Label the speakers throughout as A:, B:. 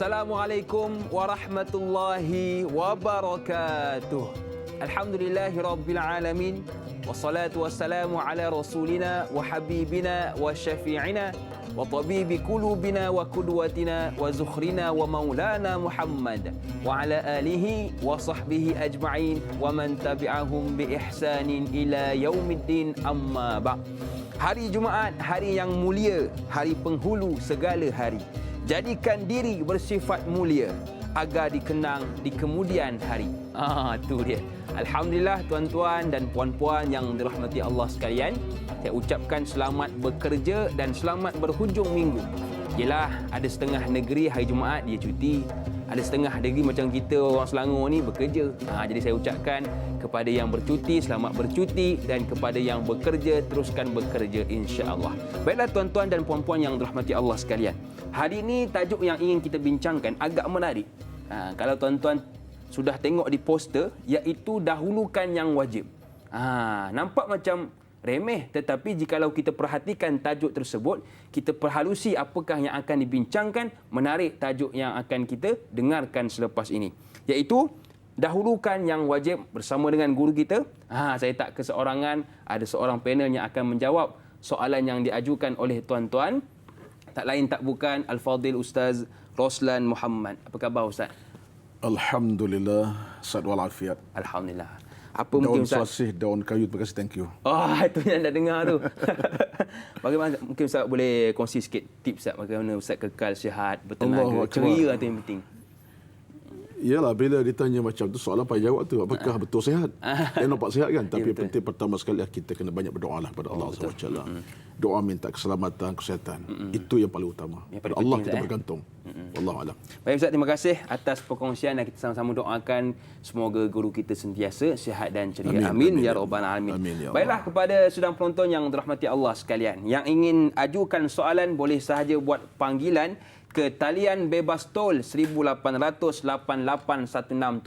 A: Assalamualaikum warahmatullahi wabarakatuh. Alhamdulillahi rabbil alamin. Wassalatu wassalamu ala rasulina wa habibina wa syafi'ina wa tabibi qulubina wa qudwatina wa zukhrina wa maulana Muhammad wa ala alihi wa sahbihi ajma'in wa man tabi'ahum bi ihsanin ila yaumiddin, amma ba'. Hari Jumaat, hari yang mulia, hari penghulu segala hari. Jadikan diri bersifat mulia agar dikenang di kemudian hari. Tu dia. Alhamdulillah tuan-tuan dan puan-puan yang dirahmati Allah sekalian. Saya ucapkan selamat bekerja dan selamat berhujung minggu. Yelah, ada setengah negeri hari Jumaat dia cuti. Ada setengah negeri macam kita orang Selangor ni bekerja. Jadi saya ucapkan kepada yang bercuti, selamat bercuti, dan kepada yang bekerja, teruskan bekerja insya-Allah. Baiklah tuan-tuan dan puan-puan yang dirahmati Allah sekalian. Hari ini tajuk yang ingin kita bincangkan agak menarik. Kalau tuan-tuan sudah tengok di poster, iaitu dahulukan yang wajib. Nampak macam remeh, tetapi jikalau kita perhatikan tajuk tersebut, kita perhalusi apakah yang akan dibincangkan, menarik tajuk yang akan kita dengarkan selepas ini. Iaitu dahulukan yang wajib bersama dengan guru kita. Saya tak keseorangan, ada seorang panel yang akan menjawab soalan yang diajukan oleh tuan-tuan. Tak lain tak bukan Al-Fadhil Ustaz Roslan Muhammad. Apa khabar Ustaz?
B: Alhamdulillah, sihat walafiat.
A: Alhamdulillah. Apa mungkin
B: Ustaz? Daun
A: Ustaz?
B: selasih, daun kayu, terima kasih, thank you.
A: Itu yang dah dengar tu. Bagaimana mungkin Ustaz boleh kongsi sikit tips Ustaz, bagaimana Ustaz kekal sihat, bertenaga, ceria tu yang penting.
B: Yalah, bila ditanya macam tu, soalan payah jawab tu, apakah betul sihat? Nampak sihat kan? Tapi
A: betul.
B: penting pertama sekali kita kena banyak berdoa lah pada Allah SWT. Doa minta keselamatan, kesihatan. Itu yang paling utama. Pada Allah kita bergantung. Wallahualam.
A: Baik Ustaz, terima kasih atas perkongsian dan kita sama-sama doakan semoga guru kita sentiasa sihat dan ceria. Amin ya rabbal alamin.
B: Ya
A: Baiklah, kepada sidang penonton yang dirahmati Allah sekalian, yang ingin ajukan soalan boleh sahaja buat panggilan ke talian bebas tol 1800881677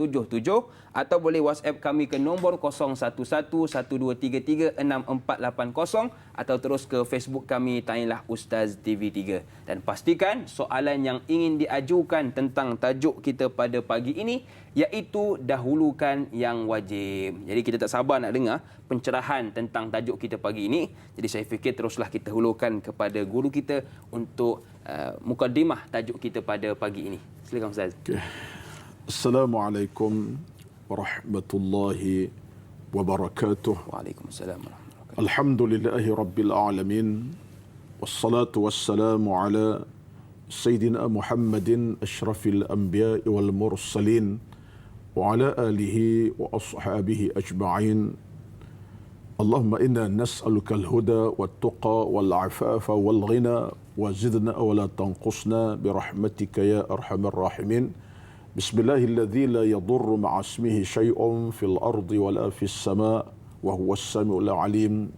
A: atau boleh WhatsApp kami ke nombor 011123364480 atau terus ke Facebook kami Tanyalah Ustaz TV3. Dan pastikan soalan yang ingin diajukan tentang tajuk kita pada pagi ini iaitu dahulukan yang wajib. Jadi kita tak sabar nak dengar pencerahan tentang tajuk kita pagi ini. Jadi saya fikir teruslah kita hulurkan kepada guru kita untuk mukadimah tajuk kita pada pagi ini. Silakan Ustaz.
B: Okay. Assalamualaikum warahmatullahi wabarakatuh.
A: Waalaikumsalam warahmatullahi wabarakatuh.
B: Alhamdulillahi rabbil alamin. Wassalatu wassalamu ala Sayyidina Muhammadin asyrafil anbiya'i wal mursalin wa ala alihi wa ashabihi ajma'in. Allahumma inna nas'aluka al-huda wat-tuqa wal-'afafa wal-ghina wa zidna wa la tanqusna bi rahmatika ya arhamar rahimin. Bismillahilladzi la yadurru ma'a ismihi syai'un fil ardi wa la fis sama' wa huwas samiul 'alim.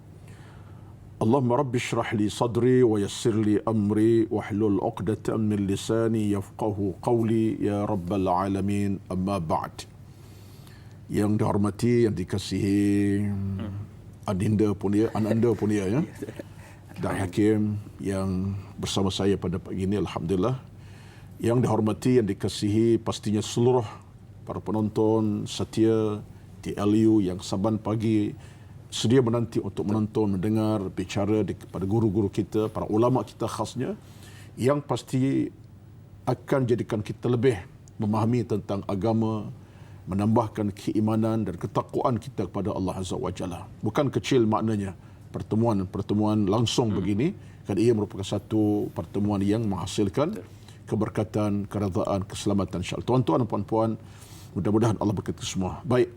B: Allahumma rabbi shrah li sadri wa yassir li amri wahlul 'uqdatam min lisani yafqahu qawli ya rabbal alamin, amma ba'd. Yang dihormati, yang dikasihi Adinda Punia, Ananda Punia ya. Dan Hakim yang bersama saya pada pagi ini, alhamdulillah. Yang dihormati, yang dikasihi pastinya seluruh para penonton setia TLU yang saban pagi sedia menanti untuk menonton, mendengar, bicara kepada guru-guru kita, para ulama kita khasnya, yang pasti akan jadikan kita lebih memahami tentang agama, menambahkan keimanan dan ketakwaan kita kepada Allah Azza wa Jalla. Bukan kecil maknanya pertemuan langsung begini, kan ia merupakan satu pertemuan yang menghasilkan keberkatan, keredaan, keselamatan insya-Allah. Tuan-tuan dan puan-puan, mudah-mudahan Allah berkati semua. Baik.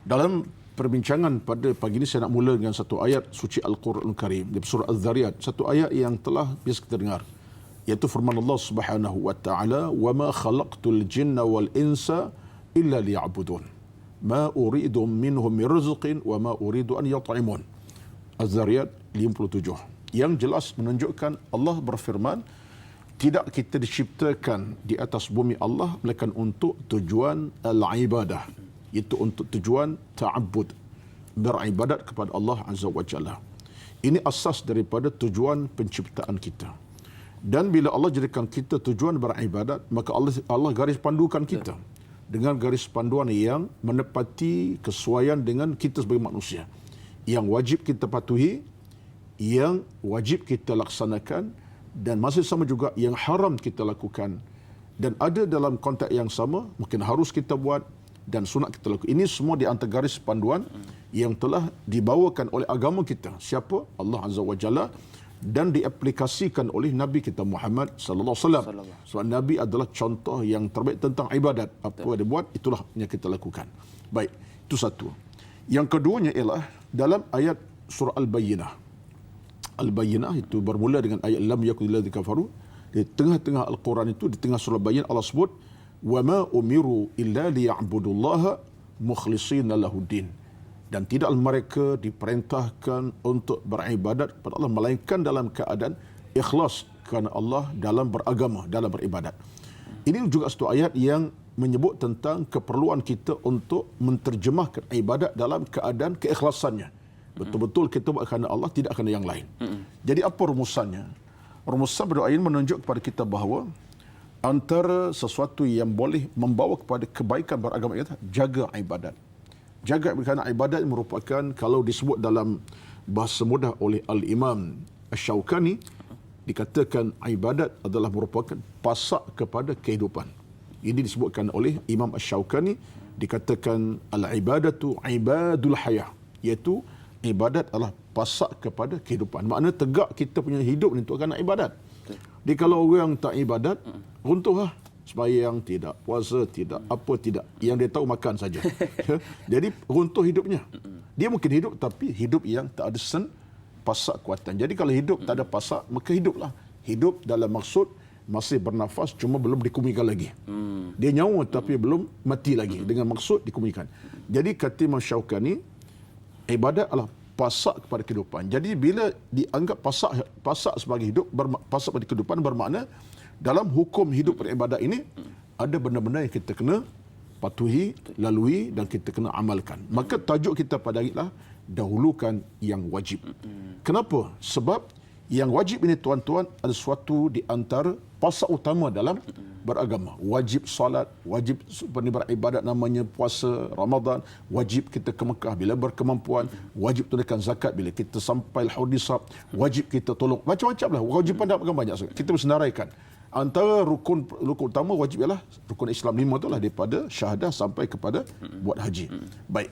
B: Dalam perbincangan pada pagi ini saya nak mula dengan satu ayat suci Al-Quranul Karim di surah Az-Zariyat, satu ayat yang telah biasa kita dengar, iaitu firman Allah Subhanahu wa taala, "Wa ma khalaqtul jinna wal insa illa liya'budun. Ma uridu minhum min rizqin wa ma uridu an yut'imun." Az-Zariyat 57. Yang jelas menunjukkan Allah berfirman, tidak kita diciptakan di atas bumi Allah melainkan untuk tujuan al-ibadah, iaitu untuk tujuan ta'abbud, beribadat kepada Allah Azza wa Jalla. Ini asas daripada tujuan penciptaan kita. Dan bila Allah jadikan kita tujuan beribadat, maka Allah garis pandukan kita dengan garis panduan yang menepati kesesuaian dengan kita sebagai manusia. Yang wajib kita patuhi, yang wajib kita laksanakan, dan masih sama juga yang haram kita lakukan. Dan ada dalam konteks yang sama, mungkin harus kita buat dan sunat kita lakukan. Ini semua di antara garis panduan yang telah dibawakan oleh agama kita. Siapa? Allah Azza wa Jalla, dan diaplikasikan oleh Nabi kita Muhammad sallallahu alaihi wasallam. Sebab Nabi adalah contoh yang terbaik tentang ibadat. Apa dia buat, itulah yang kita lakukan. Baik, itu satu. Yang keduanya ialah dalam ayat surah Al-Bayyinah. Al-Bayyinah itu bermula dengan ayat lam yakul ladzina kafaru. Di tengah-tengah Al-Quran itu, di tengah surah Al-Bayyinah, Allah sebut wa ma umiru illa liya'budullaha mukhlishina lahuddin. Dan tidaklah mereka diperintahkan untuk beribadat kepada Allah melainkan dalam keadaan ikhlas kerana Allah dalam beragama, dalam beribadat. Ini juga satu ayat yang menyebut tentang keperluan kita untuk menterjemahkan ibadat dalam keadaan keikhlasannya. Betul-betul kita buat kerana Allah, tidak kerana yang lain. Jadi apa rumusannya? Rumusan berdoa ini menunjuk kepada kita bahawa antara sesuatu yang boleh membawa kepada kebaikan beragama kita, jaga ibadat. Jaga kerana ibadat merupakan, kalau disebut dalam bahasa mudah oleh Al-Imam Asy-Syaukani, dikatakan ibadat adalah merupakan pasak kepada kehidupan. Ini disebutkan oleh Imam Asy-Syaukani, dikatakan al-ibadatu ibadul hayah, iaitu ibadat adalah pasak kepada kehidupan. Maknanya tegak kita punya hidup ni untuk kerana ibadat. Jadi kalau orang tak ibadat, runtuhlah. Sembahyang tidak, puasa tidak, apa tidak. Yang dia tahu makan saja. Jadi runtuh hidupnya. Dia mungkin hidup tapi hidup yang tak ada pasak kuatan. Jadi kalau hidup tak ada pasak, maka hiduplah. Hidup dalam maksud masih bernafas cuma belum dikumikan lagi. Dia nyawa tapi belum mati lagi dengan maksud dikumikan. Jadi kata Imam Syaukani, ibadat adalah pasak kepada kehidupan. Jadi bila dianggap pasak sebagai hidup, pasak pada kehidupan, bermakna dalam hukum hidup beribadat ini ada benda-benda yang kita kena patuhi, lalui dan kita kena amalkan. Maka tajuk kita pada hari inilah dahulukan yang wajib. Kenapa? Sebab yang wajib ini tuan-tuan ada sesuatu di antara pasak utama dalam beragama. Wajib solat, wajib beribadat namanya puasa Ramadan, wajib kita ke Mekah bila berkemampuan, wajib tunaikan zakat bila kita sampai haul nisab, wajib kita tolong, macam-macam lah. Wajiban dalam agama banyak. Kita bersenaraikan. Antara rukun utama wajib ialah rukun Islam 5 itulah, daripada syahadah sampai kepada buat haji. Baik.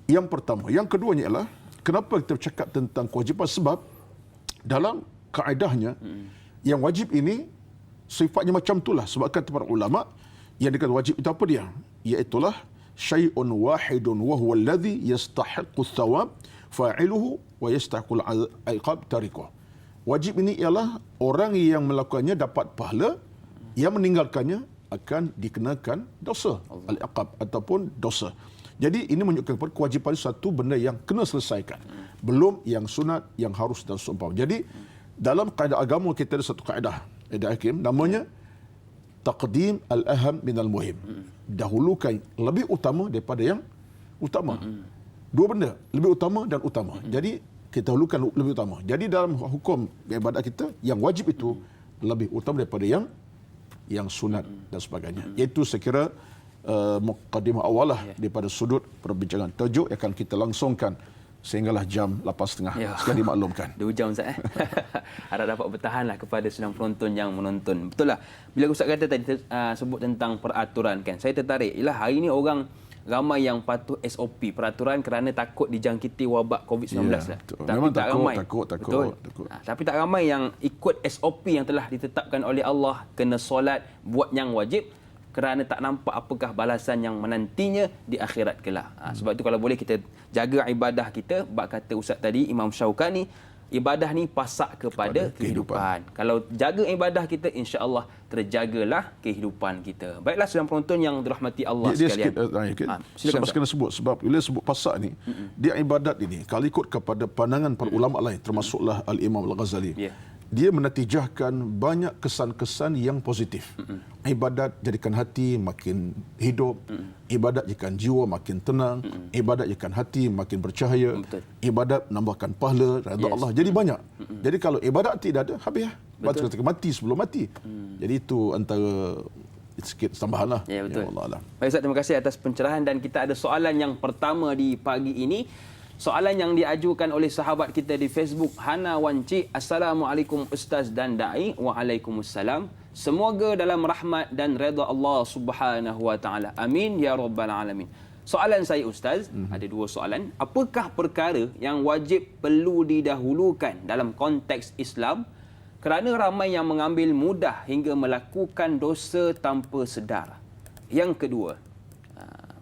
B: Yang pertama. Yang keduanya ialah kenapa kita bercakap tentang kewajipan? Sebab dalam kaedahnya yang wajib ini sifatnya macam itulah. Sebab kata para ulama yang dikatakan wajib itu apa dia? Iaitulah syai'un wahidun wa huwa alladhi yastahiqqu thawab fa'iluhu wa yastahiqqu al-iqab tarikuh. Wajib ini ialah orang yang melakukannya dapat pahala, yang meninggalkannya akan dikenakan dosa, al-iqab ataupun dosa. Jadi ini menunjukkan kepada kewajipan satu benda yang kena selesaikan. Belum yang sunat, yang harus dan seumpama. Jadi dalam kaedah agama kita ada satu kaedah hakim namanya taqdim al-aham min al-muhim. Dahulukan lebih utama daripada yang utama. Dua benda, lebih utama dan utama. Jadi kita dahulukan lebih utama. Jadi dalam hukum ibadat kita, yang wajib itu lebih utama daripada yang sunat dan sebagainya. Iaitu saya kira muqaddimah awalah daripada sudut perbincangan. Tajuk akan kita langsungkan sehinggalah jam 8.30. Sekali dimaklumkan.
A: 2 jam Ustaz. Harap dapat bertahanlah kepada sedang penonton yang menonton. Betul lah. Bila Ustaz kata tadi sebut tentang peraturan kan. Saya tertarik. Ialah hari ini orang ramai yang patuh SOP, peraturan kerana takut dijangkiti wabak COVID-19 lah. Tapi
B: memang
A: tak ramai.
B: Takut.
A: Tapi tak ramai yang ikut SOP yang telah ditetapkan oleh Allah, kena solat, buat yang wajib kerana tak nampak apakah balasan yang menantinya di akhirat kelak. Sebab itu kalau boleh kita jaga ibadah kita, bab kata Ustaz tadi Imam Syaukani, ibadah ni pasak kepada kehidupan. Kalau jaga ibadah kita, insya-Allah terjagalah kehidupan kita. Baiklah sedang penonton yang dirahmati Allah sekalian.
B: Silakan kena sebut sebab bila sebut pasak ni, dia ibadat ini kalau ikut kepada pandangan para ulama lain termasuklah Al-Imam Al-Ghazali. Dia menatijahkan banyak kesan-kesan yang positif. Ibadat jadikan hati makin hidup, ibadat jadikan jiwa makin tenang, ibadat jadikan hati makin bercahaya, ibadat menambahkan pahala redha Allah. Jadi banyak. Jadi kalau ibadat tidak ada, habis. Baca ketika mati sebelum mati. Jadi itu antara sikit tambahan lah.
A: Ya, betul.
B: Ya Allah Alam.
A: Baik Ustaz, terima kasih atas pencerahan dan kita ada soalan yang pertama di pagi ini. Soalan yang diajukan oleh sahabat kita di Facebook, Hana Wanci. Assalamualaikum Ustaz dan Da'i. Waalaikumsalam. Semoga dalam rahmat dan redha Allah Subhanahu wa taala. Amin ya rabbal alamin. Soalan saya Ustaz, ada dua soalan. Apakah perkara yang wajib perlu didahulukan dalam konteks Islam kerana ramai yang mengambil mudah hingga melakukan dosa tanpa sedar? Yang kedua,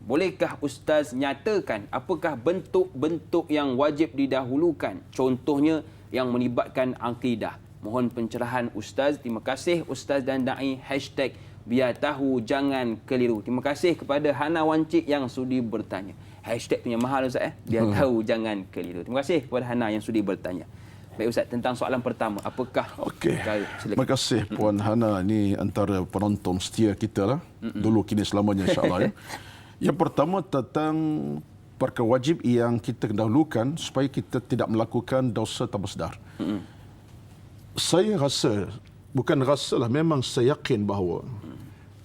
A: bolehkah Ustaz nyatakan apakah bentuk-bentuk yang wajib didahulukan? Contohnya yang melibatkan akidah. Mohon pencerahan Ustaz. Terima kasih Ustaz dan Da'i. #biar tahu jangan keliru. Terima kasih kepada Hana Wancik yang sudi bertanya. Hashtag punya mahal Ustaz. Biar tahu jangan keliru. Terima kasih kepada Hana yang sudi bertanya. Baik Ustaz, tentang soalan pertama. Apakah?
B: Okey. Terima kasih Puan Hana. Ini antara penonton setia kita lah. Dulu kini selamanya insyaAllah. Ya. Yang pertama tentang perkara wajib yang kita dahulukan supaya kita tidak melakukan dosa tanpa sedar. Saya rasa, bukan rasalah, memang saya yakin bahawa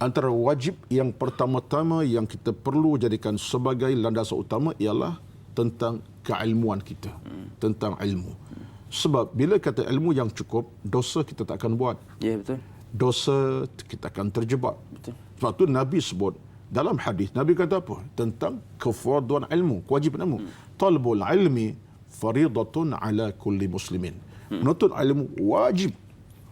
B: antara wajib yang pertama-tama yang kita perlu jadikan sebagai landasan utama ialah tentang keilmuan kita, tentang ilmu. Sebab bila kata ilmu yang cukup, dosa kita tak akan buat.
A: Ya, betul.
B: Dosa kita akan terjebak.
A: Betul.
B: Sebab tu Nabi sebut dalam hadis, Nabi kata apa? Tentang kefarduan ilmu, kewajipan ilmu. Talabul ilmi faridatun ala kulli muslimin. Menuntut ilmu wajib.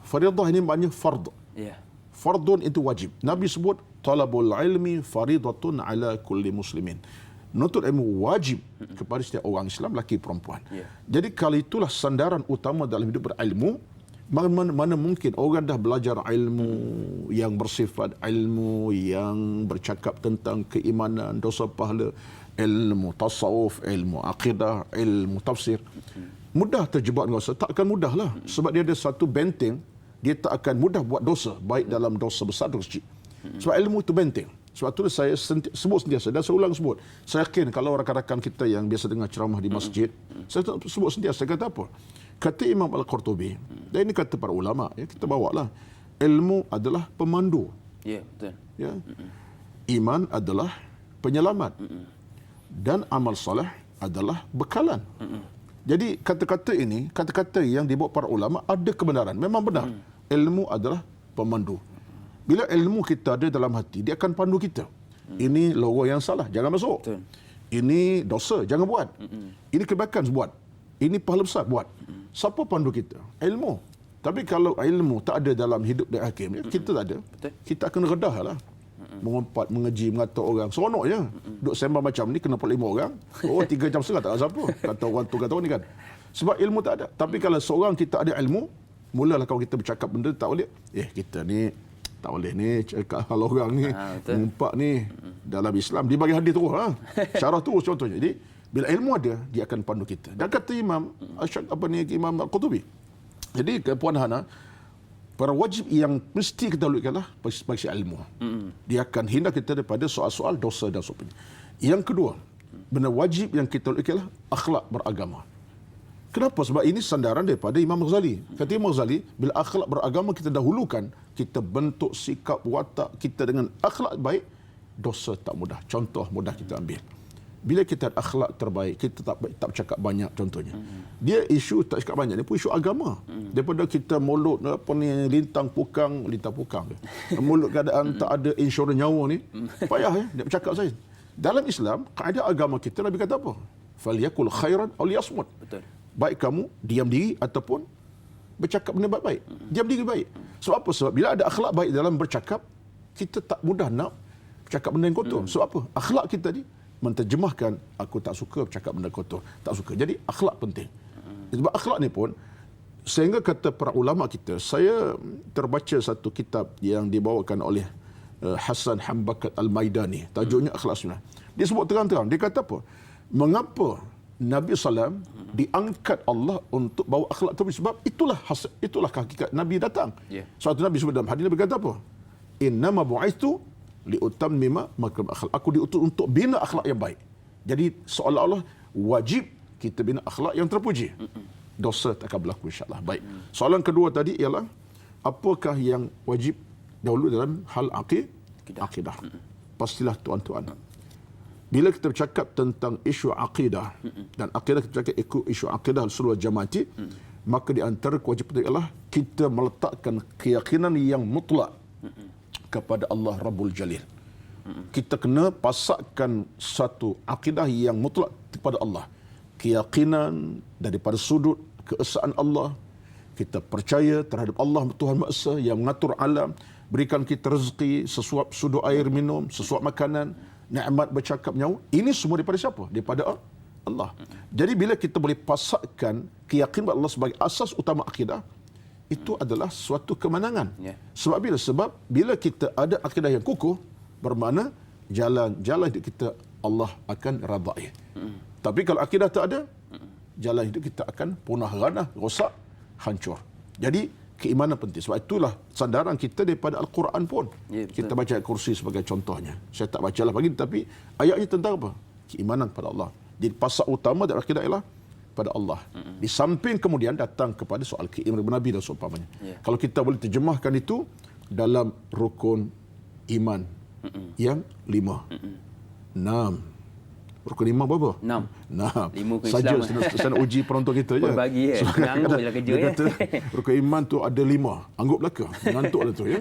B: Faridah ini maknanya fard.
A: Ya.
B: Fardun itu wajib. Nabi sebut talabul ilmi faridatun ala kulli muslimin. Menuntut ilmu wajib kepada setiap orang Islam, lelaki perempuan.
A: Ya.
B: Jadi kalau itulah sandaran utama dalam hidup berilmu, mana mungkin orang dah belajar ilmu yang bersifat ilmu yang bercakap tentang keimanan, dosa pahala, ilmu tasawuf, ilmu akidah, ilmu tafsir. Mudah terjebak dengan dosa? Tak akan mudah lah. Sebab dia ada satu benteng, dia tak akan mudah buat dosa, baik dalam dosa besar atau kecil. Sebab ilmu itu benteng. Sebab itu saya sebut sentiasa dan saya ulang sebut. Saya yakin kalau rakan-rakan kita yang biasa dengar ceramah di masjid, saya sebut sentiasa. Saya kata apa? Kata Imam Al-Qurtubi, dan ini kata para ulama, ya, kita bawalah. Ilmu adalah pemandu.
A: Ya, betul.
B: Ya. Iman adalah penyelamat. Dan amal soleh adalah bekalan. Jadi kata-kata ini, kata-kata yang dibawa para ulama ada kebenaran. Memang benar. Ilmu adalah pemandu. Bila ilmu kita ada dalam hati, dia akan pandu kita. Ini logo yang salah, jangan masuk.
A: Betul.
B: Ini dosa, jangan buat. Ini kebaikan, buat. Ini pahala besar, buat. Siapa pandu kita? Ilmu. Tapi kalau ilmu tak ada dalam hidup dan hakim, kita tak ada.
A: Betul.
B: Kita akan redah lah. Mengumpat, mengeji, mengata orang. Seronok je. Duduk sembang macam ni, kena 45 orang. Oh, 3 jam setengah tak ada siapa. Kata orang tu, kata orang ni kan. Sebab ilmu tak ada. Tapi kalau seorang kita ada ilmu, mulalah kalau kita bercakap benda tak boleh. Kita ni tak boleh ni cakap hal orang ni. Mengumpat ni. Dalam Islam, dia bagi hadis terus. Syarah terus contohnya. Jadi, bila ilmu ada, dia akan pandu kita. Dan kata Imam Al-Qurtubi. Jadi, Puan Hana, para wajib yang mesti kita lakukanlah bagi ilmu. Dia akan hindar kita daripada soal-soal dosa dan sebagainya. Yang kedua, benda wajib yang kita lakukanlah akhlak beragama. Kenapa? Sebab ini sandaran daripada Imam Ghazali. Kata Imam Ghazali, bila akhlak beragama kita dahulukan, kita bentuk sikap watak kita dengan akhlak baik, dosa tak mudah. Contoh mudah kita ambil. Bila kita akhlak terbaik, kita tak bercakap banyak contohnya. Dia isu tak cakap banyak, dia pun isu agama. Daripada kita mulut apa ni lintang pukang mulut keadaan tak ada insurans nyawa ni, payah ya dia bercakap saya. Dalam Islam, kaedah agama kita Nabi kata apa? Falyakul khairan aw liyasmut.
A: Betul.
B: Baik kamu diam diri ataupun bercakap benda baik. Diam diri baik. Sebab apa? Sebab bila ada akhlak baik dalam bercakap, kita tak mudah nak bercakap benda yang kotor. Sebab apa? Akhlak kita ni menterjemahkan aku tak suka bercakap benda kotor, tak suka. Jadi akhlak penting. Sebab akhlak ni pun sehingga kata para ulama kita, saya terbaca satu kitab yang dibawakan oleh Hasan Hambakat Al-Maidani, tajuknya Akhlak Sunnah. Dia sebut terang-terang, dia kata apa? Mengapa Nabi SAW diangkat Allah untuk bawa akhlak terbaik? Sebab itulah hakikat Nabi datang. Suatu Nabi sebut dalam hadis, Nabi kata apa? Innama bu'aitu liutammima makarim akhlak. Aku diutus untuk bina akhlak yang baik. Jadi seolah-olah wajib kita bina akhlak yang terpuji. Dosa tak akan berlaku insya-Allah. Baik. Soalan kedua tadi ialah apakah yang wajib dahulu dalam hal akidah. Pastilah tuan-tuan. Bila kita bercakap tentang isu akidah dan akidah kita bercakap isu akidah seluruh jamaati, maka di antara kewajipan ialah kita meletakkan keyakinan yang mutlak kepada Allah Rabbul Jalil. Kita kena pasakkan satu akidah yang mutlak kepada Allah. Keyakinan daripada sudut keesaan Allah. Kita percaya terhadap Allah Tuhan Maha Esa yang mengatur alam, berikan kita rezeki, sesuap sudut air minum, sesuap makanan, nikmat bercakap nyawa. Ini semua daripada siapa? Daripada Allah. Jadi bila kita boleh pasakkan keyakinan Allah sebagai asas utama akidah, itu adalah suatu kemenangan. Sebab bila kita ada akidah yang kukuh, bermakna jalan hidup kita Allah akan radai. Tapi kalau akidah tak ada, jalan hidup kita akan punah ranah, rosak, hancur. Jadi keimanan penting. Sebab itulah sandaran kita daripada Al-Quran pun. Kita baca ayat kursi sebagai contohnya. Saya tak bacalah pagi, tapi ayatnya tentang apa? Keimanan kepada Allah. Jadi pasak utama dari akidah ialah pada Allah. Di samping kemudian datang kepada soal keimanan Nabi dan seumpamanya. Kalau kita boleh terjemahkan itu dalam rukun iman yang 5. 6. Rukun iman berapa? 6.
A: 5
B: Saja
A: Islam.
B: saya nak uji penonton kita je.
A: Berbagi mengangguk je lah kerja
B: dia kata, rukun iman tu ada 5. Angguk belaka. Mengantuklah tu ya.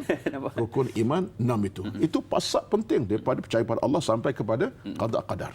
B: Rukun iman 6 itu. Itu pasak penting daripada percaya pada Allah sampai kepada qada qadar.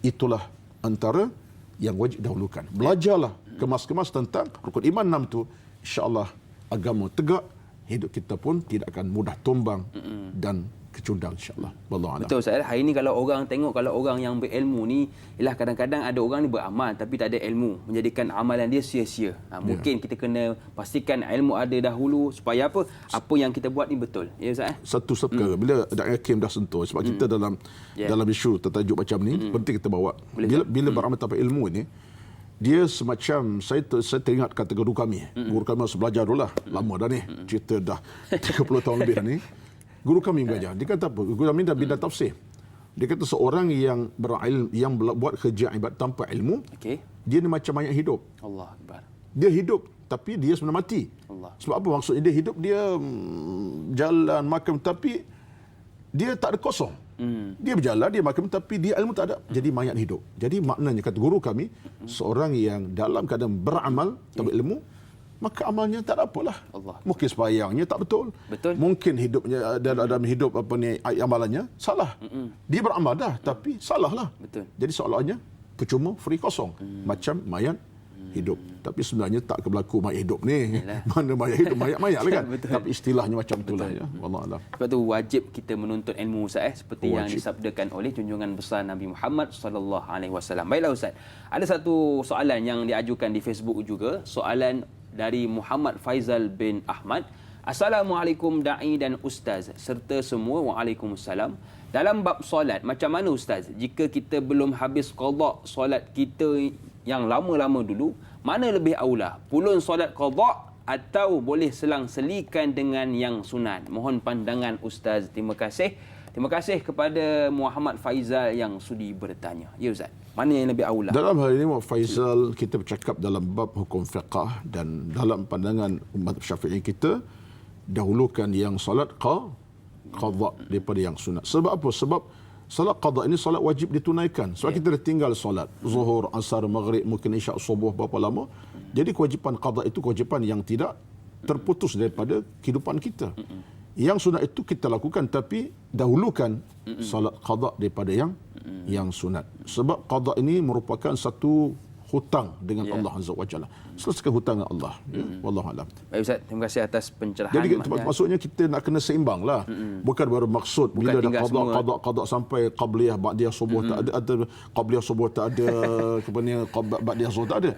B: Itulah antara yang wajib dahulukan. Belajarlah kemas-kemas tentang rukun iman 6 tu. Insya-Allah agama tegak, hidup kita pun tidak akan mudah tumbang dan kecundang, insya-Allah. Wallahu a'lam.
A: Betul Ustaz. Hari ini kalau orang yang berilmu ni, ialah kadang-kadang ada orang ni beramal tapi tak ada ilmu, menjadikan amalan dia sia-sia. Mungkin kita kena pastikan ilmu ada dahulu supaya apa? Apa yang kita buat ni betul. Ya Ustaz.
B: Satu perkara bila Dr. Hakim dah sentuh, sebab kita dalam isu tertajuk macam ni penting kita bawa. Bila beramal tanpa ilmu ni, dia semacam saya teringat kata guru kami. Guru kami masa belajar dulu lah. Lama dah ni. Cerita dah 30 tahun lebih dah ni. Guru kami mengajar. Dia kata apa? Guru kami dah bidang tafsir. Dia kata seorang yang berilmu, yang buat kerja ibadat tanpa ilmu, dia ni macam mayat hidup.
A: Allah Akbar.
B: Dia hidup tapi dia sebenarnya mati. Sebab apa maksudnya? Dia hidup, dia jalan, makan, tapi dia tak ada kosong. Dia berjalan, dia makan, tapi dia ilmu tak ada. Jadi mayat hidup. Jadi maknanya kata guru kami, seorang yang dalam keadaan beramal tanpa ilmu, maka amalnya tak ada apalah. Mungkin sembahyangnya tak betul. Mungkin hidupnya dalam hidup amalannya salah. Dia beramal dah tapi salahlah. Jadi soalannya percuma, free, kosong. Macam mayat hidup. Tapi sebenarnya tak berlaku mayat hidup ni. Mana mayat hidup, mayat lah kan. Tapi istilahnya macam itulah ya. Wallahu a'lam.
A: Sebab tu wajib kita menuntut ilmu Ustaz seperti yang disabdakan oleh junjungan besar Nabi Muhammad sallallahu alaihi wasallam. Baiklah Ustaz. Ada satu soalan yang diajukan di Facebook juga, soalan dari Muhammad Faizal bin Ahmad. Assalamualaikum da'i dan ustaz serta semua. Waalaikumsalam. Dalam bab solat, macam mana ustaz jika kita belum habis qada solat kita yang lama-lama dulu, mana lebih aula? Pulun solat qada atau boleh selang-selikan dengan yang sunat? Mohon pandangan ustaz. Terima kasih. Terima kasih kepada Muhammad Faizal yang sudi bertanya. Ya Ustaz, mana yang lebih aula?
B: Dalam hal ini Muhammad Faizal, kita bercakap dalam bab hukum fiqh dan dalam pandangan umat Syafi'i kita dahulukan yang solat qada daripada yang sunat. Sebab apa? Sebab solat qada ini solat wajib ditunaikan. Sebab kita dah tinggal solat zuhur, asar, maghrib, mungkin isyak, subuh berapa lama. Jadi kewajipan qada itu kewajipan yang tidak terputus daripada kehidupan kita. Yang sunat itu kita lakukan tapi dahulukan salat qada daripada yang sunat. Sebab qada ini merupakan satu hutang dengan Allah Azza wa Jalla. Selesaikan hutang dengan Allah. Wallahu a'lam.
A: Baik Ustaz, terima kasih atas pencerahan.
B: Jadi maksudnya kita nak kena seimbang lah. Bukan baru maksud bila dah qada sampai qabliyah ba'diyah subuh tak ada qabliyah subuh tak ada kemudian ba'diyah subuh tak ada.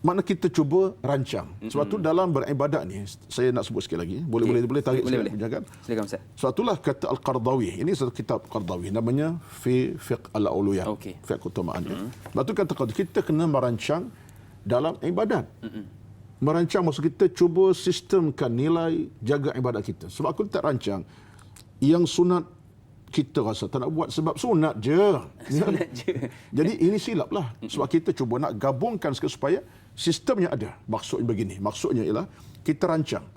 B: Mana kita cuba rancang. Sebab tu dalam beribadat ni, saya nak sebut sekali lagi. Boleh tarik
A: boleh.
B: Jangan.
A: Silakan Ustaz.
B: Sebab itulah kata Al-Qardawi. Ini satu kitab Qardawi namanya fi fiqh al-uluhiyah. Fiqh keutamaan. Sebab tu kata kita kena merancang dalam ibadat. Merancang maksud kita cuba sistemkan nilai jaga ibadat kita. Sebab aku tak rancang yang sunat kita rasa tak nak buat sebab sunat je. Jadi ini silap lah. Sebab kita cuba nak gabungkan supaya sistemnya ada. Maksudnya begini. Maksudnya ialah kita rancang.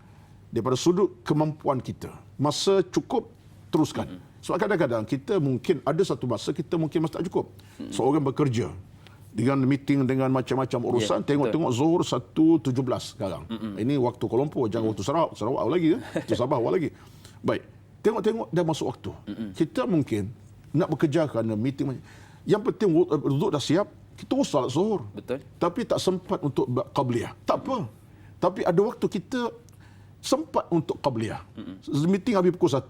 B: daripada sudut kemampuan kita. Masa cukup, teruskan. Sebab kadang-kadang kita mungkin ada satu masa kita mungkin masa tak cukup. Seorang bekerja dengan meeting dengan macam-macam urusan, tengok-tengok Zuhur 1.17 sekarang. Ini waktu Kuala Lumpur, jangan waktu Sarawak awal lagi. Waktu Sabah awal lagi. Baik, tengok-tengok dah masuk waktu. Kita mungkin nak bekerja kerana meeting. Yang penting wuduk dah siap, kita urus salat Zuhur.
A: Betul.
B: Tapi tak sempat untuk qabliyah. Tak apa. Tapi ada waktu kita sempat untuk qabliyah. Meeting habis pukul 1.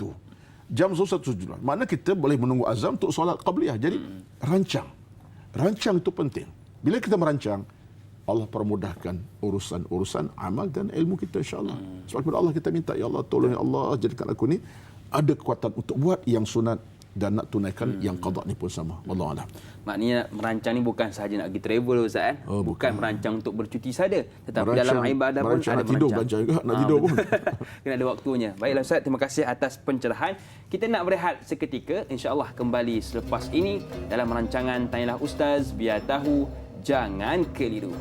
B: Jam Zuhur 1.17. Makna kita boleh menunggu azam untuk solat qabliyah. Jadi rancang. Rancang itu penting. Bila kita merancang, Allah permudahkan urusan-urusan amal dan ilmu kita, insya-Allah. Sebab kepada Allah kita minta, ya Allah tolong ya Allah jadikan aku ni ada kekuatan untuk buat yang sunat dan nak tunaikan yang qada ni pun sama. Wallahu a'lam.
A: Maknanya merancang ni bukan sahaja nak pergi travel, Ustaz. Bukan merancang untuk bercuti saja, tetapi dalam ibadah pun ada
B: nak tidur
A: merancang.
B: belajar juga, nak tidur pun.
A: Kena ada waktunya. Baiklah Ustaz, terima kasih atas pencerahan. Kita nak berehat seketika, insya-Allah kembali selepas ini dalam rancangan Tanyalah Ustaz, biar tahu jangan keliru.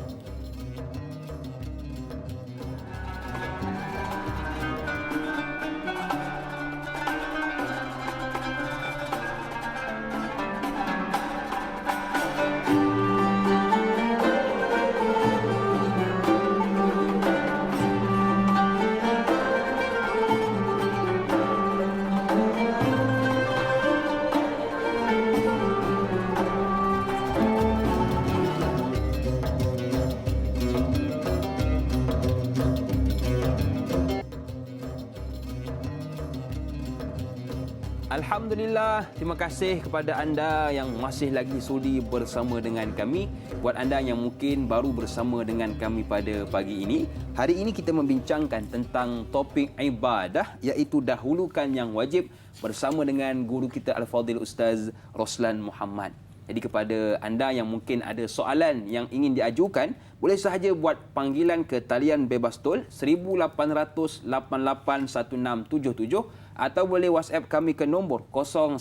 A: Alhamdulillah, terima kasih kepada anda yang masih lagi sudi bersama dengan kami. Buat anda yang mungkin baru bersama dengan kami pada pagi ini, hari ini kita membincangkan tentang topik ibadah, iaitu dahulukan yang wajib, bersama dengan guru kita Al-Fadhil Ustaz Roslan Muhammad. Jadi kepada anda yang mungkin ada soalan yang ingin diajukan, boleh sahaja buat panggilan ke talian bebas tol 1800 881677 atau boleh WhatsApp kami ke nombor 011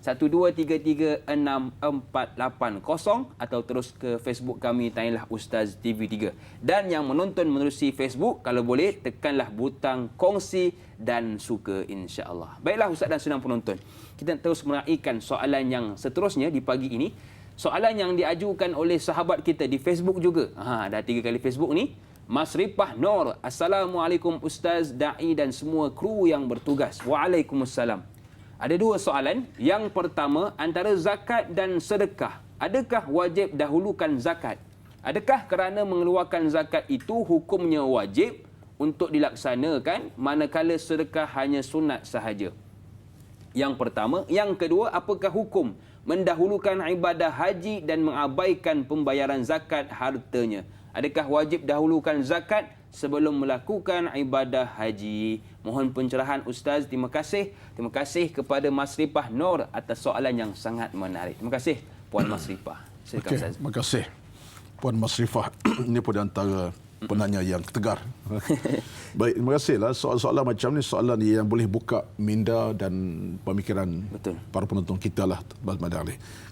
A: 1233 6480 atau terus ke Facebook kami Tanyalah Ustaz TV3. Dan yang menonton menerusi Facebook, kalau boleh tekanlah butang kongsi dan suka, insya-Allah. Baiklah Ustaz dan sedang penonton, kita terus meraihkan soalan yang seterusnya di pagi ini. Soalan yang diajukan oleh sahabat kita di Facebook juga. Dah 3 kali Facebook ni. Mas Ripah Nur, Assalamualaikum Ustaz, Da'i dan semua kru yang bertugas. Waalaikumsalam. Ada 2 soalan. Yang pertama, antara zakat dan sedekah, adakah wajib dahulukan zakat? Adakah kerana mengeluarkan zakat itu hukumnya wajib untuk dilaksanakan, manakala sedekah hanya sunat sahaja? Yang pertama. Yang kedua, apakah hukum mendahulukan ibadah haji dan mengabaikan pembayaran zakat hartanya? Adakah wajib dahulukan zakat sebelum melakukan ibadah haji? Mohon pencerahan Ustaz. Terima kasih. Terima kasih kepada Mas Ripah Nur atas soalan yang sangat menarik. Terima kasih Puan Mas Ripah. Silakan Ustaz.
B: Terima kasih Puan Mas Rifah. Ini pun di antara penanya yang tegar. Baik, terima kasihlah. Soalan-soalan macam ni soalan yang boleh buka minda dan pemikiran para penonton kita lah.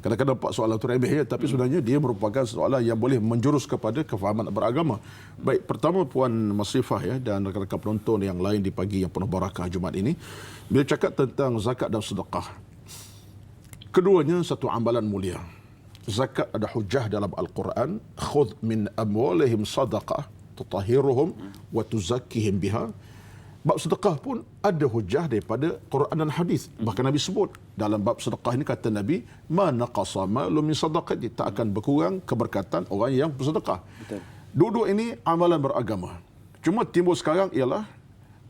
B: Kadang-kadang nampak soalan itu remeh, tapi sebenarnya dia merupakan soalan yang boleh menjurus kepada kefahaman beragama. Baik, pertama Puan Mas Rifah dan rakan-rakan penonton yang lain di pagi yang penuh barakah Jumaat ini, bila cakap tentang zakat dan sedekah, keduanya satu amalan mulia. Zakat ada hujah dalam Al-Quran, khudh min amwalihim sadaqah tutahhiruhum wa tuzakkihim biha. Bab sedekah pun ada hujah daripada Quran dan hadis. Bahkan Nabi sebut dalam bab sedekah ini, kata Nabi, ma naqasa malun min sadaqati, tak akan berkurang keberkatan orang yang bersedekah. Dua-dua ini amalan beragama. Cuma timbul sekarang ialah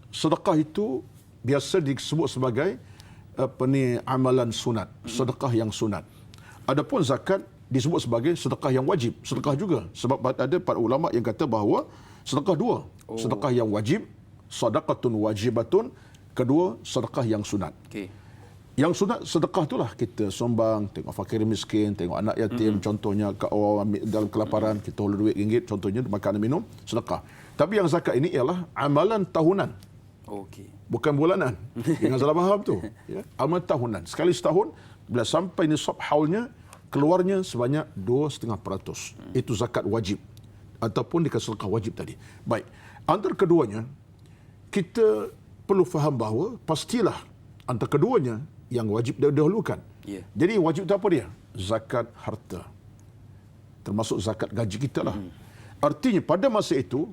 B: sedekah itu biasa disebut sebagai amalan sunat, sedekah yang sunat. Adapun zakat disebut sebagai sedekah yang wajib, sedekah juga. Sebab ada para ulama yang kata bahawa sedekah 2. Sedekah yang wajib, sedekatun wajibatun. Kedua, sedekah yang sunat. Yang sunat sedekah itulah kita sumbang, tengok fakir miskin, tengok anak yatim, contohnya orang dalam kelaparan, kita hulur duit ringgit, contohnya makan dan minum, sedekah. Tapi yang zakat ini ialah amalan tahunan. Bukan bulanan. Jangan salah faham tu. Amalan tahunan. Sekali setahun, bila sampai nisab haulnya, keluarnya sebanyak 2,5%. Itu zakat wajib. Ataupun dikasih sedekah wajib tadi. Baik. Antara keduanya, kita perlu faham bahawa pastilah antara keduanya yang wajib didahulukan.
A: Ya.
B: Jadi wajib itu apa dia? Zakat harta. Termasuk zakat gaji kita lah. Artinya pada masa itu,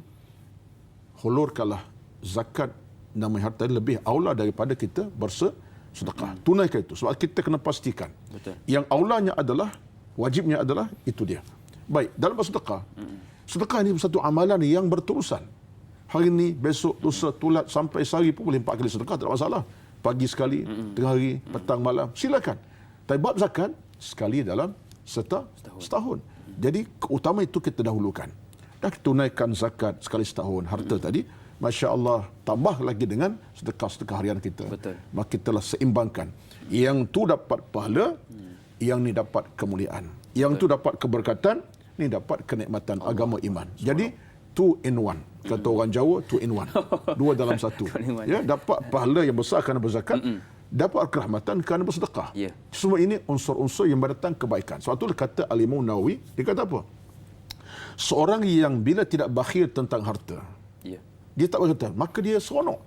B: hulurkanlah zakat namanya harta lebih aula daripada kita bersedekah. Tunaikan itu. Sebab kita kena pastikan.
A: Betul.
B: Yang aulanya adalah, wajibnya adalah itu dia. Baik, dalam bersedekah. Sedekah ini satu amalan yang berterusan. Hari ini, besok, lusa, tulat, sampai sehari pun boleh 4 kali sedekah, tak masalah. Pagi sekali, tengah hari, petang, malam, silakan. Tapi bab zakat, sekali dalam setahun. Jadi, keutamaan itu kita dahulukan. Dah tunaikan zakat sekali setahun, harta tadi, Masya Allah, tambah lagi dengan sedekah-sedekah harian kita.
A: Betul.
B: Maka kita lah seimbangkan. Yang tu dapat pahala, yang ni dapat kemuliaan. Yang tu dapat keberkatan, ni dapat kenikmatan agama iman. Jadi, 2 in 1. Kata orang Jawa, 2 in 1. 2 dalam 1. Ya, dapat pahala yang besar kerana berzakat, dapat kerahmatan kerana bersedekah.
A: Ya.
B: Semua ini unsur-unsur yang mendatang kebaikan. Sebab itulah kata Al-Imam Nawawi, dia kata apa? Seorang yang bila tidak bakhil tentang harta,
A: Ya.
B: dia tak berkata, maka dia seronok.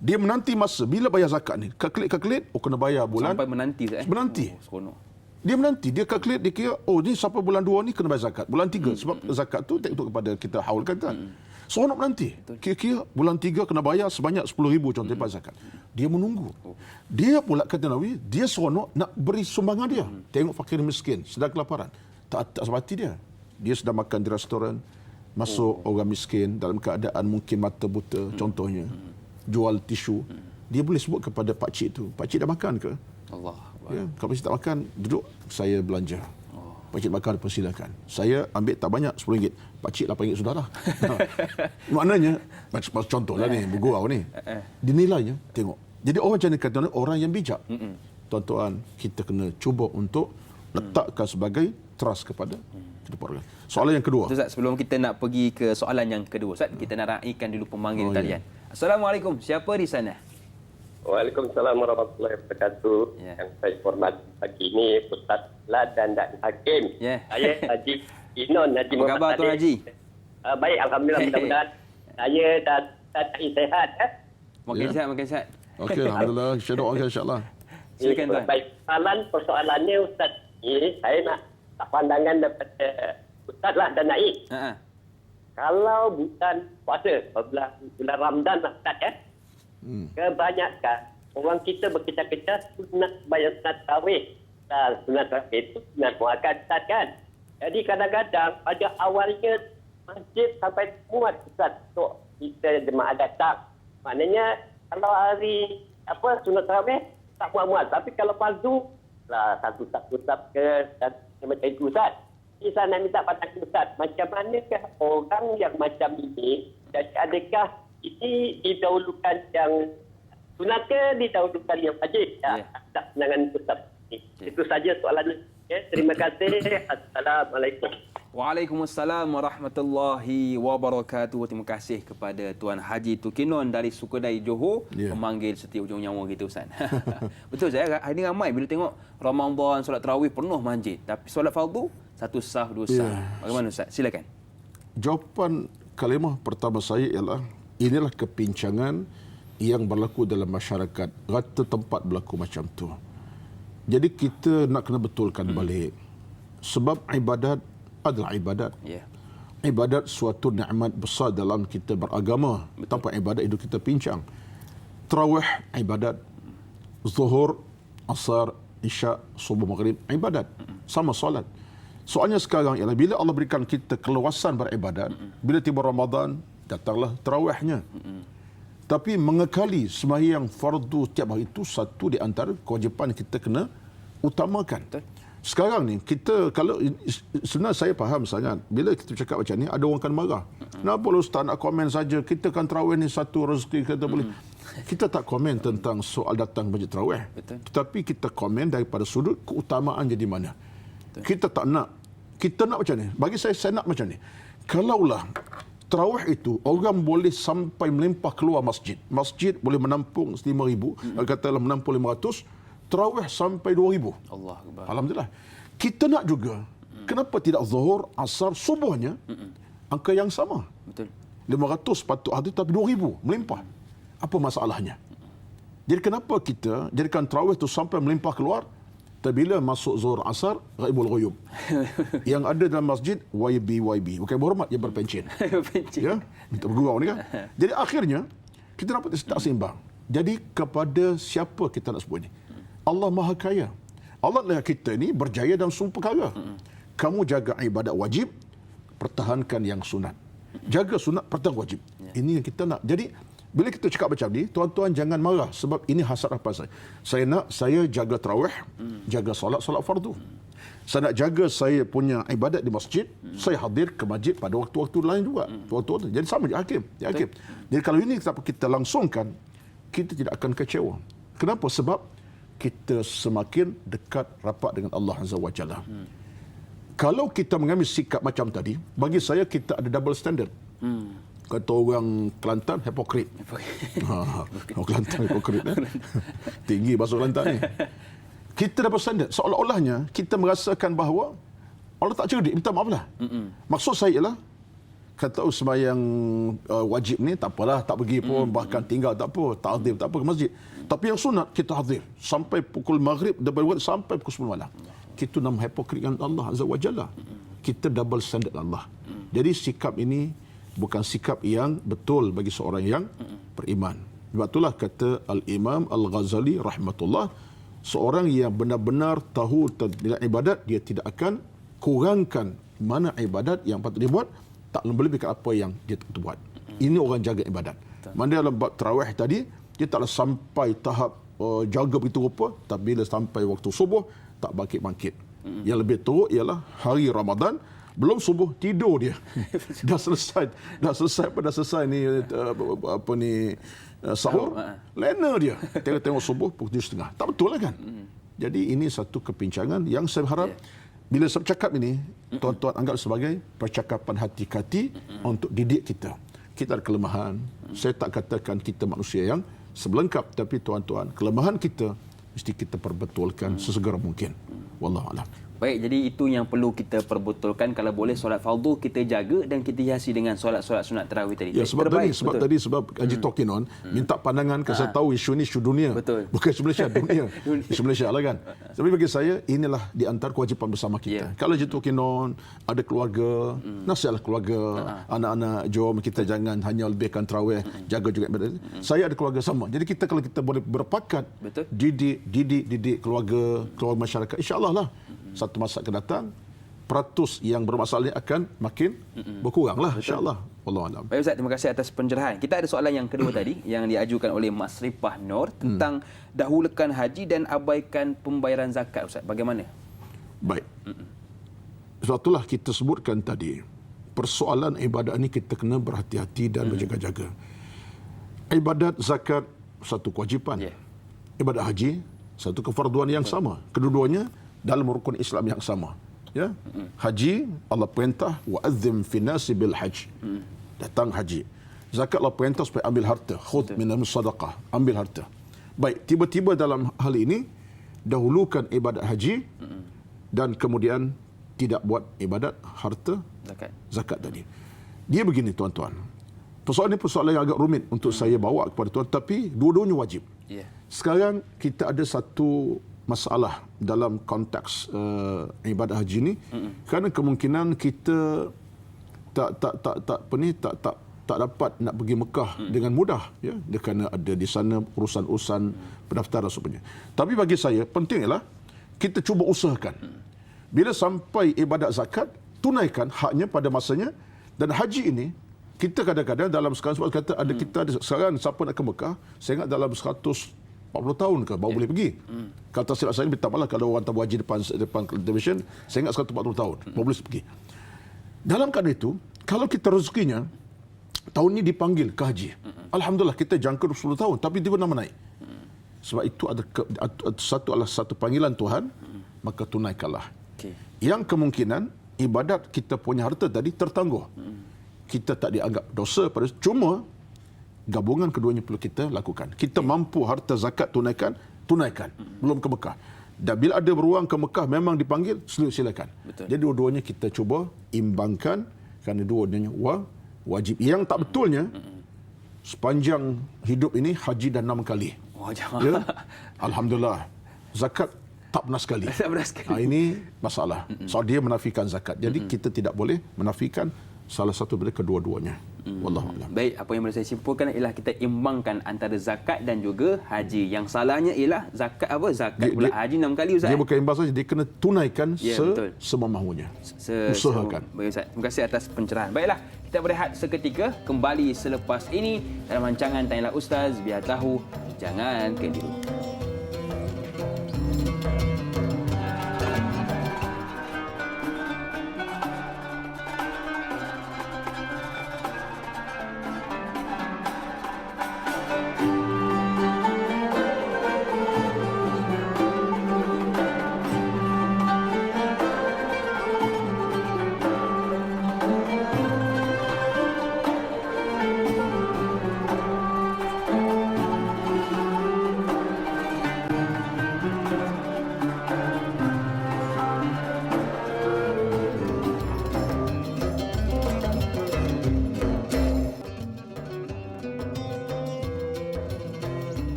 B: Dia menanti masa bila bayar zakat ni. Kalkulit, kena bayar bulan.
A: Sampai menanti.
B: Menanti.
A: Oh, seronok.
B: Dia menanti, dia kalkulit, dia kira, ni sampai bulan 2 ni kena bayar zakat. Bulan 3, sebab zakat tu untuk kepada kita haulkan kan. Seronok menanti. Kira-kira bulan 3 kena bayar sebanyak 10,000 contohnya bayar zakat. Dia menunggu. Dia pula kata Nawawi, dia seronok nak beri sumbangan dia. Tengok fakir miskin, sedang kelaparan. Tak sebati dia. Dia sedang makan di restoran, masuk orang miskin dalam keadaan mungkin mata buta, contohnya. Jual tisu. Dia boleh sebut kepada pakcik tu, pakcik dah makan ke?
A: Allah.
B: Ya, kalau pakcik tak makan, duduk, saya belanja. Pakcik makan, persilakan. Saya ambil tak banyak, RM10. Pakcik RM8 sudahlah. Maknanya, contohlah ni, bergurau ni. Dinilainya, tengok. Jadi orang macam ni kata, orang yang bijak. Tuan-tuan, kita kena cuba untuk letakkan sebagai trust kepada orang. Soalan yang kedua.
A: Ustaz, sebelum kita nak pergi ke soalan yang kedua, Ustaz, kita nak raikan dulu pemanggil talian. Assalamualaikum. Siapa di sana?
C: Waalaikumsalam warahmatullahi wabarakatuh.
A: Ya.
C: Yang saya hormati pagi ini Ustaz Ladan dan Hakim.
A: Ya.
C: Saya Haji Inon Haji
A: Apa khabar Tuan Haji?
C: Baik, alhamdulillah, mudah-mudahan saya dah sihat.
A: Makin
B: Ya.
A: sihat, makin sihat.
B: Okey, alhamdulillah. Saya doakan insya-Allah.
A: Silakan Tuan.
C: Baik, persoalannya Ustaz ini saya nak pandangan daripada Ustaz lah dan Naik.
A: Ha.
C: Kalau bukan puasa, bulan Ramadan lah Ustaz ya. Kebanyakan orang kita berkecah-kecah sunat bayar sunat tarawih. Sunat tarawih itu sunat muakkad Ustaz kan. Jadi kadang-kadang pada awalnya masjid sampai muat Ustaz untuk kita jemaah datang. Maknanya kalau hari sunat tarawih tak muat-muat. Tapi kalau fardu lah satu sab ke dan macam itu Ustaz. Jadi saya nak minta pandangan Ustaz, macam manakah orang yang macam ini, dan adakah ini didahulukan yang sunat ke didahulukan yang wajib? Ya. Tak pandangan Ustaz. Itu saja soalan. Okay, terima kasih. Assalamualaikum.
A: Waalaikumsalam warahmatullahi wabarakatuh. Terima kasih kepada Tuan Haji Tukinon dari Sukadai Johor, pemanggil setiap ujung nyawa kita Ustaz. Betul saya, hari ini ramai bila tengok Ramadan, solat tarawih penuh masjid, tapi solat fardu satu sah, dua sah. Bagaimana Ustaz? Silakan.
B: Jawapan kalimah pertama saya ialah, inilah kepincangan yang berlaku dalam masyarakat. Rata tempat berlaku macam tu. Jadi kita nak kena betulkan balik. Sebab ibadat adalah ibadat.
A: Ya.
B: Ibadat suatu nikmat besar dalam kita beragama. Tanpa ibadat hidup kita pincang. Tarawih ibadat. Zuhur, asar, isyak, subuh, maghrib ibadat. Sama solat. Soalnya sekarang ialah bila Allah berikan kita keluasan beribadat, bila tiba Ramadan, datanglah tarawihnya. Tapi mengekali sembahyang fardu tiap hari itu satu di antara kewajipan kita kena utamakan. Sekarang ni kita, kalau sebenarnya saya faham sangat bila kita cakap macam ni ada orang akan marah. Kenapa Ustaz nak komen saja, kita kan tarawih ni satu rezeki kita boleh. Kita tak komen tentang soal datang masjid tarawih. Tetapi kita komen daripada sudut keutamaan jadi mana. Kita tak nak, kita nak macam ni. Bagi saya nak macam ni. Kalaulah tarawih itu orang boleh sampai melimpah keluar masjid. Masjid boleh menampung 5,000, katalah menampung 500, tarawih sampai 2,000.
A: Allah Akbar.
B: Alhamdulillah. Kita nak juga. Kenapa tidak zuhur, asar, subuhnya angka yang sama?
A: Betul.
B: 500 patut ada tapi 2,000 melimpah. Apa masalahnya? Jadi kenapa kita jadikan tarawih tu sampai melimpah keluar? Tapi bila masuk zuhur asar, ghaibul ghuyub. Yang ada dalam masjid, YB. Bukan berhormat, dia berpencin. Ya, minta bergurau ni kan. Jadi akhirnya, kita dapat tak seimbang. Jadi kepada siapa kita nak sebut ni? Allah Maha Kaya. Allah lihat kita ni berjaya dalam semua perkara. Kamu jaga ibadat wajib, pertahankan yang sunat. Jaga sunat, pertahankan wajib. Ini yang kita nak. Jadi, bila kita cakap macam ni, tuan-tuan jangan marah sebab ini hasrat apa saya. Saya nak saya jaga tarawih, jaga solat fardu. Saya nak jaga saya punya ibadat di masjid, saya hadir ke masjid pada waktu-waktu lain juga. Waktu-waktu. Jadi sama je hakim. Jadi kalau ini kita langsungkan, kita tidak akan kecewa. Kenapa? Sebab kita semakin dekat rapat dengan Allah Azza wa Jalla. Kalau kita mengambil sikap macam tadi, bagi saya kita ada double standard. Kata orang Kelantan, hipokrit. Orang Kelantan hipokrit. Tinggi bahasa Kelantan ni. Kita dapat standard. Seolah-olahnya kita merasakan bahawa Allah tak cerdik, minta maaf lah. Maksud saya ialah, kata sembahyang wajib ni, tak apalah, tak pergi pun, bahkan tinggal tak apa, tak hadir, tak apa ke masjid. Tapi yang sunat, kita hadir. Sampai pukul maghrib, sampai pukul 10 malam. Kita nama hipokrit dengan Allah Azza wa Jalla. Kita double standard Allah. Jadi sikap ini bukan sikap yang betul bagi seorang yang beriman. Sebab itulah kata Al-Imam Al-Ghazali rahmatullah, seorang yang benar-benar tahu tentang ibadat, dia tidak akan kurangkan mana ibadat yang patut dibuat, tak melebihkan apa yang dia buat. Ini orang jaga ibadat. Mana dalam bab tarawih tadi, dia taklah sampai tahap jaga begitu rupa, tapi bila sampai waktu subuh, tak bangkit-bangkit. Yang lebih teruk ialah hari Ramadan, belum subuh tidur dia. dah selesai ni sahur, lena dia. Tengok subuh pukul 7.30. Tak betul lah kan? Jadi ini satu kepincangan yang saya harap bila saya bercakap ini, tuan-tuan anggap sebagai percakapan hati-hati untuk didik kita. Kita ada kelemahan. Saya tak katakan kita manusia yang sebelengkap, tapi tuan-tuan, kelemahan kita mesti kita perbetulkan sesegera mungkin. Wallahu a'lam.
A: Baik, jadi itu yang perlu kita perbetulkan. Kalau boleh solat fardu kita jaga dan kita hiasi dengan solat-solat sunat tarawih tadi.
B: Ya, sebab Haji Talking On minta pandangan, saya tahu isu ni isu dunia.
A: Betul.
B: Bukan isu Malaysia, dunia. Isu Malaysia lah kan. Tapi bagi saya, inilah di antara kewajipan bersama kita. Kalau Haji Talking On ada keluarga, nasihatlah keluarga, anak-anak, jom kita jangan hanya lebihkan tarawih, jaga juga ibadat. Saya ada keluarga sama. Jadi kita kalau kita boleh berpakat, didik keluarga masyarakat, insya-Allah lah satu masa akan datang, peratus yang bermasalah ini akan makin berkuranglah, insya-Allah. Wallahu a'lam.
A: Baik Ustaz, terima kasih atas pencerahan. Kita ada soalan yang kedua tadi yang diajukan oleh Mas Ripah Nur tentang dahulukan haji dan abaikan pembayaran zakat. Ustaz, bagaimana?
B: Baik. Sebab itulah kita sebutkan tadi, persoalan ibadat ini kita kena berhati-hati dan berjaga-jaga. Ibadat zakat satu kewajipan. Ibadat haji satu kefarduan yang sama. Kedua-duanya dalam rukun Islam yang sama. Ya, haji Allah perintah wa'adzim fi nasi bil hajj. Datang haji. Zakat Allah perintah supaya ambil harta, khudh min sadaqah, ambil harta. Baik, tiba-tiba dalam hal ini dahulukan ibadat haji dan kemudian tidak buat ibadat harta zakat tadi. Dia begini tuan-tuan. Persoalan ini persoalan yang agak rumit untuk saya bawa kepada tuan, tapi dua-duanya wajib. Sekarang kita ada satu masalah dalam konteks ibadah haji ini, kerana kemungkinan kita tak dapat nak pergi Mekah dengan mudah, ya, kerana ada di sana urusan-urusan pendaftaran dan sebagainya. Tapi bagi saya penting ialah kita cuba usahakan bila sampai ibadat zakat, tunaikan haknya pada masanya. Dan haji ini kita kadang-kadang dalam sekarang sebab kata ada kita ada sekarang siapa nak ke Mekah, saya ingat dalam 140 tahun ke baru boleh pergi. Kalau tak silap saya, minta maaf kalau orang tahu haji depan television, saya ingat 140 tahun baru boleh pergi. Dalam keadaan itu, kalau kita rezekinya tahun ini dipanggil ke haji, alhamdulillah kita jangka 10 tahun, tapi tiba nama naik. Sebab itu adalah satu panggilan Tuhan, maka tunaikanlah. Yang kemungkinan ibadat kita punya harta tadi tertangguh. Kita tak dianggap dosa pada, cuma gabungan keduanya perlu kita lakukan. Kita mampu harta zakat tunaikan. Belum ke Mekah. Dan bila ada beruang ke Mekah memang dipanggil, silakan. Jadi dua-duanya kita cuba imbangkan, kerana dua-duanya wajib. Yang tak betulnya, sepanjang hidup ini haji dah 6 kali.
A: Oh, jangan.
B: Ya? Alhamdulillah. Zakat tak pernah sekali.
A: Tak pernah sekali.
B: Ini masalah. So dia menafikan zakat. Jadi kita tidak boleh menafikan salah satu daripada kedua-duanya. Wallahu a'lam.
A: Baik, apa yang boleh saya simpulkan ialah kita imbangkan antara zakat dan juga haji. Yang salahnya ialah zakat apa? Zakat pula haji 6 kali Ustaz.
B: Dia bukan imbang saja, dia kena tunaikan
A: betul.
B: semampunya. Usahakan.
A: Baik Ustaz. Terima kasih atas pencerahan. Baiklah, kita berehat seketika, kembali selepas ini dalam rancangan Tanyalah Ustaz, biar tahu, jangan keliru.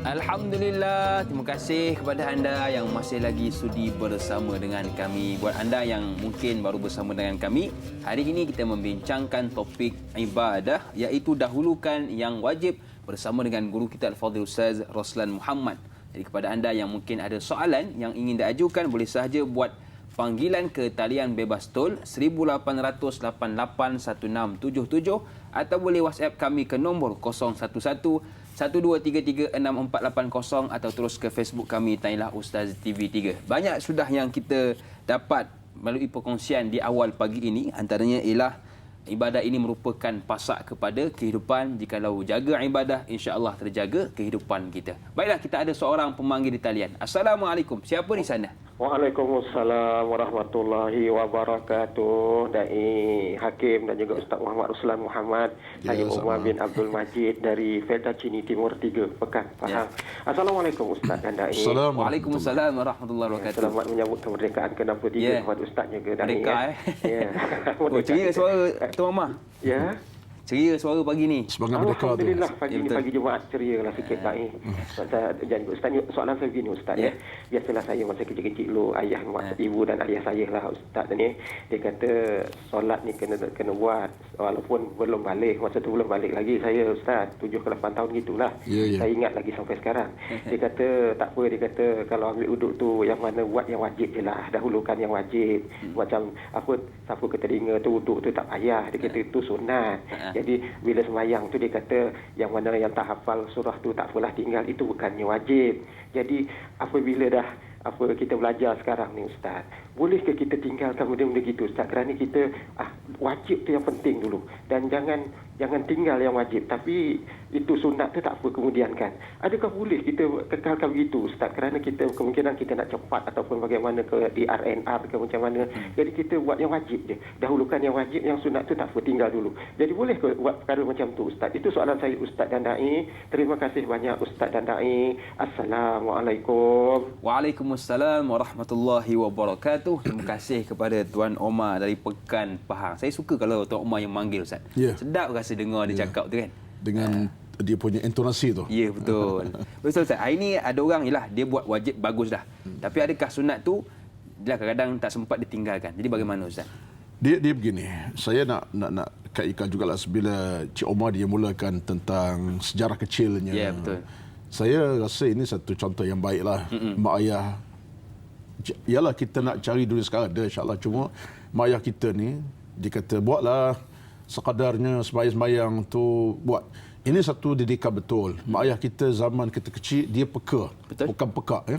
A: Alhamdulillah, terima kasih kepada anda yang masih lagi sudi bersama dengan kami. Buat anda yang mungkin baru bersama dengan kami, hari ini kita membincangkan topik ibadah, iaitu dahulukan yang wajib bersama dengan guru kita Al-Fadhil Ustaz Roslan Muhammad. Jadi kepada anda yang mungkin ada soalan yang ingin diajukan, boleh sahaja buat panggilan ke talian bebas tol 18881677 atau boleh WhatsApp kami ke nombor 011-1233-6480 atau terus ke Facebook kami Tanyalah Ustaz TV3. Banyak sudah yang kita dapat melalui perkongsian di awal pagi ini, antaranya ialah ibadah ini merupakan pasak kepada kehidupan. Jikalau jaga ibadah, insya-Allah terjaga kehidupan kita. Baiklah, kita ada seorang pemanggil di talian. Assalamualaikum. Siapa di sana?
D: Waalaikumsalam warahmatullahi wabarakatuh. Dai Hakim dan juga Ustaz Muhammad Ruslan Muhammad. Saya Umar bin Abdul Majid dari Felda Cini Timur 3, Pekan, Pahang. Assalamualaikum Ustaz dan Dai.
A: Waalaikumsalam warahmatullahi wabarakatuh.
D: Selamat menyambut kemerdekaan ke-63 kepada Ustaz juga Dai.
A: Merdeka
D: Ya.
A: Oh, ceria suara Tuan Mama.
D: Ya.
A: Ceria suara pagi ni.
B: Sebagai merdeka tu.
D: Alhamdulillah, pagi ni pagi Jumaat ceria lah sikit Dai. Jadi Ustaz, soalan saya begini Ustaz ya. Biasalah saya masa kecil-kecil dulu, ayah, ibu dan ayah saya lah Ustaz ni, dia kata solat ni kena buat walaupun belum balik. Masa tu belum balik lagi saya Ustaz, 7 ke 8 tahun gitulah. Saya ingat lagi sampai sekarang. Dia kata tak apa, dia kata kalau ambil uduk tu yang mana buat yang wajib je lah, dahulukan yang wajib. Macam apa, siapa ketelinga tu uduk tu tak payah, dia kata itu sunat. Jadi bila sembahyang tu dia kata yang mana yang tak hafal surah tu tak apalah, tinggal, itu bukannya wajib. Jadi apabila dah kita belajar sekarang ni Ustaz, bolehkah kita tinggalkan benda-benda gitu Ustaz? Kerana kita wajib tu yang penting dulu, dan jangan tinggal yang wajib, tapi itu sunat tu tak apa kemudian kan. Adakah boleh kita kekalkan begitu Ustaz? Kerana kita kemungkinan kita nak cepat ataupun bagaimana ke di RNR ke macam mana. Jadi kita buat yang wajib je, dahulukan yang wajib, yang sunat tu tak apa tinggal dulu. Jadi boleh ke buat perkara macam tu Ustaz? Itu soalan saya Ustaz dan Dai. Terima kasih banyak Ustaz dan Dai. Assalamualaikum.
A: Waalaikumsalam warahmatullahi wabarakatuh. Terima kasih kepada Tuan Omar dari Pekan, Pahang. Saya suka kalau Tuan Omar yang manggil Ustaz. Sedap rasa dengar dia cakap tu kan.
B: Dengan dia punya intonasi tu.
A: Ya, betul. Betul Ustaz. Hari ni ada orang dia buat wajib bagus dah. Tapi adakah sunat tu kadang-kadang tak sempat ditinggalkan. Jadi bagaimana Ustaz?
B: Dia begini. Saya nak kaitkan jugalah bila Cik Omar dia mulakan tentang sejarah kecilnya.
A: Ya, betul.
B: Saya rasa ini satu contoh yang baiklah. Mak ayah, ialah kita nak cari dunia sekarang ada insya-Allah, cuma mak ayah kita ni dia kata buatlah sekadarnya, sembahyang tu buat. Ini satu didikan betul. Mak ayah kita zaman kita kecil dia peka. Betul? Bukan pekak ya.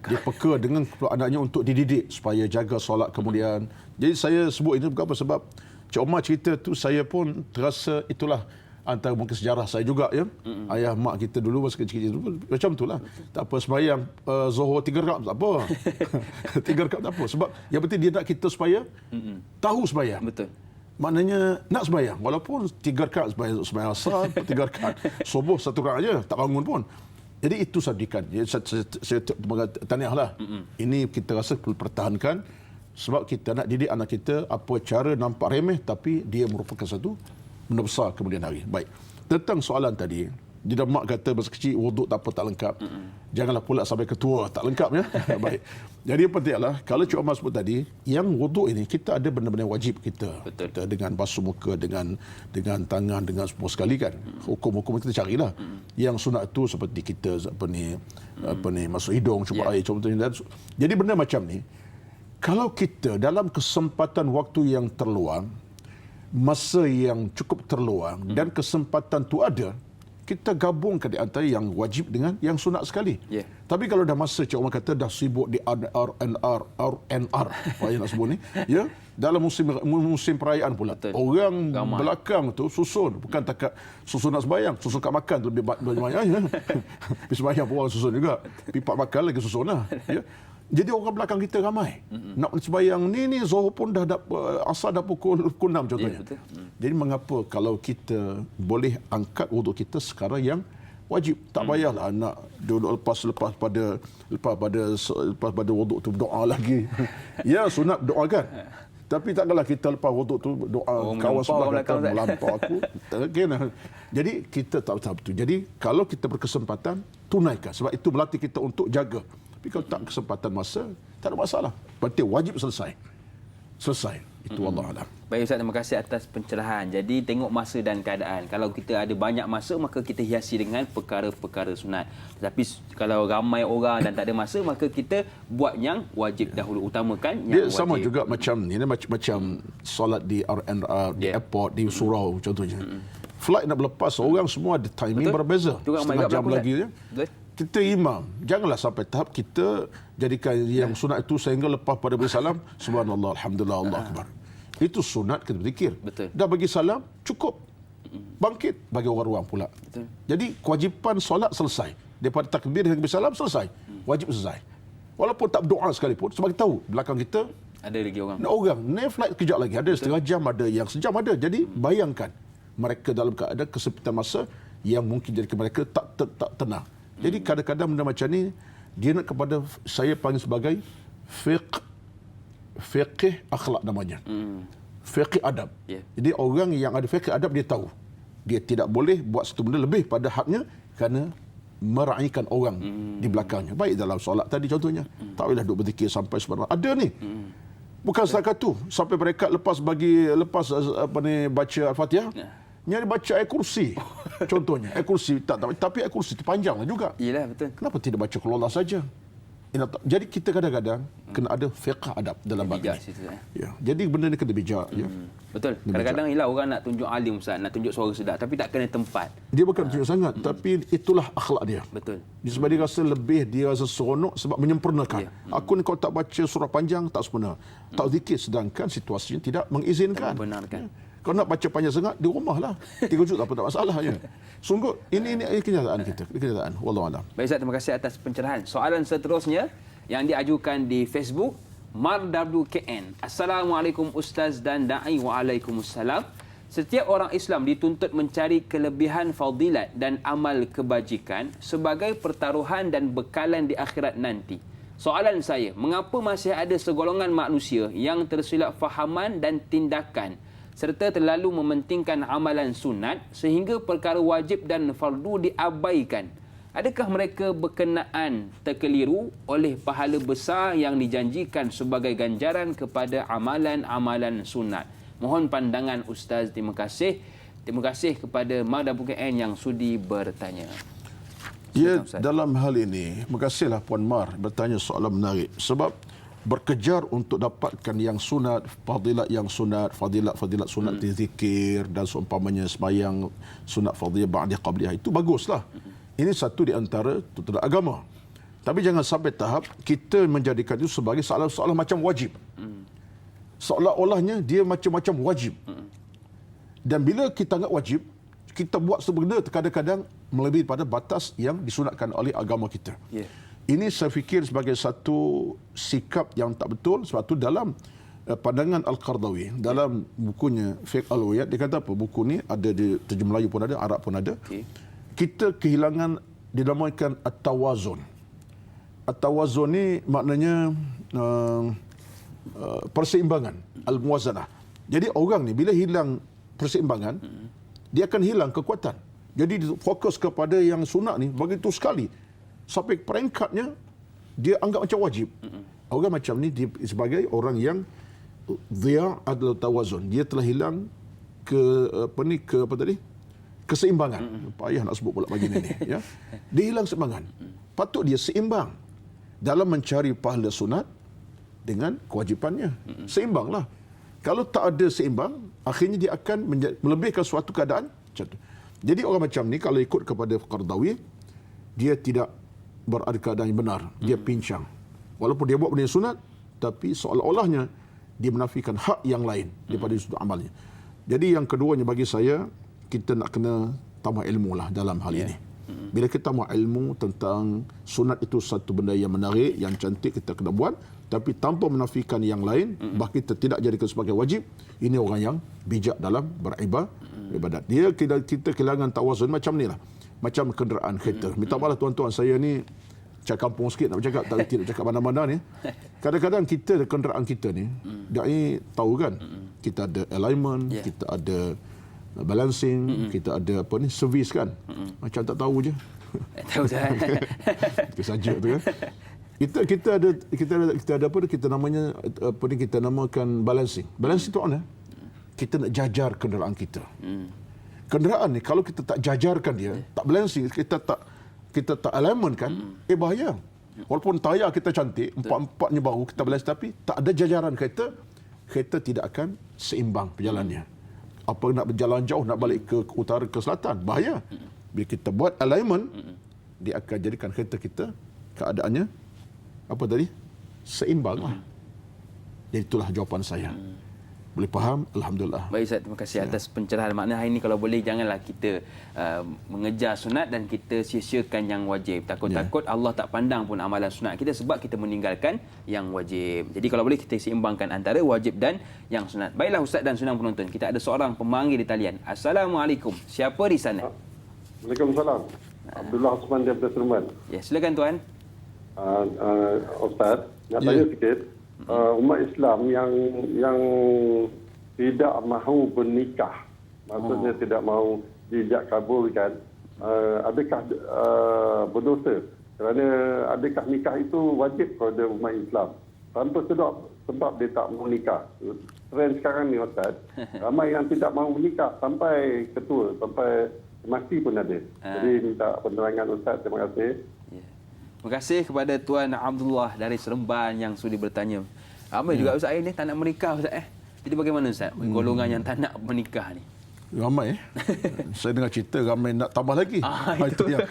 B: Dia peka dengan anaknya untuk dididik supaya jaga solat kemudian. Jadi saya sebut ini bukan apa sebab Cik Omar cerita tu saya pun terasa itulah antara mungkin sejarah saya juga ya. Ayah mak kita dulu masa kecil-kecil macam itulah. Tak apa sembahyang Zuhur 3 rakaat tak apa. 3 rakaat tak apa sebab yang penting dia nak kita supaya tahu sembahyang.
A: Betul.
B: Maknanya nak sembahyang walaupun 3 rakaat sembahyang asar, 3 rakaat subuh 1 rakaat aja tak bangun pun. Jadi itu sadikan. Saya tahniahlah. Ini kita rasa perlu pertahankan sebab kita nak didik anak kita apa cara nampak remeh tapi dia merupakan satu benda besar kemudian hari. Baik. Tentang soalan tadi, dia mak kata masa kecil wuduk tak apa tak lengkap. Janganlah pula sampai ketua tak lengkap ya. Baik. Jadi yang penting adalah kalau Cik Omar sebut tadi, yang wuduk ini kita ada benda-benda wajib kita. Kita dengan basuh muka, dengan tangan, dengan semua sekali kan. Hukum-hukum kita carilah. Yang sunat tu seperti kita apa ni masuk hidung, cuba air contohnya. Jadi benda macam ni kalau kita dalam kesempatan waktu yang terluang, masa yang cukup terluang dan kesempatan tu ada, kita gabungkan di antara yang wajib dengan yang sunat sekali. Tapi kalau dah masa Cik Omar kata dah sibuk di RNR, apa yang nak sebut ni, ya, dalam musim perayaan pula. Orang belakang tu susun, bukan takat susun nak sembahyang, susun kat makan tu lebih banyak ya. Pergi sembahyang pun orang susun juga. Pipak makan lagi susun lah. Ya. Jadi orang belakang kita ramai. Nak sembahyang ni Zuhur pun dah asar dah pukul 6 contohnya. Jadi mengapa kalau kita boleh angkat wuduk kita sekarang yang wajib, tak payahlah nak dulu lepas pada wuduk tu doa lagi. Ya, sunat doakan. Tapi takkanlah kita lepas wuduk tu doa kawan sebelah datang melampau aku. Jadi kita tak betul. Jadi kalau kita berkesempatan tunaikan, sebab itu melatih kita untuk jaga. Tapi kalau tak kesempatan masa, tak ada masalah. Berarti wajib selesai. Itu Allah alam.
A: Baik Ustaz, terima kasih atas pencerahan. Jadi tengok masa dan keadaan. Kalau kita ada banyak masa, maka kita hiasi dengan perkara-perkara sunat. Tetapi kalau ramai orang dan tak ada masa, maka kita buat yang wajib dahulu, utamakan yang wajib.
B: Sama juga macam ni, macam solat di RNR, di airport, di surau contohnya. Flight nak berlepas, orang semua ada timing berbeza. Setengah jam lagi. Kita imam, janganlah sampai tahap kita jadikan yang sunat itu sehingga lepas pada bersalam, subhanallah, alhamdulillah, Allah akbar. Itu sunat kita berzikir. Dah bagi salam, cukup. Bangkit, bagi orang-orang pula. Jadi kewajipan solat selesai. Daripada takbir hingga bersalam selesai. Wajib selesai. Walaupun tak berdoa sekalipun, sebab kita tahu belakang kita
A: ada lagi orang.
B: Naik flight kejap lagi, ada setengah jam, ada yang sejam ada. Jadi bayangkan mereka dalam keadaan kesempitan masa yang mungkin jadikan mereka tak tenang. Jadi kadang-kadang benda macam ni dia nak kepada saya panggil sebagai fiqh akhlak namanya. Fiqh adab. Jadi orang yang ada fiqh adab dia tahu dia tidak boleh buat satu benda lebih pada hadnya kerana meraihkan orang di belakangnya. Baik dalam solat tadi contohnya. Tak bolehlah duduk berzikir sampai subhanallah. Ada ni. Bukan setakat tu, sampai mereka lepas baca Al-Fatihah. Nyari baca ayat kursi. Contohnya, ayat kursi tapi ayat kursi itu panjanglah juga.
A: Iyalah, betul.
B: Kenapa tidak baca qul huwallah saja? Jadi kita kadang-kadang kena ada fiqh adab dalam bab ini. Ya. Jadi benda ni kena bijak ya.
A: Betul. Kadang-kadang ialah orang nak tunjuk alim Ustaz, nak tunjuk suara sedap tapi tak kena tempat.
B: Dia bukan tunjuk sangat tapi itulah akhlak dia.
A: Betul.
B: Sebab dia rasa lebih, dia rasa seronok sebab menyempurnakan. Aku ni kalau tak baca surah panjang tak sempurna. Tak zikir sedangkan situasinya tidak mengizinkan.
A: Membenarkan.
B: Kalau nak baca panjang sangat di rumahlah. 3 juz tak ada masalah ya. Sungguh ini kenyataan kita. Kenyataan. Wallahu a'lam.
A: Baik Ustaz, terima kasih atas pencerahan. Soalan seterusnya yang diajukan di Facebook, Mar WKN. Assalamualaikum Ustaz dan Da'i. Waalaikumsalam. Setiap orang Islam dituntut mencari kelebihan fadilat dan amal kebajikan sebagai pertaruhan dan bekalan di akhirat nanti. Soalan saya, mengapa masih ada segolongan manusia yang tersilap fahaman dan tindakan serta terlalu mementingkan amalan sunat sehingga perkara wajib dan fardu diabaikan? Adakah mereka berkenaan terkeliru oleh pahala besar yang dijanjikan sebagai ganjaran kepada amalan-amalan sunat? Mohon pandangan Ustaz. Terima kasih. Terima kasih kepada Mar WKN yang sudi bertanya.
B: Ya, dalam hal ini, terima kasihlah Puan Mar bertanya soalan menarik. Sebab berkejar untuk dapatkan yang sunat, fadilat yang sunat, fadilat sunat zikir dan seumpamanya sembahyang sunat fadilah ba'da qabliyah, itu baguslah. Ini satu di antara tuntutan agama. Tapi jangan sampai tahap kita menjadikan itu sebagai soalan macam wajib. Seolah-olahnya dia macam-macam wajib. Dan bila kita anggap wajib, kita buat sebenarnya kadang-kadang melebihi pada batas yang disunatkan oleh agama kita. Ini saya fikir sebagai satu sikap yang tak betul. Sebab itu dalam pandangan Al-Qardawi, dalam bukunya Fiqh Al-Wiyad, dia kata apa? Buku ni ada di terjemah Melayu pun ada, Arab pun ada. Kita kehilangan, dinamakan at-tawazun. At-tawazun ni maknanya perseimbangan, al-muwazanah. Jadi orang ni bila hilang perseimbangan, dia akan hilang kekuatan. Jadi fokus kepada yang sunat ni begitu sekali sampai peringkatnya dia anggap macam wajib. Orang macam ni dia sebagai orang yang dia adalah tawazun. Dia telah hilang keseimbangan. Payah nak sebut pula begini ni, ya. Dia hilang keseimbangan. Patut dia seimbang dalam mencari pahala sunat dengan kewajipannya. Seimbanglah. Kalau tak ada seimbang, akhirnya dia akan melebihkan suatu keadaan macam tu. Jadi orang macam ni kalau ikut kepada Qardawi, dia tidak berada keadaan yang benar. Dia pincang. Walaupun dia buat benda yang sunat, tapi seolah-olahnya dia menafikan hak yang lain daripada sudut amalnya. Jadi yang keduanya bagi saya, kita nak kena tambah ilmu lah dalam hal ini. Bila kita tambah ilmu tentang sunat itu satu benda yang menarik, yang cantik, kita kena buat. Tapi tanpa menafikan yang lain, bahkan kita tidak jadikan sebagai wajib. Ini orang yang bijak dalam beribadat. Kita kehilangan tawazun macam ni lah. Macam kenderaan kereta. Minta maaf tuan-tuan, saya ni cakap kampung sikit nak bercakap, tidak cakap mana-mana ni. Kadang-kadang kita, kenderaan kita ni, dia ni tahu kan, kita ada alignment, kita ada balancing, kita ada servis kan. Macam tak tahu je.
A: Tahu je.
B: Kesaja tu kan. Kita ada apa kita namanya kita namakan balancing. Balancing tu mana? Kita nak jajar kenderaan kita. Kenderaan ni kalau kita tak jajarkan dia, tak balancing, kita tak alignment kan, bahaya. Walaupun tayar kita cantik, empat-empatnya baru kita balance, tapi tak ada jajaran kereta tidak akan seimbang perjalanannya. Apa nak berjalan jauh, nak balik ke utara ke selatan, bahaya. Bila kita buat alignment, dia akan jadikan kereta kita keadaannya apa tadi? Seimbang lah. Jadi itulah jawapan saya. Boleh faham? Alhamdulillah.
A: Baik Ustaz, terima kasih atas pencerahan. Makna hari ini kalau boleh janganlah kita mengejar sunat dan kita sia-siakan yang wajib. Takut-takut Allah tak pandang pun amalan sunat kita sebab kita meninggalkan yang wajib. Jadi kalau boleh kita seimbangkan antara wajib dan yang sunat. Baiklah Ustaz dan sunang penonton, kita ada seorang pemanggil di talian. Assalamualaikum. Siapa di sana?
E: Waalaikumsalam. Abdullah Osman daripada Seremban.
A: Ya, silakan tuan.
E: Ustaz, nak tanya sikit. Umat Islam yang tidak mahu bernikah, maksudnya tidak mahu dijak kabulkan, adakah berdosa? Kerana adakah nikah itu wajib kepada umat Islam tanpa sebab dia tak mahu nikah. Trend sekarang ni Ustaz, ramai yang tidak mahu menikah sampai ketua, sampai mati pun ada. Jadi minta penerangan Ustaz. Terima kasih.
A: Terima kasih kepada Tuan Abdullah dari Seremban yang sudi bertanya. Ramai juga Ustaz ni tak nak menikah Ustaz. Jadi bagaimana Ustaz golongan yang tak nak menikah ni?
B: Ramai saya dengar cerita ramai nak tambah lagi. Itu yang.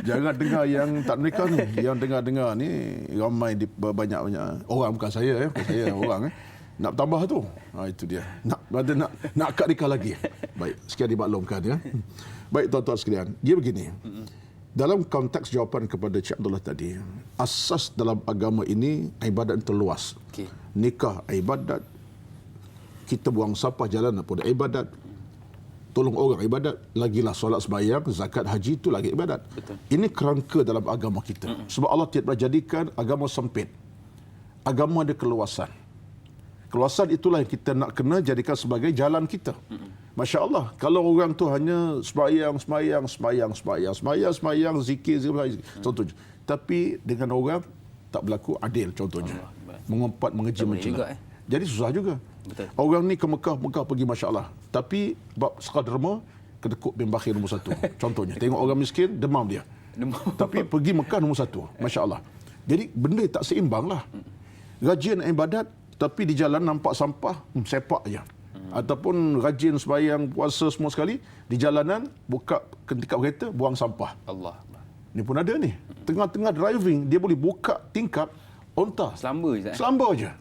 B: Jangan dengar yang tak menikah ni. Yang dengar-dengar ni ramai di banyak-banyak orang, bukan saya orang nak tambah tu. Itu dia. Nak akad nikah lagi. Baik, sekian dimaklumkan ya. Baik tuan-tuan sekalian, dia begini. Dalam konteks jawapan kepada Cik Abdullah tadi, asas dalam agama ini ibadat terluas. Nikah ibadat, kita buang sampah jalan pun ibadat, tolong orang ibadat, lagilah solat sembahyang, zakat, haji itu lagi ibadat.
A: Betul.
B: Ini kerangka dalam agama kita. Sebab Allah tidak jadikan agama sempit. Agama ada keluasan. Keluasan itulah yang kita nak kena jadikan sebagai jalan kita. Masya Allah, kalau orang tu hanya sembahyang, zikir, contohnya. Tapi dengan orang tak berlaku adil, contohnya. Mengumpat, mengeji, mencela. Jadi susah juga.
A: Betul.
B: Orang ni ke Mekah pergi Masya Allah. Tapi bab sekadar kedekut bin bakhir nombor 1. Contohnya, tengok orang miskin, demam dia. Tapi pergi Mekah nombor 1. Masya Allah. Jadi benda tak seimbang lah. Rajin ibadat, tapi di jalan nampak sampah, sepak je. Ataupun rajin sembahyang, puasa semua sekali, di jalanan buka tingkap kereta, buang sampah.
A: Allah.
B: Ni pun ada ni. Tengah-tengah driving, dia boleh buka tingkap, onta. Selamba je.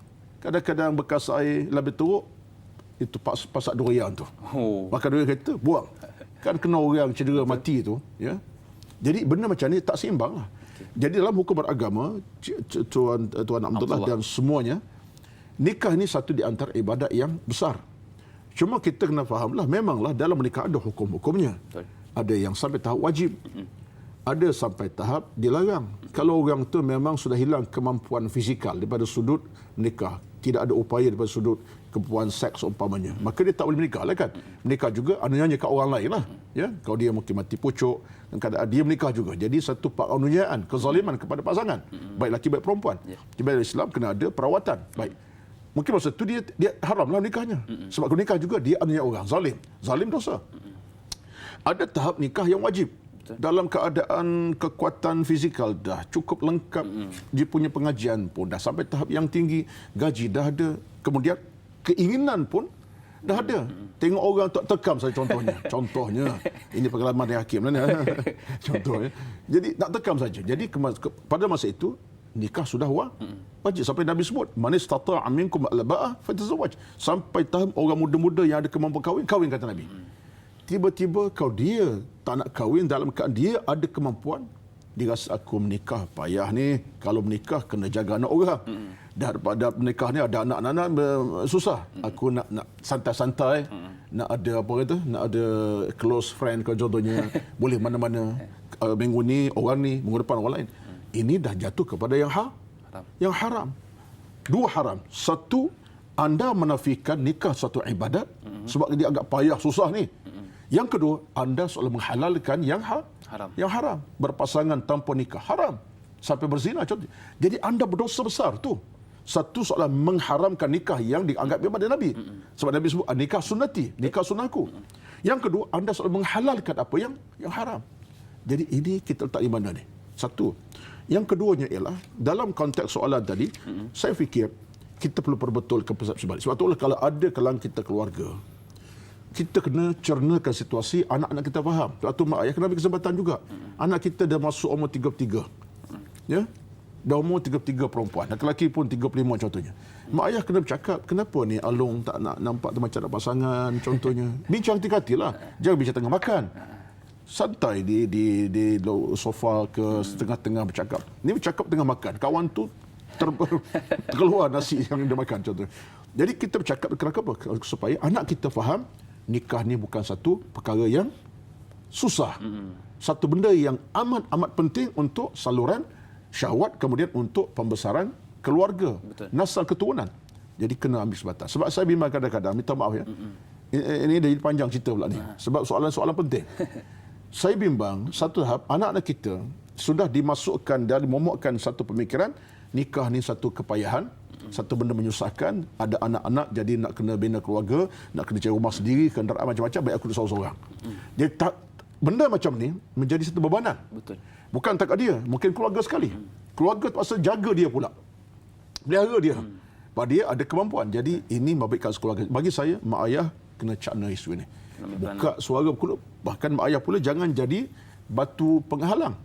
B: Kadang-kadang bekas air lebih teruk, itu pasak durian tu. Makan durian kereta, buang. Kan kena orang cedera mati tu. Ya. Jadi benda macam ni tak seimbang lah. Jadi dalam hukum beragama, Tuan Abdullah dan semuanya, nikah ni satu di antara ibadat yang besar. Cuma kita kena fahamlah, memanglah dalam menikah ada hukum-hukumnya. Ada yang sampai tahap wajib. Ada sampai tahap dilarang. Kalau orang tu memang sudah hilang kemampuan fizikal daripada sudut menikah, tidak ada upaya daripada sudut keperluan seks umpamanya, maka dia tak boleh menikah lah kan. Menikah juga anugerahnya kat orang lain lah. Ya, kalau dia mungkin mati pucuk dan keadaan dia menikah juga. Jadi satu penganiayaan, kezaliman kepada pasangan, baik lelaki baik perempuan. Di dalam Islam kena ada perawatan. Baik. Mungkin masa tu dia haramlah nikahnya. Sebab kalau nikah juga dia aniaya orang, zalim dosa. Ada tahap nikah yang wajib. Dalam keadaan kekuatan fizikal dah cukup lengkap, dia punya pengajian pun dah sampai tahap yang tinggi, gaji dah ada, kemudian keinginan pun dah ada. Tengok orang tak tekam saya contohnya ini pengalaman dari hakim lah. Contohnya, jadi tak tekam saja. Jadi pada masa itu nikah sudah wajib. Sampai Nabi sebut man istata'a minkum al-ba'a fatazawwaj, sampai tahap orang muda-muda yang ada kemampuan kahwin kata Nabi. Tiba-tiba dia tak nak kahwin dalam keadaan dia ada kemampuan, dia rasa aku menikah payah ni, kalau menikah kena jaga anak orang. Daripada menikah ni ada anak-anak susah. Aku nak santai-santai, nak ada apa kata, nak ada close friend kalau contohnya, boleh mana-mana. Minggu ni orang ni, minggu depan orang lain. Ini dah jatuh kepada yang haram. Dua haram. Satu, anda menafikan nikah satu ibadat sebab dia agak payah susah ni. Yang kedua, anda seolah menghalalkan yang haram. Berpasangan tanpa nikah haram. Sampai berzina contohnya. Jadi anda berdosa besar tu. Satu seolah mengharamkan nikah yang dianggap daripada Nabi. Sebab Nabi sebut nikah sunnati, nikah sunnahku. Yang kedua, anda seolah menghalalkan apa yang haram. Jadi ini kita letak di mana ni? Satu. Yang keduanya ialah dalam konteks soalan tadi, saya fikir kita perlu perbetulkan persepsi balik. Sebab itulah kalau ada kalangan kita keluarga, kita kena cernakan situasi, anak-anak kita faham. Sebab tu mak ayah kena ambil kesempatan juga. Anak kita dah masuk umur 33. Ya? Dah umur 33 perempuan. Lelaki pun 35 contohnya. Mak ayah kena bercakap, kenapa ni Along tak nak nampak macam ada pasangan contohnya. Bincang hati-hati lah. Jangan bincang tengah makan. Santai di sofa ke setengah-tengah bercakap. Ni bercakap tengah makan. Kawan tu terkeluar nasi yang dia makan contohnya. Jadi kita bercakap kenapa? Supaya anak kita faham nikah ni bukan satu perkara yang susah. Satu benda yang amat penting untuk saluran syahwat, kemudian untuk pembesaran keluarga, nasal keturunan. Jadi kena ambil sebatang. Sebab saya bimbang kadang-kadang, minta maaf ya. Ini dah jadi panjang cerita pula ni. Sebab soalan-soalan penting. Saya bimbang satu tahap anak-anak kita sudah dimasukkan dan momokkan satu pemikiran nikah ni satu kepayahan, satu benda menyusahkan, ada anak-anak jadi nak kena bina keluarga, nak kena cari rumah sendiri, kenderaan macam-macam, baik aku seorang-seorang. Dia tak, benda macam ni menjadi satu bebanan.
A: Betul.
B: Bukan takat dia, mungkin keluarga sekali. Keluarga terpaksa jaga dia pula. Pelihara dia. Sebab dia ada kemampuan. Jadi ini mabitkan keluarga. Bagi saya, mak ayah kena cakna isu ini. Buka suara berkulup. Bahkan mak ayah pula jangan jadi batu penghalang.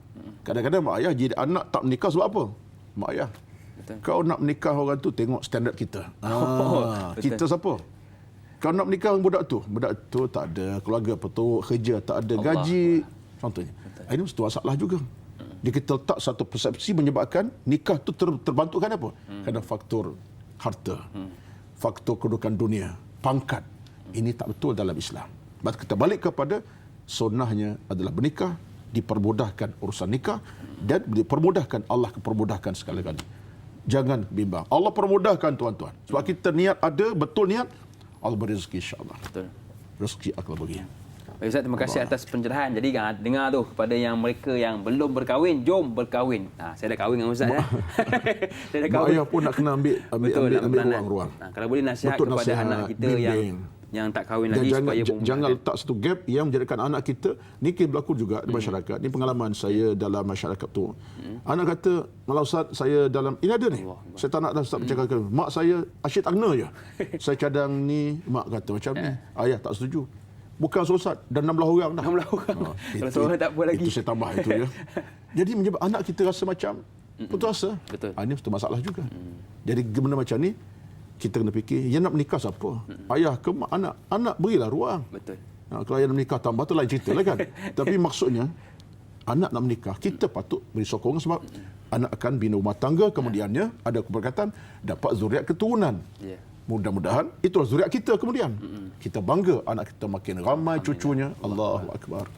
B: Kadang-kadang mak ayah jadi anak tak menikah sebab apa? Mak ayah. Betul. Kau nak menikah orang tu, tengok standard kita. Kita siapa? Kau nak menikah budak tu tak ada keluarga, petuk, kerja, tak ada gaji. Contohnya. Ini mesti masalah juga. Dia kita letak satu persepsi menyebabkan nikah tu terbantukkan apa? Kerana faktor harta, faktor kedudukan dunia, pangkat. Ini tak betul dalam Islam. Maka kita balik kepada sunnahnya adalah bernikah, dipermudahkan urusan nikah dan dipermudahkan, Allah permudahkan sekali-kali. Jangan bimbang. Allah permudahkan tuan-tuan. Sebab kita niat ada, betul niat, Allah beri rezeki insya-Allah. Betul. Rezeki akan bagi.
A: Baik Ustaz, terima kasih atas pencerahan. Jadi dengar tu kepada yang mereka yang belum berkahwin, jom berkahwin. Saya dah kahwin dengan Ustaz. Saya dah kahwin.
B: Mak ayah pun nak kena ambil ruang-ruang.
A: Kalau boleh nasihat kepada nasihat, anak kita yang tak kahwin lagi supaya
B: jangan letak satu gap yang menjadikan anak kita ni berlaku juga di masyarakat. Ini pengalaman saya dalam masyarakat tu. Anak kata, "Malah Ustaz, saya dalam ini ada ni. Saya tak nak dah Ustaz bercakap. Mak saya asyik tangna je. Saya cadang ni, mak kata macam ni. Ayah tak setuju. Bukan Ustaz, dah 16 orang dah.
A: 16 orang. Kalau seorang tak apa lagi.
B: Itu saya tambah itu ya. Jadi menyebab anak kita rasa macam putus asa.
A: Betul.
B: Ini satu masalah juga. Jadi benda macam ni kita kena fikir, yang nak menikah siapa? Ayah ke mak anak? Anak berilah ruang.
A: Betul.
B: Kalau ayah nak menikah tambah tu lain cerita lah kan. Tapi maksudnya anak nak menikah, kita patut beri sokongan sebab anak akan bina rumah tangga, kemudiannya ada keberkatan dapat zuriat keturunan. Yeah. Mudah-mudahan itulah zuriat kita kemudian. Kita bangga anak kita makin ramai cucunya. Allahu Akbar.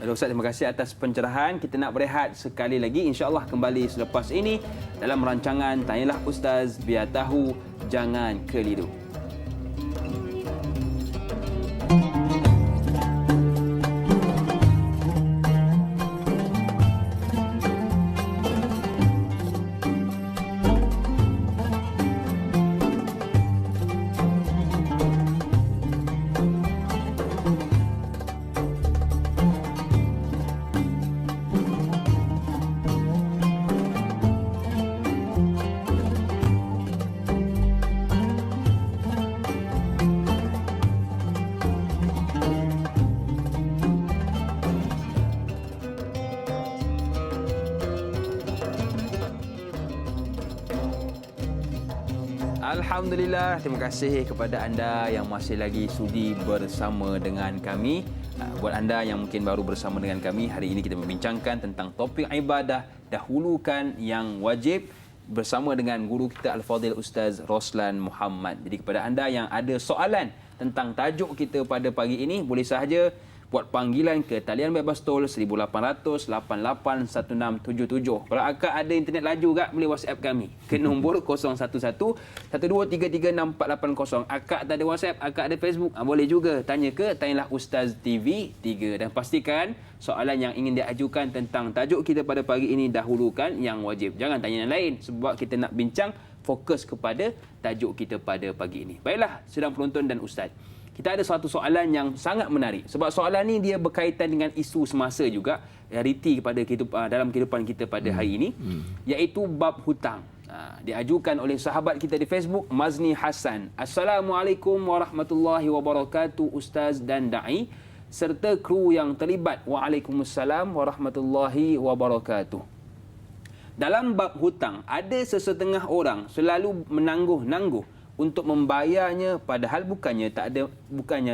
A: Baik Ustaz, terima kasih atas pencerahan. Kita nak berehat sekali lagi. InsyaAllah kembali selepas ini dalam rancangan Tanyalah Ustaz, biar tahu jangan keliru. Alhamdulillah, terima kasih kepada anda yang masih lagi sudi bersama dengan kami. Buat anda yang mungkin baru bersama dengan kami, hari ini kita membincangkan tentang topik ibadah, dahulukan yang wajib, bersama dengan guru kita Al-Fadhil Ustaz Roslan Muhammad. Jadi kepada anda yang ada soalan tentang tajuk kita pada pagi ini, boleh sahaja buat panggilan ke talian bebas tol 1800 881677. Kalau akak ada internet laju kak, boleh WhatsApp kami ke nombor 011 12336480. Akak tak ada WhatsApp, akak ada Facebook, boleh juga tanya ke Tanyalah Ustaz TV 3. Dan pastikan soalan yang ingin diajukan tentang tajuk kita pada pagi ini dahulukan yang wajib. Jangan tanya yang lain sebab kita nak bincang fokus kepada tajuk kita pada pagi ini. Baiklah, sedang penonton dan Ustaz, kita ada satu soalan yang sangat menarik. Sebab soalan ni dia berkaitan dengan isu semasa juga, realiti kepada dalam kehidupan kita pada hari ini, iaitu bab hutang. Diajukan oleh sahabat kita di Facebook, Mazni Hassan. Assalamualaikum warahmatullahi wabarakatuh Ustaz dan Da'i serta kru yang terlibat. Waalaikumsalam warahmatullahi wabarakatuh. Dalam bab hutang, ada sesetengah orang selalu menangguh-nangguh untuk membayarnya padahal bukannya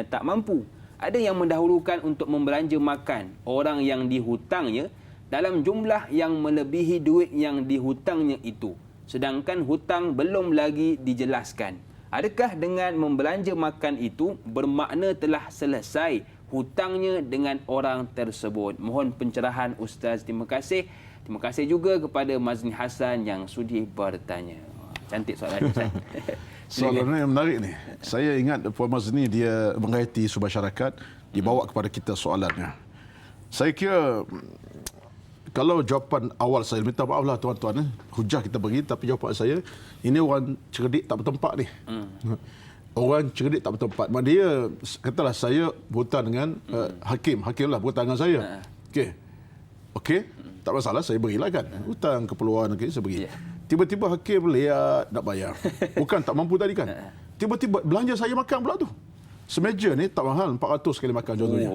A: tak mampu. Ada yang mendahulukan untuk membelanja makan orang yang dihutangnya dalam jumlah yang melebihi duit yang dihutangnya itu, sedangkan hutang belum lagi dijelaskan. Adakah dengan membelanja makan itu bermakna telah selesai hutangnya dengan orang tersebut? Mohon pencerahan Ustaz. Terima kasih. Terima kasih juga kepada Mazni Hassan yang sudi bertanya. Cantik soalan Ustaz.
B: Soalan yang menarik ni. Saya ingat Puan Mazni dia mengaiti isu masyarakat, dibawa kepada kita soalannya. Saya kira kalau jawapan awal saya, minta maaf lah tuan-tuan, hujah kita bagi, tapi jawapan saya, ini orang cerdik tak bertempat ni. Orang cerdik tak bertempat. Maksudnya dia, katalah saya berhutang dengan hakim lah berhutang dengan saya. Okey, tak masalah, saya berilah kan. Hutang keperluan, saya beri. Tiba-tiba hakim lihat nak bayar. Bukan tak mampu tadi kan. Tiba-tiba belanja saya makan pula tu. Semeja ni tak mahal, 400 sekali makan contohnya.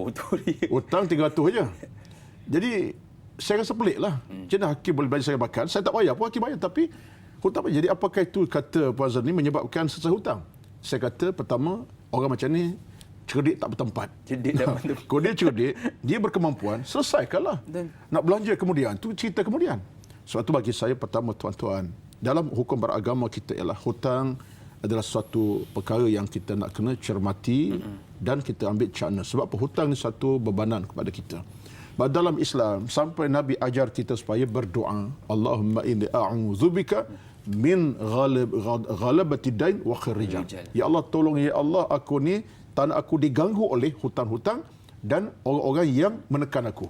B: Hutang 300 je. Jadi saya rasa pelik lah. Macam hakim boleh belanja saya makan, saya tak bayar pun hakim bayar. Tapi hutang. Jadi apakah itu kata Puan Zani menyebabkan selesai hutang? Saya kata pertama, orang macam ni cerdik tak bertempat. Kalau dia cerdik, dia berkemampuan, selesaikanlah. Nak belanja kemudian, tu cerita kemudian. Sebab itu bagi saya pertama tuan-tuan, dalam hukum beragama kita ialah hutang adalah suatu perkara yang kita nak kena cermati dan kita ambil cakna. Sebab hutang ni satu bebanan kepada kita. Dalam Islam sampai Nabi ajar kita supaya berdoa, Allahumma inni a'udzubika min ghalabati dain wa khirrijal. Ya Allah, tolong ya Allah, aku ni tanah aku diganggu oleh hutang-hutang dan orang-orang yang menekan aku.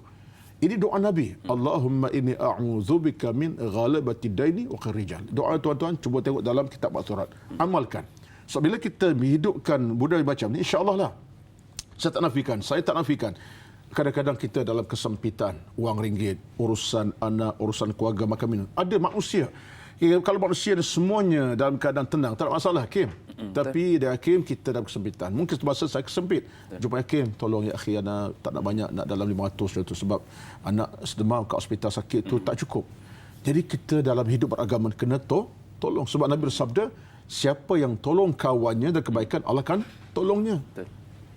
B: Ini doa Nabi. Allahumma inni a'udzubika min ghalabati daini wa khirrijal. Doa tuan-tuan cuba tengok dalam kitab Al-Surat. Amalkan. So bila kita menghidupkan budaya macam ni, insya-Allah lah. Saya tak nafikan. Kadang-kadang kita dalam kesempitan, wang ringgit, urusan anak, urusan keluarga, makan minum. Ada manusia. Kalau manusia semuanya dalam keadaan tenang, tak ada masalah, Hakim. Tapi dia Hakim, kita dalam kesempitan. Mungkin semasa saya kesempit. Jumpa Hakim, tolong ya akhi, anak tak nak banyak, nak dalam 500 tu sebab anak sedemam kat hospital sakit tu tak cukup. Jadi kita dalam hidup beragama kena tolong. Sebab Nabi bersabda, siapa yang tolong kawannya dan kebaikan, Allah akan tolongnya.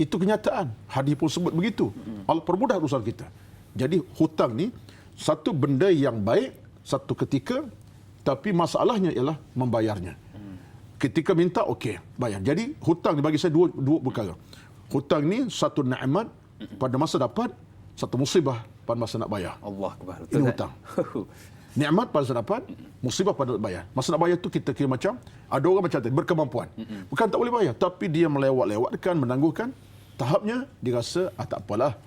B: Itu kenyataan. Hadis pun sebut begitu. Allah permudah urusan kita. Jadi hutang ni satu benda yang baik satu ketika, tapi masalahnya ialah membayarnya. Ketika minta, okey, bayar. Jadi hutang ni bagi saya dua perkara. Hutang ni satu nikmat pada masa dapat, satu musibah pada masa nak bayar.
A: Allah Akbar.
B: Ini hutang. Nikmat pada saat dapat, musibah pada bayar. Masa nak bayar tu kita kira macam, ada orang macam tadi, berkemampuan. Bukan tak boleh bayar, tapi dia melewat-lewatkan, menangguhkan. Tahapnya, dia rasa, tak apalah.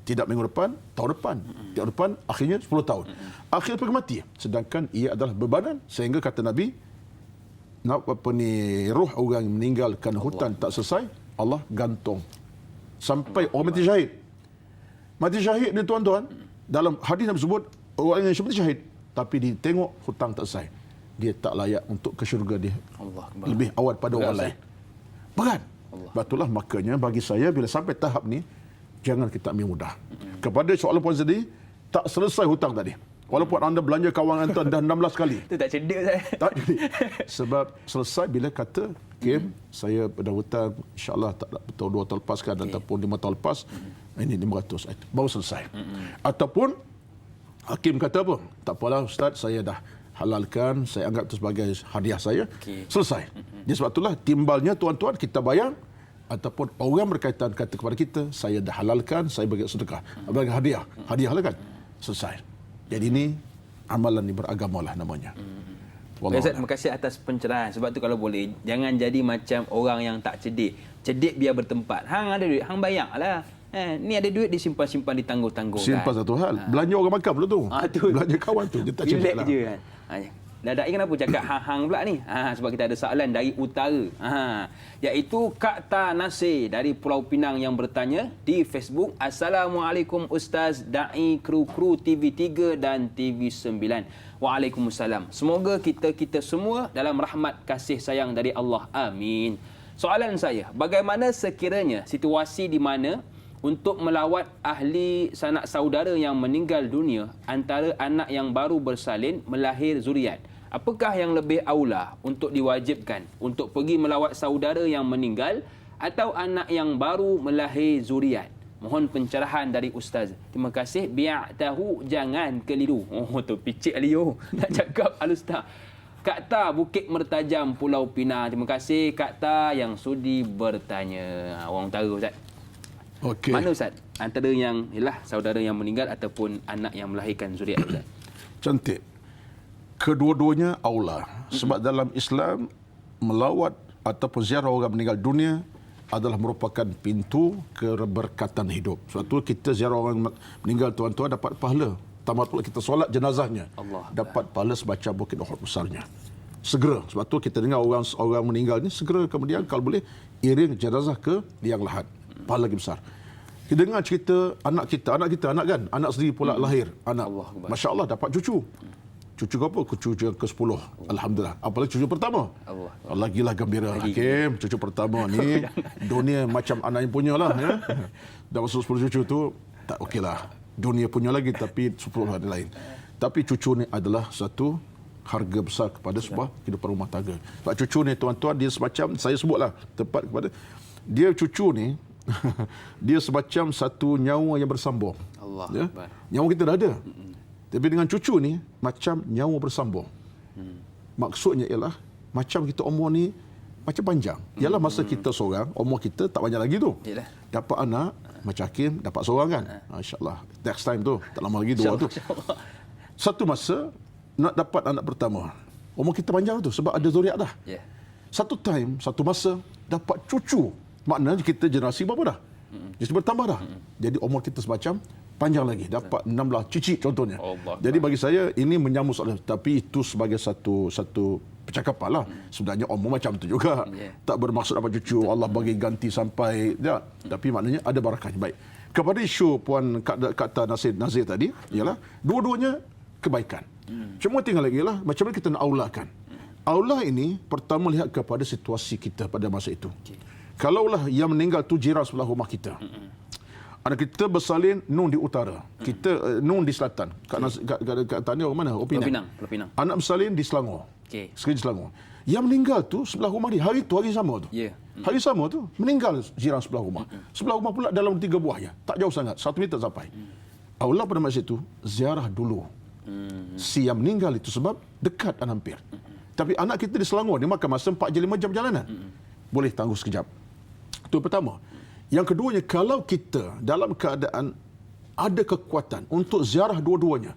B: Tidak minggu depan, tahun depan. Tahun depan, akhirnya 10 tahun. Akhirnya pergi mati. Sedangkan ia adalah bebanan. Sehingga kata Nabi, roh orang yang meninggalkan hutan tak selesai, Allah gantung. Sampai orang mati syahid. Mati syahid ni tuan-tuan, dalam hadis Nabi sebut, orang yang mati syahid, tapi ditengok hutang tak selesai. Dia tak layak untuk ke syurga dia. Lebih awal pada orang lain. Berat. Batulah makanya bagi saya bila sampai tahap ni, jangan kita ambil mudah. Kepada soalan puan tadi, tak selesai hutang tadi. Walaupun anda belanja kawangan anda dah 16 kali.
A: Itu tak cerdik saya.
B: Tak cerdik. Sebab selesai bila kata, Kim, saya pada hutang, insyaAllah tak betul 2 tahun lepas kan, ataupun 5 tahun lepas, ini 500. Baru selesai. Ataupun, Hakim kata apa? Tak apalah Ustaz, saya dah halalkan, saya anggap itu sebagai hadiah saya. Selesai. Jadi sebab itulah timbalnya tuan-tuan kita bayar, ataupun orang berkaitan kata kepada kita, saya dah halalkan, saya bagi sedekah, bagi hadiah. Hadiah lah kan? Selesai. Jadi ini amalan ni beragamalah namanya.
A: Ustaz, terima kasih atas pencerahan. Sebab tu kalau boleh, jangan jadi macam orang yang tak cerdik. Cerdik biar bertempat. Hang ada duit, hang bayar lah. Ni ada duit disimpan-simpan ditangguh-tangguh.
B: Simpan satu hal. Belanja orang makan pula tu. Belanja kawan tu. Dia tak cerdik lah.
A: Je kan. Dadak kenapa cakap hang-hang pula ni? Sebab kita ada soalan dari utara. Iaitu Kak Ta Nasir dari Pulau Pinang yang bertanya di Facebook. Assalamualaikum Ustaz, Da'i, kru-kru TV3 dan TV9. Waalaikumsalam. Semoga kita semua dalam rahmat kasih sayang dari Allah. Amin. Soalan saya, bagaimana sekiranya situasi di mana untuk melawat ahli sanak saudara yang meninggal dunia antara anak yang baru bersalin melahir zuriat? Apakah yang lebih aula untuk diwajibkan untuk pergi melawat saudara yang meninggal atau anak yang baru melahir zuriat? Mohon pencerahan dari Ustaz. Terima kasih. Biar tahu jangan keliru. Oh tu picik Leo nak cakap Al-Ustaz. Kak Ta, Bukit Mertajam, Pulau Pinang. Terima kasih Kak Ta yang sudi bertanya. Orang utara Ustaz.
B: Okey.
A: Mana Ustaz? Antara yang ialah saudara yang meninggal ataupun anak yang melahirkan zuriat Ustaz?
B: Cantik. Kedua-duanya aula. Sebab dalam Islam, melawat ataupun ziarah orang meninggal dunia adalah merupakan pintu keberkatan hidup. Sebab tu kita ziarah orang meninggal tuan-tuan dapat pahala. Tamat pula kita solat jenazahnya. Dapat pahala sebaca Bukit Uhud besarnya. Segera. Sebab tu kita dengar orang meninggal ni, segera kemudian kalau boleh iring jenazah ke liang lahat. Pahala lagi besar. Kita dengar cerita anak kan, anak sendiri pula lahir, anak. Masya Allah dapat cucu. Cucu ke apa? Cucu ke-10. Alhamdulillah. Apalagi cucu pertama. Lagilah gembira. Hakim, cucu pertama ni dunia macam anak yang punya lah. Ya? Dah masuk 10 cucu tu, tak okey lah. Dunia punya lagi tapi 10 ada lain. Tapi cucu ni adalah satu harga besar kepada sebuah kehidupan rumah tangga. Sebab cucu ni tuan-tuan, dia semacam, saya sebutlah tepat kepada, dia cucu ni, dia semacam satu nyawa yang bersambung. Ya? Nyawa kita dah ada. Tapi dengan cucu ni, macam nyawa bersambung. Maksudnya ialah, macam kita umur ni, macam panjang. Ialah masa kita seorang, umur kita tak banyak lagi tu. Dapat anak, macam Hakim, dapat seorang kan. InsyaAllah. Next time tu, tak lama lagi 2 tu. Satu masa, nak dapat anak pertama. Umur kita panjang tu, sebab ada zuriat dah. Satu time, satu masa, dapat cucu. Maknanya kita generasi berapa dah? Jadi bertambah dah. Jadi umur kita semacam panjang lagi. Dapat 16 cicit contohnya. Jadi bagi saya ini menyambung soalan. Tapi itu sebagai satu percakapan lah. Sebenarnya umur macam tu juga. Tak bermaksud dapat cucu. Allah bagi ganti sampai. Ya. Tapi maknanya ada barakahnya. Baik. Kepada isu Puan Kak Ta Nasir tadi, ialah dua-duanya kebaikan. Cuma tinggal lagi lah macam mana kita nak aulakan. Aula ini pertama lihat kepada situasi kita pada masa itu. Kalaulah yang meninggal tu jiran sebelah rumah kita. Anak kita bersalin Nun di utara. Kita Nun di selatan. Kak Tanya orang mana? Pinang. Anak bersalin di Selangor. Sekali di Selangor. Yang meninggal tu sebelah rumah dia. Hari sama tu. Hari sama tu meninggal jiran sebelah rumah. Sebelah rumah pula dalam 3 buah ya. Tak jauh sangat. 1 meter sampai. Allah pada masa itu ziarah dulu. Si yang meninggal itu sebab dekat dan hampir. Tapi anak kita di Selangor dia makan masa 4-5 jam perjalanan. Boleh tangguh sekejap. Itu pertama. Yang keduanya, kalau kita dalam keadaan ada kekuatan untuk ziarah dua-duanya,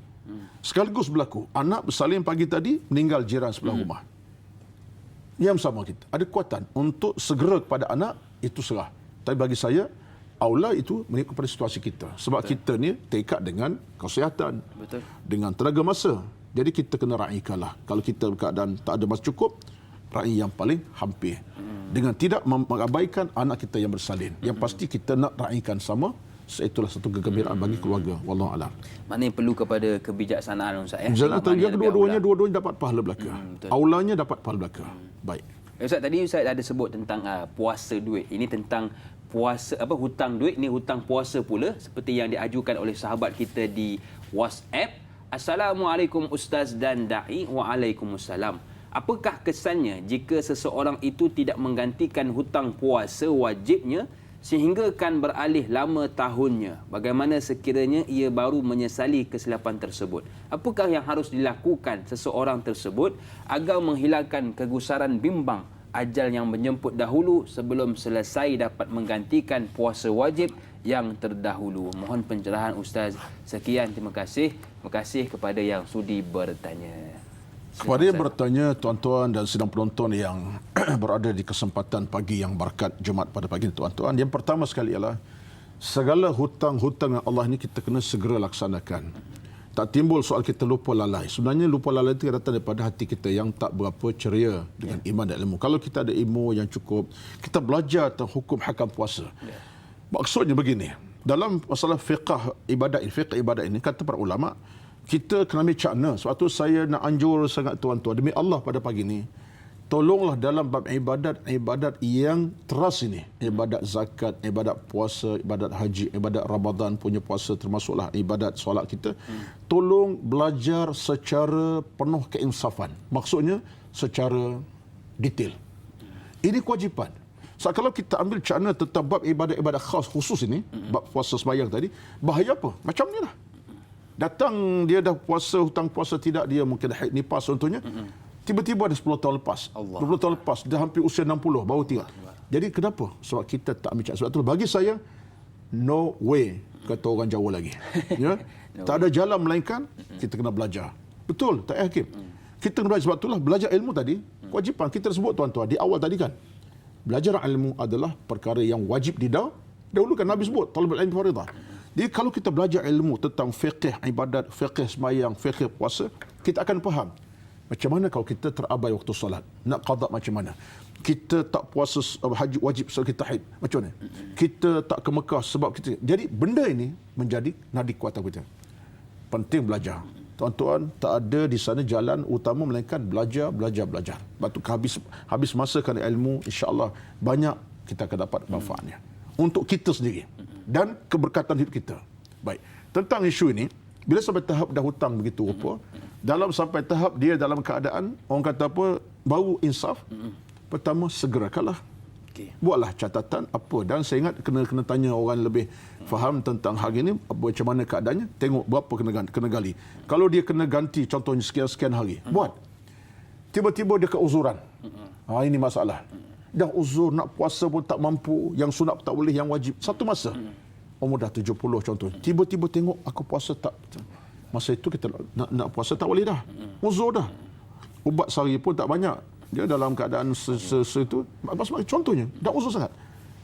B: Sekaligus berlaku, anak bersalin pagi tadi, meninggal jiran sebelah rumah. Yang sama kita. Ada kekuatan untuk segera kepada anak, itu serah. Tapi bagi saya, aula itu mengikut kepada situasi kita. Sebab kita ni terikat dengan kesihatan, dengan tenaga masa. Jadi kita kena raikanlah. Kalau kita berkeadaan tak ada masa cukup, rai yang paling hampir. Dengan tidak mengabaikan anak kita yang bersalin. Yang pasti kita nak raikan sama. Itulah satu kegembiraan bagi keluarga. Wallahu a'lam.
A: Maknanya perlu kepada kebijaksanaan Ustaz ya.
B: Jalan yang dua-duanya dapat pahala belaka. Aulanya dapat pahala belaka. Baik.
A: Ustaz, tadi Ustaz ada sebut tentang puasa duit. Ini tentang puasa hutang duit, ni hutang puasa pula seperti yang diajukan oleh sahabat kita di WhatsApp. Assalamualaikum Ustaz dan Da'i. Waalaikumsalam. Apakah kesannya jika seseorang itu tidak menggantikan hutang puasa wajibnya sehingga kan beralih lama tahunnya? Bagaimana sekiranya ia baru menyesali kesilapan tersebut? Apakah yang harus dilakukan seseorang tersebut agar menghilangkan kegusaran bimbang ajal yang menjemput dahulu sebelum selesai dapat menggantikan puasa wajib yang terdahulu? Mohon pencerahan Ustaz. Sekian, terima kasih. Terima kasih kepada yang sudi bertanya.
B: Kepada yang bertanya, tuan-tuan dan sidang penonton yang berada di kesempatan pagi yang berkat Jumaat pada pagi ini, tuan-tuan, yang pertama sekali ialah segala hutang-hutang yang Allah ini kita kena segera laksanakan. Tak timbul soal kita lupa lalai. Sebenarnya lupa lalai itu datang daripada hati kita yang tak berapa ceria dengan iman dan ilmu. Kalau kita ada ilmu yang cukup, kita belajar tentang hukum hakam puasa. Maksudnya begini, dalam masalah fiqh ibadat ini, kata para ulama, kita kena ambil cakna. Sebab tu saya nak anjur sangat tuan-tuan, demi Allah pada pagi ini, tolonglah dalam bab ibadat yang teras ini, ibadat zakat, ibadat puasa, ibadat haji, ibadat Ramadan punya puasa, termasuklah ibadat solat kita, tolong belajar secara penuh keinsafan. Maksudnya secara detail. Ini kewajipan. So, kalau kita ambil cakna tentang bab ibadat khas khusus ini, bab puasa sembahyang tadi, bahaya apa? Macam ni lah. Datang dia dah puasa, hutang puasa tidak, dia mungkin haid nifas contohnya. Tiba-tiba ada 10 tahun lepas, 20 tahun lepas, dah hampir usia 60 baru tinggal. Jadi kenapa? Sebab kita tak ambil cakap. Sebab itu bagi saya, no way, kata orang Jawa lagi. Ya? Tak ada jalan melainkan kita kena belajar. Betul, tak yakin. Kita kena belajar. Sebab itulah belajar ilmu tadi, kewajipan. Kita sebut tuan-tuan, di awal tadi kan, belajar ilmu adalah perkara yang wajib didahulukan. Nabi sebut, talabul ilmi faridah. Jadi kalau kita belajar ilmu tentang fiqh ibadat, fiqh sembahyang, fiqh puasa, kita akan faham macam mana kalau kita terabai waktu solat, nak qada macam mana. Kita tak puasa haji wajib sebab kita haid, macam mana. Kita tak ke Mekah sebab kita. Jadi benda ini menjadi nadi kuatan kita. Penting belajar. Tuan-tuan, tak ada di sana jalan utama melainkan belajar. Lepas tu habis masa kerana ilmu, insya-Allah banyak kita akan dapat manfaatnya untuk kita sendiri dan keberkatan hidup kita. Baik. Tentang isu ini, bila sampai tahap dah hutang begitu rupa, dalam sampai tahap dia dalam keadaan orang kata apa, baru insaf, pertama segerakanlah. Buatlah catatan apa, dan saya ingat kena tanya orang lebih faham tentang hal ini, macam mana keadaannya, tengok berapa kena gali. Kalau dia kena ganti contohnya sekian hari, buat. Tiba-tiba dia keuzuran. Ini masalah. Dah uzur, nak puasa pun tak mampu, yang sunat tak boleh, yang wajib. Satu masa, umur dah 70 contoh. Tiba-tiba tengok aku puasa tak. Masa itu kita nak puasa tak boleh dah. Uzur dah. Ubat sehari pun tak banyak. Dia dalam keadaan itu, contohnya, dah uzur sangat.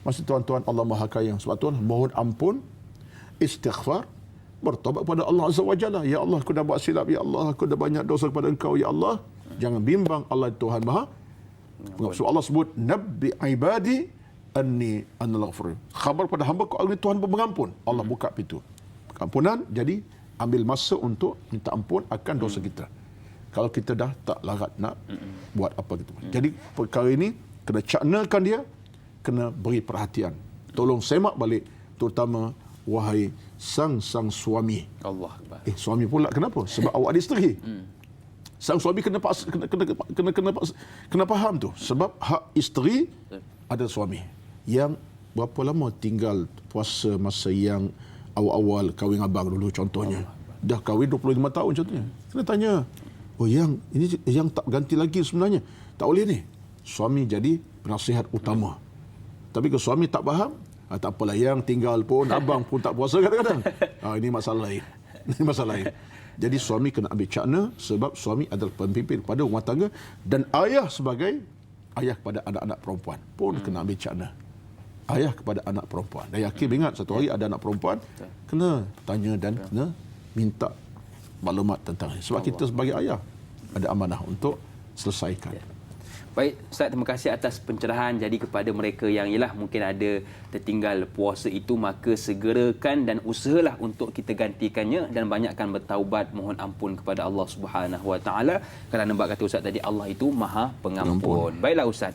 B: Masa tuan-tuan, Allah Maha Kaya. Sebab tu mohon ampun, istighfar, bertobat kepada Allah Azza wa Jalla. Ya Allah, aku dah buat silap. Ya Allah, aku dah banyak dosa kepada Engkau. Ya Allah, jangan bimbang, Allah Tuhan Maha. So Allah sebut, Nabbi ibadi anni anal ghafur. Khabar pada hamba ku, Tuhan pengampun. Allah buka pintu pengampunan. Jadi ambil masa untuk minta ampun akan dosa kita. Kalau kita dah tak larat nak buat apa gitu. Jadi perkara ini kena caknakan dia, kena beri perhatian. Tolong semak balik, terutama wahai sang suami.
A: Allah.
B: Suami pula kenapa? Sebab awak ada isteri. Sang suami kena faham tu. Sebab hak isteri ada suami. Yang berapa lama tinggal puasa masa yang awal-awal kahwin abang dulu contohnya. Dah kahwin 25 tahun contohnya. Kena tanya, yang ini yang tak ganti lagi sebenarnya. Tak boleh ni. Suami jadi penasihat utama. Tapi kalau suami tak faham, tak apalah, yang tinggal pun abang pun tak puasa kadang-kadang. Ini masalah lain. Ini masalah lain. Jadi suami kena ambil cakna sebab suami adalah pemimpin kepada rumah tangga dan ayah sebagai ayah kepada anak-anak perempuan pun kena ambil cakna. Ayah kepada anak perempuan. Dan yakin ingat satu hari ada anak perempuan kena tanya dan kena minta maklumat tentang ini. Sebab kita sebagai ayah ada amanah untuk selesaikan.
A: Baik, Ustaz, terima kasih atas pencerahan. Jadi kepada mereka yang ialah mungkin ada tertinggal puasa itu, maka segerakan dan usahalah untuk kita gantikannya dan banyakkan bertaubat, mohon ampun kepada Allah Subhanahu Wa Taala, kerana bab kata Ustaz tadi, Allah itu Maha Pengampun. Baiklah Ustaz.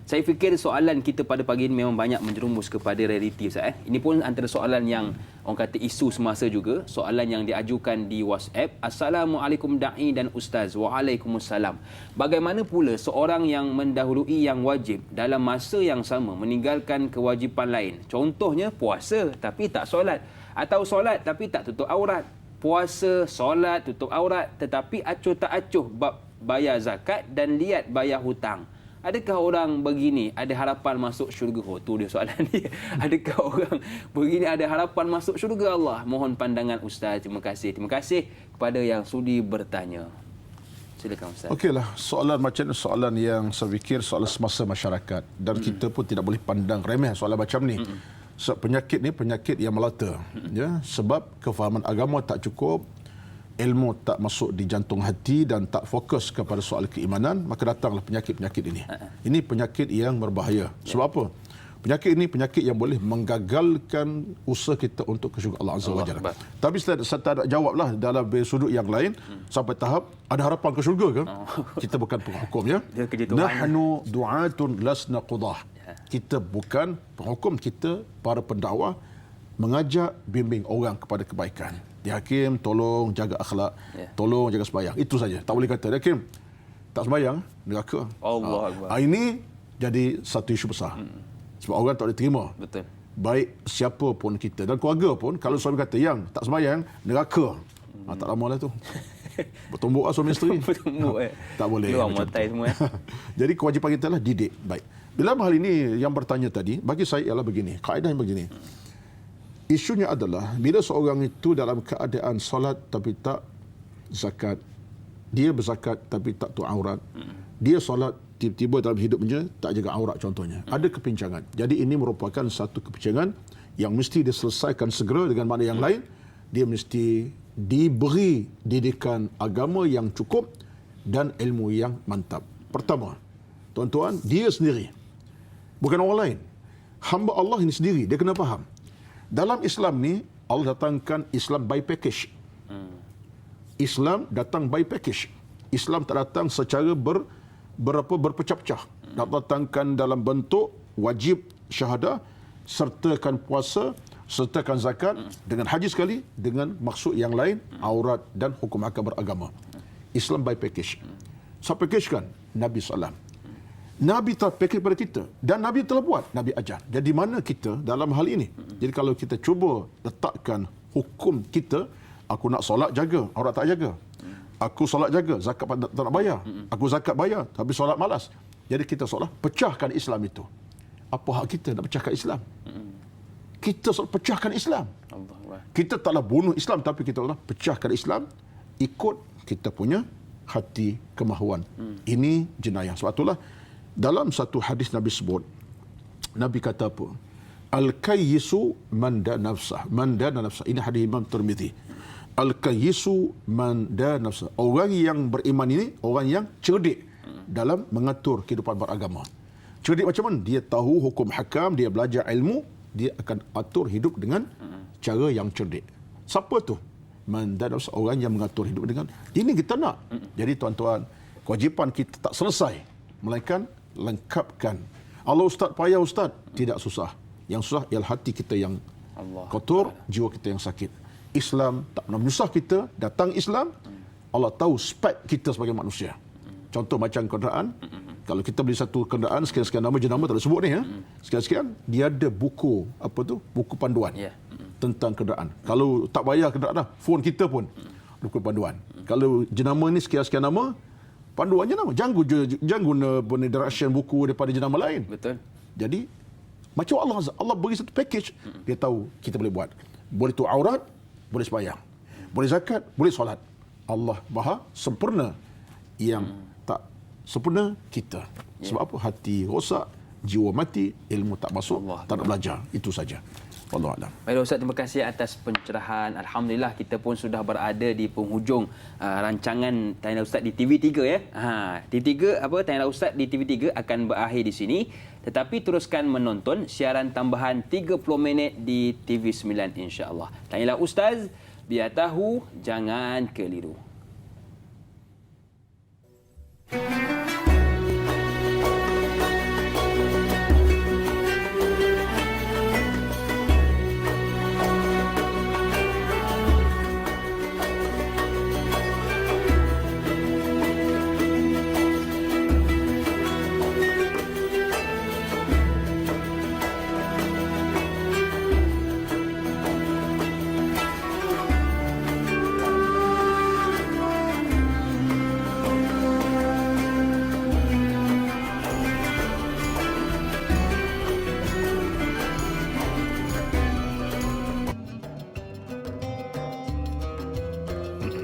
A: Saya fikir soalan kita pada pagi ini memang banyak menjerumus kepada realiti, Ustaz. Ini pun antara soalan yang orang kata isu semasa juga. Soalan yang diajukan di WhatsApp. Assalamualaikum da'i dan Ustaz. Waalaikumsalam. Bagaimana pula seorang yang mendahului yang wajib dalam masa yang sama meninggalkan kewajipan lain? Contohnya puasa tapi tak solat. Atau solat tapi tak tutup aurat. Puasa, solat, tutup aurat tetapi acuh tak acuh bab bayar zakat dan liat bayar hutang. Adakah orang begini ada harapan masuk syurga? Oh, tu dia soalan dia. Adakah orang begini ada harapan masuk syurga Allah? Mohon pandangan Ustaz. Terima kasih. Terima kasih kepada yang sudi bertanya. Silakan Ustaz.
B: Okeylah, soalan macam ni soalan yang saya fikir soalan semasa masyarakat dan kita pun tidak boleh pandang remeh soalan macam ni. Sebab penyakit ni penyakit yang melata. Ya, sebab kefahaman agama tak cukup, ilmu tak masuk di jantung hati dan tak fokus kepada soal keimanan, maka datanglah penyakit-penyakit ini. Ini penyakit yang berbahaya. Sebab apa? Penyakit ini penyakit yang boleh menggagalkan usaha kita untuk ke syurga Allah Azza wa Jalla. Tapi saya tak ada jawablah dalam sudut yang lain sampai tahap ada harapan ke syurga ke? Kita bukan penghukum, ya. Nahnu du'atun lasna qudah. Kita bukan penghukum, kita para pendakwah mengajak bimbing orang kepada kebaikan. Dia Hakim, tolong jaga akhlak, tolong jaga sembahyang. Itu saja. Tak boleh kata, Dia Hakim, tak sembahyang, neraka.
A: Allah Akbar.
B: Ini jadi satu isu besar. Sebab orang tak boleh terima.
A: Betul.
B: Baik siapa pun kita. Dan keluarga pun, kalau suami kata, yang tak sembahyang, neraka. Tak lama lah tu. Bertumbuk lah suami isteri.
A: Bertumbuk,
B: Tak boleh.
A: Luang motai semua.
B: Jadi kewajipan kita lah didik. Baik. Dalam hal ini, yang bertanya tadi, bagi saya ialah begini. Kaedah yang begini. Isunya adalah bila seorang itu dalam keadaan solat tapi tak zakat, dia berzakat tapi tak tutup aurat, dia solat tiba-tiba dalam hidupnya tak jaga aurat contohnya, ada kepincangan. Jadi ini merupakan satu kepincangan yang mesti diselesaikan segera. Dengan makna yang lain, dia mesti diberi didikan agama yang cukup dan ilmu yang mantap. Pertama, tuan-tuan, dia sendiri, bukan orang lain. Hamba Allah ini sendiri, dia kena faham. Dalam Islam ni, Allah datangkan Islam by package. Islam datang by package. Islam tak datang secara berpecah-pecah. Datangkan dalam bentuk wajib syahadah, sertakan puasa, sertakan zakat, dengan haji sekali, dengan maksud yang lain, aurat dan hukum hakam beragama. Islam by package. Siapa packagekan? Nabi SAW. Nabi telah package kepada kita dan Nabi telah buat, Nabi ajar. Jadi mana kita dalam hal ini? Jadi kalau kita cuba letakkan hukum kita, aku nak solat jaga, aurat tak jaga. Aku solat jaga, zakat tak nak bayar. Aku zakat bayar, tapi solat malas. Jadi kita seolah pecahkan Islam itu. Apa hak kita nak pecahkan Islam? Kita seolah pecahkan Islam. Kita taklah bunuh Islam, tapi kita seolah pecahkan Islam ikut kita punya hati kemahuan. Ini jenayah. Sebab itulah dalam satu hadis Nabi sebut, Nabi kata apa? Al-kayyisu man dana nafsah. Man dana nafsah. Ini hadis Imam Tirmizi. Al-kayyisu man dana nafsah. Orang yang beriman ini, orang yang cerdik dalam mengatur kehidupan beragama. Cerdik macam mana? Dia tahu hukum hakam, dia belajar ilmu, dia akan atur hidup dengan cara yang cerdik. Siapa tu? Man dana nafsah. Orang yang mengatur hidup dengan. Ini kita nak. Jadi tuan-tuan, kewajipan kita tak selesai, melainkan lengkapkan. Allah Ustaz, payah Ustaz. Tidak susah. Yang susah ialah hati kita yang kotor, jiwa kita yang sakit. Islam tak pernah menyusah kita. Datang Islam, Allah tahu spek kita sebagai manusia. Contoh macam kenderaan. Kalau kita beli satu kenderaan, sekian-sekian nama, jenama tak ada sebut ni. Sekian-sekian, dia ada buku, buku panduan tentang kenderaan. Kalau tak bayar kenderaan dah, phone kita pun buku panduan. Kalau jenama ni sekian-sekian nama, panduannya nama. Jangan guna direction buku daripada jenama lain.
A: Betul.
B: Jadi macam Allah beri satu package. Dia tahu kita boleh buat. Boleh tu aurat, boleh sembahyang. Boleh zakat, boleh solat. Allah Maha sempurna. Yang tak sempurna kita. Sebab apa? Hati rosak, jiwa mati, ilmu tak masuk, tak nak belajar. Itu saja. Wallahualam.
A: Baiklah Ustaz, terima kasih atas pencerahan. Alhamdulillah kita pun sudah berada di penghujung rancangan Tanya Ustaz di TV3 ya. TV3 Tanya Ustaz di TV3 akan berakhir di sini. Tetapi teruskan menonton siaran tambahan 30 minit di TV9 insya-Allah. Tanyalah Ustaz, biar tahu jangan keliru.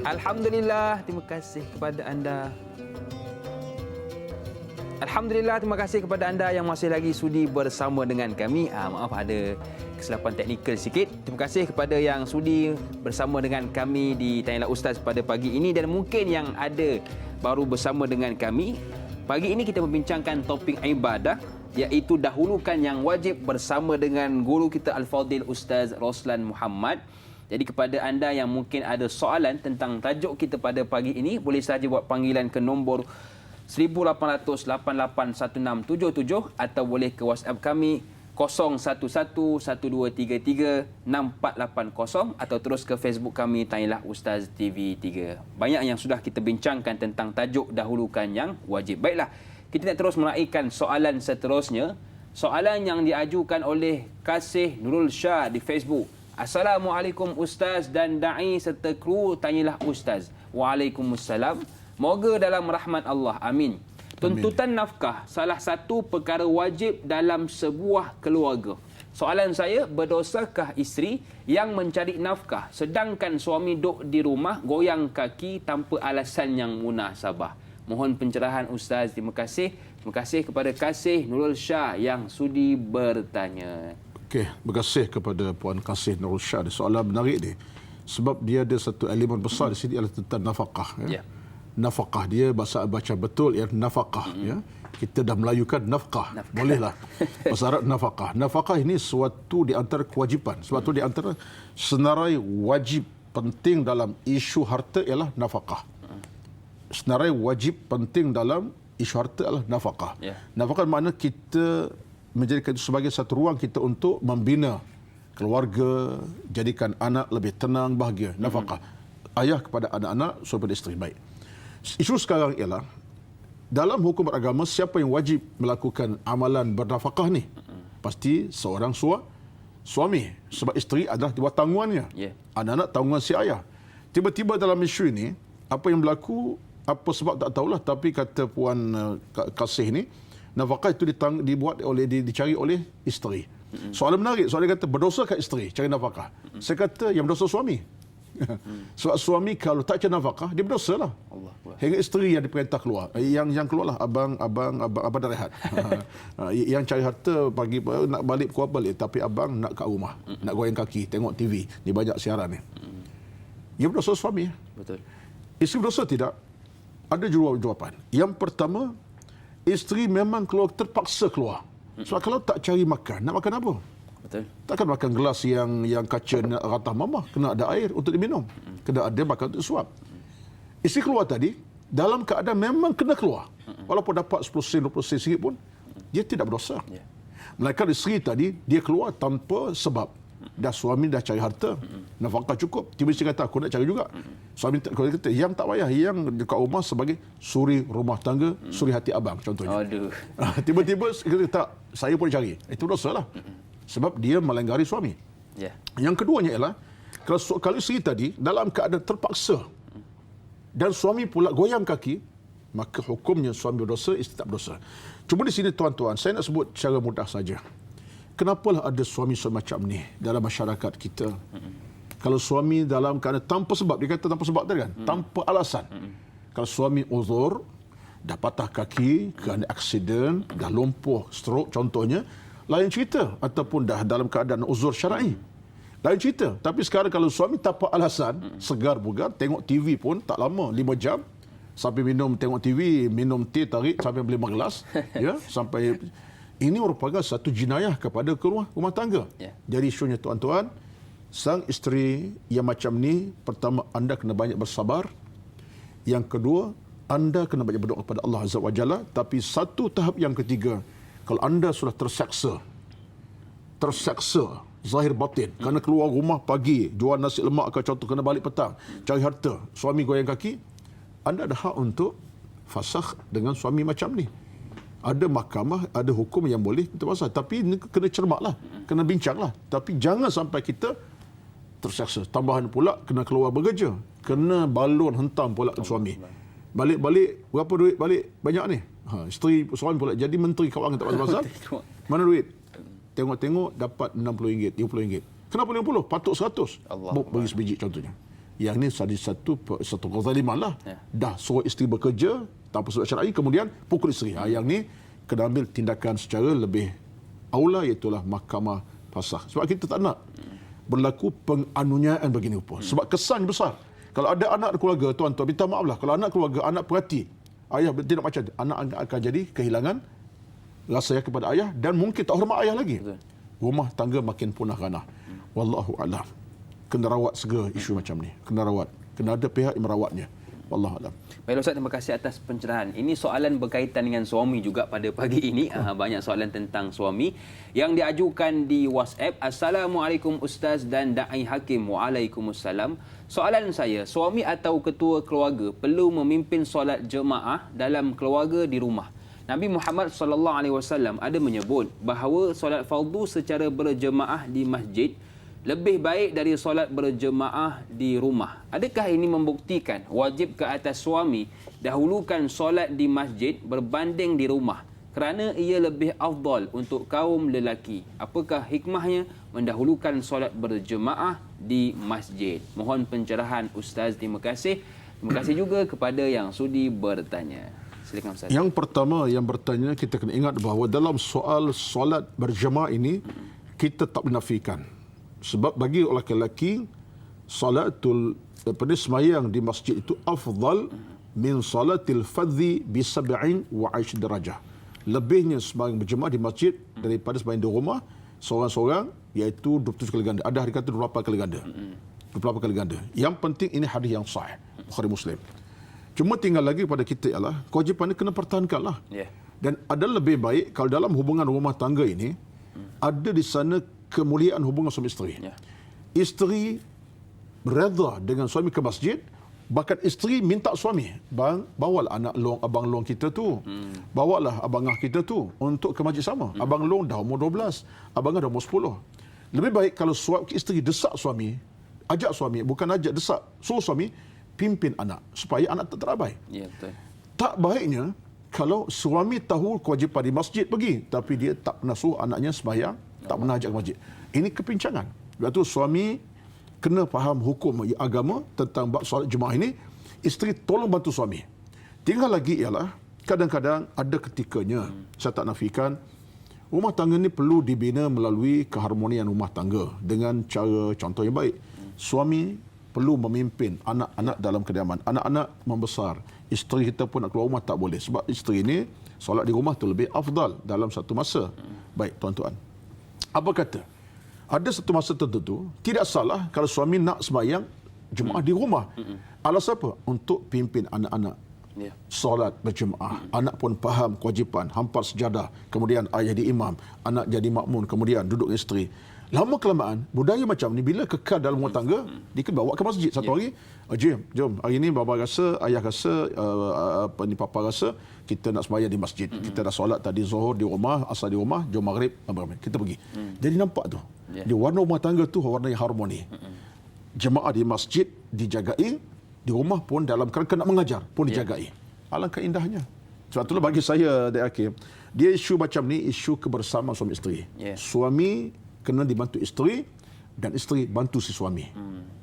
A: Alhamdulillah, terima kasih kepada anda. Alhamdulillah, terima kasih kepada anda yang masih lagi sudi bersama dengan kami. Maaf ada kesilapan teknikal sikit. Terima kasih kepada yang sudi bersama dengan kami di Tanyalah Ustaz pada pagi ini dan mungkin yang ada baru bersama dengan kami. Pagi ini kita membincangkan topik ibadah iaitu dahulukan yang wajib bersama dengan guru kita Al-Fadhil Ustaz Roslan Muhammad. Jadi kepada anda yang mungkin ada soalan tentang tajuk kita pada pagi ini, boleh saja buat panggilan ke nombor 1800881677 atau boleh ke WhatsApp kami 0111233480 atau terus ke Facebook kami Tanyalah Ustaz TV3. Banyak yang sudah kita bincangkan tentang tajuk dahulukan yang wajib. Baiklah, kita nak terus meraihkan soalan seterusnya. Soalan yang diajukan oleh Kasih Nurul Shah di Facebook. Assalamualaikum Ustaz dan Da'i serta kru Tanyalah Ustaz. Waalaikumsalam. Moga dalam rahmat Allah. Amin. Tuntutan nafkah salah satu perkara wajib dalam sebuah keluarga. Soalan saya, berdosakah isteri yang mencari nafkah sedangkan suami duduk di rumah goyang kaki tanpa alasan yang munasabah? Mohon pencerahan Ustaz. Terima kasih. Terima kasih kepada Kasih Nurul Shah yang sudi bertanya.
B: Okey, terima kasih kepada Puan Kasih Nurul Shah. Soalan menarik ni. Sebab dia ada satu elemen besar di sini adalah tentang nafkah. Ya. Nafkah dia baca betul ya, nafkah ya. Kita dah melayukan nafkah. Bolehlah. Bahasa Arab nafkah. Nafkah ini suatu di antara kewajipan, suatu di antara senarai wajib penting dalam isu harta ialah nafkah. Senarai wajib penting dalam isu harta adalah nafkah. Nafkah makna kita menjadikan itu sebagai satu ruang kita untuk membina keluarga, jadikan anak lebih tenang, bahagia. Nafkah. Ayah kepada anak-anak, suami pada isteri. Baik. Isu sekarang ialah, dalam hukum beragama, siapa yang wajib melakukan amalan bernafkah ni? Pasti seorang suami. Sebab isteri adalah di bawah tanggungannya. Anak-anak tanggungan si ayah. Tiba-tiba dalam isu ini, apa yang berlaku, apa sebab tak tahulah, tapi kata Puan Kasih ni, nafkah itu dicari oleh isteri. Soalan menarik, soalan kata berdosakah isteri cari nafkah? Saya kata yang berdosa suami. Sebab suami kalau tak cari nafkah, dia berdosa lah. Hingga isteri yang diperintah keluar. Yang keluarlah abang dah rehat. Yang cari harta pagi nak balik keluar balik, tapi abang nak kat rumah, nak goyang kaki, tengok TV. Ni banyak siaran ni. Dia berdosa suami.
A: Betul.
B: Isteri berdosa tidak? Ada jawapan. Yang pertama, isteri memang keluar terpaksa keluar. Sebab kalau tak cari makan, nak makan apa?
A: Betul.
B: Takkan makan gelas yang kaca nak ratah mama, kena ada air untuk diminum. Kena ada makan untuk suap. Isteri keluar tadi dalam keadaan memang kena keluar. Walaupun dapat 10 sen, 20 sen sikit pun, dia tidak berdosa. Melainkan isteri tadi dia keluar tanpa sebab. Dah suami dah cari harta, nafkah cukup. Tiba-tiba kata aku nak cari juga. Suami kata yang tak payah, yang dekat rumah sebagai suri rumah tangga, suri hati abang contohnya.
A: Aduh.
B: Tiba-tiba kata tak, saya pun cari. Itu dosa lah. Sebab dia melanggari suami. Yang keduanya ialah kalau isteri tadi dalam keadaan terpaksa dan suami pula goyang kaki, maka hukumnya suami berdosa, isteri tak berdosa. Cuma di sini tuan-tuan, saya nak sebut secara mudah saja. Kenapalah ada suami-suami macam ni dalam masyarakat kita? Kalau suami dalam keadaan tanpa sebab, dia kata tanpa sebab tadi kan, tanpa alasan. Kalau suami uzur, dah patah kaki kerana aksiden, dah lumpuh, stroke contohnya, lain cerita. Ataupun dah dalam keadaan uzur syar'i, lain cerita. Tapi sekarang kalau suami tanpa alasan, segar bugar, tengok TV pun tak lama, 5 jam, sampai tengok TV, minum teh tarik sampai beli 5 gelas, ya, sampai ini merupakan satu jenayah kepada rumah tangga. Jadi isunya tuan-tuan, sang isteri yang macam ni, pertama anda kena banyak bersabar. Yang kedua, anda kena banyak berdoa kepada Allah Azza wa Jalla. Tapi satu tahap yang ketiga, kalau anda sudah terseksa zahir batin, kerana keluar rumah pagi, jual nasi lemak ke contoh, kena balik petang, cari harta, suami goyang kaki, anda ada hak untuk fasakh dengan suami macam ni. Ada mahkamah, ada hukum yang boleh kita fasakh. Tapi kena cermatlah, kena bincanglah. Tapi jangan sampai kita terseksa. Tambahan pula kena keluar bekerja, kena balon hentam pula ke suami. Balik berapa duit balik banyak ni? Isteri suami pula jadi menteri kewangan tak pasal-pasal. Mana duit? Tengok-tengok dapat RM60, RM50. Kenapa 50? Patut 100. Bagi sebiji contohnya. Yang ni satu kezaliman lah. Dah suruh isteri bekerja tanpa sebab syar'i, kemudian pukul isteri. Yang ni kena ambil tindakan secara lebih aula, iaitulah mahkamah fasakh. Sebab kita tak nak berlaku penganiayaan begini rupa. Sebab kesan besar. Kalau ada anak keluarga, tuan-tuan, minta maaflah. Kalau anak keluarga, anak perhati, ayah tidak macam tu, anak akan jadi kehilangan rasa kepada ayah dan mungkin tak hormat ayah lagi. Rumah tangga makin punah ranah. Wallahu a'lam. Kena rawat segera isu macam ni. Kena rawat. Kena ada pihak yang merawatnya. Wallahu a'lam.
A: Baik Ustaz, terima kasih atas pencerahan. Ini soalan berkaitan dengan suami juga pada pagi ini. Banyak soalan tentang suami yang diajukan di WhatsApp. Assalamualaikum Ustaz dan Da'i Hakim. Waalaikumsalam. Soalan saya, suami atau ketua keluarga perlu memimpin solat jemaah dalam keluarga di rumah. Nabi Muhammad SAW ada menyebut bahawa solat fardu secara berjemaah di masjid lebih baik dari solat berjemaah di rumah. Adakah ini membuktikan wajib ke atas suami dahulukan solat di masjid berbanding di rumah kerana ia lebih afdal untuk kaum lelaki? Apakah hikmahnya mendahulukan solat berjemaah di masjid? Mohon pencerahan Ustaz. Terima kasih. Terima kasih juga kepada yang sudi bertanya. Silakan Ustaz.
B: Yang pertama yang bertanya, kita kena ingat bahawa dalam soal solat berjemaah ini, kita tak menafikan. Sebab bagi lelaki, salatul semayang di masjid itu afdal min salatil fadhi bi 27 darajah. Lebihnya sembahyang berjemaah di masjid daripada sembahyang di rumah seorang-seorang, iaitu 27 kali ganda. Ada hari kata 28 kali ganda. 28 kali ganda. Yang penting ini hadis yang sahih, Bukhari Muslim. Cuma tinggal lagi pada kita ialah kewajipan ini kena pertahankanlah. Dan ada lebih baik kalau dalam hubungan rumah tangga ini ada di sana kemuliaan hubungan suami isteri. Isteri bereda dengan suami ke masjid, bahkan isteri minta suami, bang, bawalah anak long, abang long kita tu, bawalah abangah kita tu untuk ke masjid sama. Abang long dah umur 12, abangah dah umur 10. Lebih baik kalau isteri desak suami, ajak suami, bukan ajak, desak, suruh suami pimpin anak supaya anak tak terabai.
A: Betul. Tak
B: baiknya kalau suami tahu kewajipan di masjid pergi, tapi dia tak pernah suruh anaknya sembahyang, tak pernah ajak ke masjid. Ini kepincangan. Sebab tu suami kena faham hukum agama tentang bab solat jemaah ini. Isteri tolong bantu suami. Tinggal lagi ialah kadang-kadang ada ketikanya, saya tak nafikan, rumah tangga ini perlu dibina melalui keharmonian rumah tangga dengan cara contoh yang baik. Suami perlu memimpin anak-anak dalam kediaman. Anak-anak membesar. Isteri kita pun nak keluar rumah tak boleh. Sebab isteri ini solat di rumah tu lebih afdal dalam satu masa. Baik tuan-tuan, apa kata? Ada satu masa tertentu tidak salah kalau suami nak sembahyang jemaah di rumah. Alasan apa? Untuk pimpin anak-anak solat berjemaah. Anak pun faham kewajipan, hampar sejadah, kemudian ayah jadi imam, anak jadi makmun, kemudian duduk dengan isteri. Lama kelamaan budaya macam ni bila kekal dalam rumah tangga, dia kena bawa ke masjid satu hari. Jom hari ni bapa rasa, ayah rasa, papa rasa kita nak sembahyang di masjid. Kita dah solat tadi zuhur di rumah, asar di rumah, jom maghrib kita pergi. Jadi nampak tu. Di warna rumah tangga tu warna yang harmoni. Jemaah di masjid dijagai, di rumah pun dalam kerangka nak mengajar pun dijagai. Alangkah indahnya. Sebab itulah bagi saya, dia isu macam ni, isu kebersamaan suami isteri. Suami kena dibantu isteri dan isteri bantu si suami.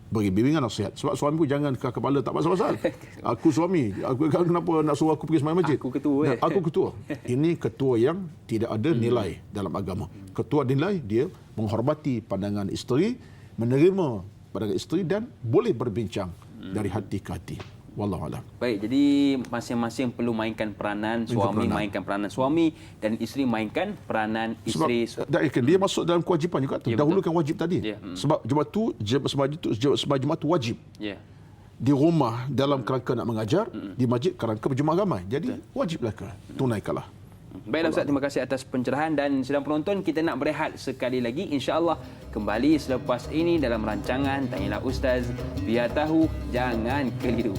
B: Beri bimbingan nasihat. Sebab suami pun jangan kepala tak pasal-pasal. Aku suami, aku kenapa nak suruh aku pergi sembahyang masjid?
A: Aku ketua.
B: Aku ketua. Ini ketua yang tidak ada nilai dalam agama. Ketua nilai dia menghormati pandangan isteri, menerima pandangan isteri dan boleh berbincang dari hati ke hati. Wallahu a'lam.
A: Baik, jadi masing-masing perlu mainkan peranan, suami mainkan peranan suami dan isteri mainkan peranan isteri.
B: Sebab dia masuk dalam kewajipan juga tu.
A: Ya,
B: Dahulukan wajib tadi.
A: Ya.
B: Sebab sembahyang Jumaat tu wajib.
A: Ya.
B: Di rumah dalam kerangka nak mengajar, di masjid kerangka berjemaah ramai. Jadi wajiblah tunaikanlah.
A: Baiklah Ustaz, terima kasih atas pencerahan dan sedang penonton, kita nak berehat sekali lagi, insya-Allah kembali selepas ini dalam rancangan Tanyalah Ustaz, biar tahu jangan keliru.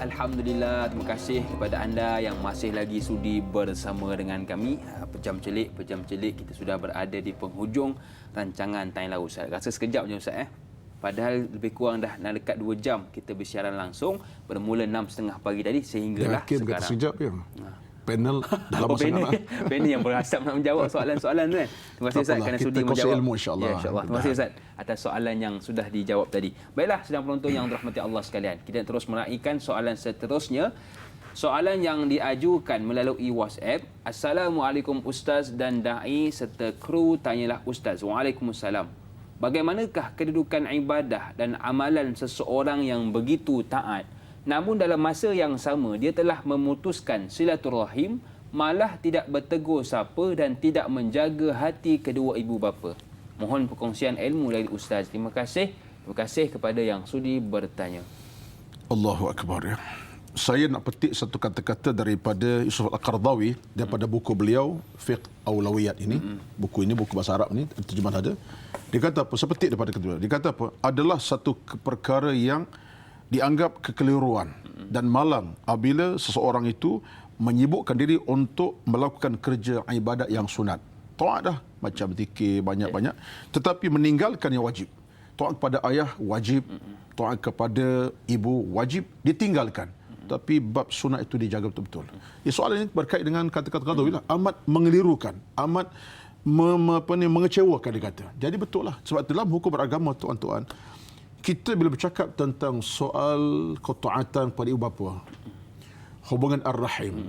A: Alhamdulillah. Terima kasih kepada anda yang masih lagi sudi bersama dengan kami. Pejam celik kita sudah berada di penghujung rancangan Tanyalah Ustaz. Rasa sekejap je Ustaz Padahal lebih kurang dah nak dekat 2 jam kita bersiaran langsung bermula 6.30 pagi tadi sehinggalah
B: Hakim
A: sekarang.
B: kata sekejap je. Panel dah lama sangat.
A: Panel yang berasap nak menjawab soalan-soalan tu kan. Terima kasih Ustaz kerana sudi menjawab.
B: Ilmu insya-Allah.
A: Ya, insya-Allah. Terima kasih Ustaz atas soalan yang sudah dijawab tadi. Baiklah, sedang penonton yang dirahmati Allah sekalian. Kita terus meraihkan soalan seterusnya. Soalan yang diajukan melalui WhatsApp. Assalamualaikum Ustaz dan Da'i serta kru Tanyalah Ustaz. Waalaikumsalam. Bagaimanakah kedudukan ibadah dan amalan seseorang yang begitu taat, namun dalam masa yang sama dia telah memutuskan silaturahim, malah tidak bertegur sapa dan tidak menjaga hati kedua ibu bapa? Mohon perkongsian ilmu dari Ustaz. Terima kasih kepada yang sudi bertanya.
B: Allahu Akbar ya. Saya nak petik satu kata-kata daripada Yusuf Al-Qaradawi daripada buku beliau Fiqh Aulawiyat ini. Buku ini buku bahasa Arab ni, terjemahan ada. Dia kata apa? Saya petik daripada kedua. Dia kata apa? Adalah satu perkara yang dianggap kekeliruan dan malang apabila seseorang itu menyibukkan diri untuk melakukan kerja ibadat yang sunat. Taat dah macam zikir banyak-banyak, tetapi meninggalkan yang wajib. Taat kepada ayah wajib, taat kepada ibu wajib ditinggalkan. Tapi bab sunat itu dijaga betul-betul. Soalan ini berkait dengan kata-kata Qadhawi amat mengelirukan, amat mengecewakan dia kata. Jadi betul lah. Sebab dalam hukum beragama tuan-tuan, kita bila bercakap tentang soal ketaatan kepada ibu bapa, hubungan ar-rahim,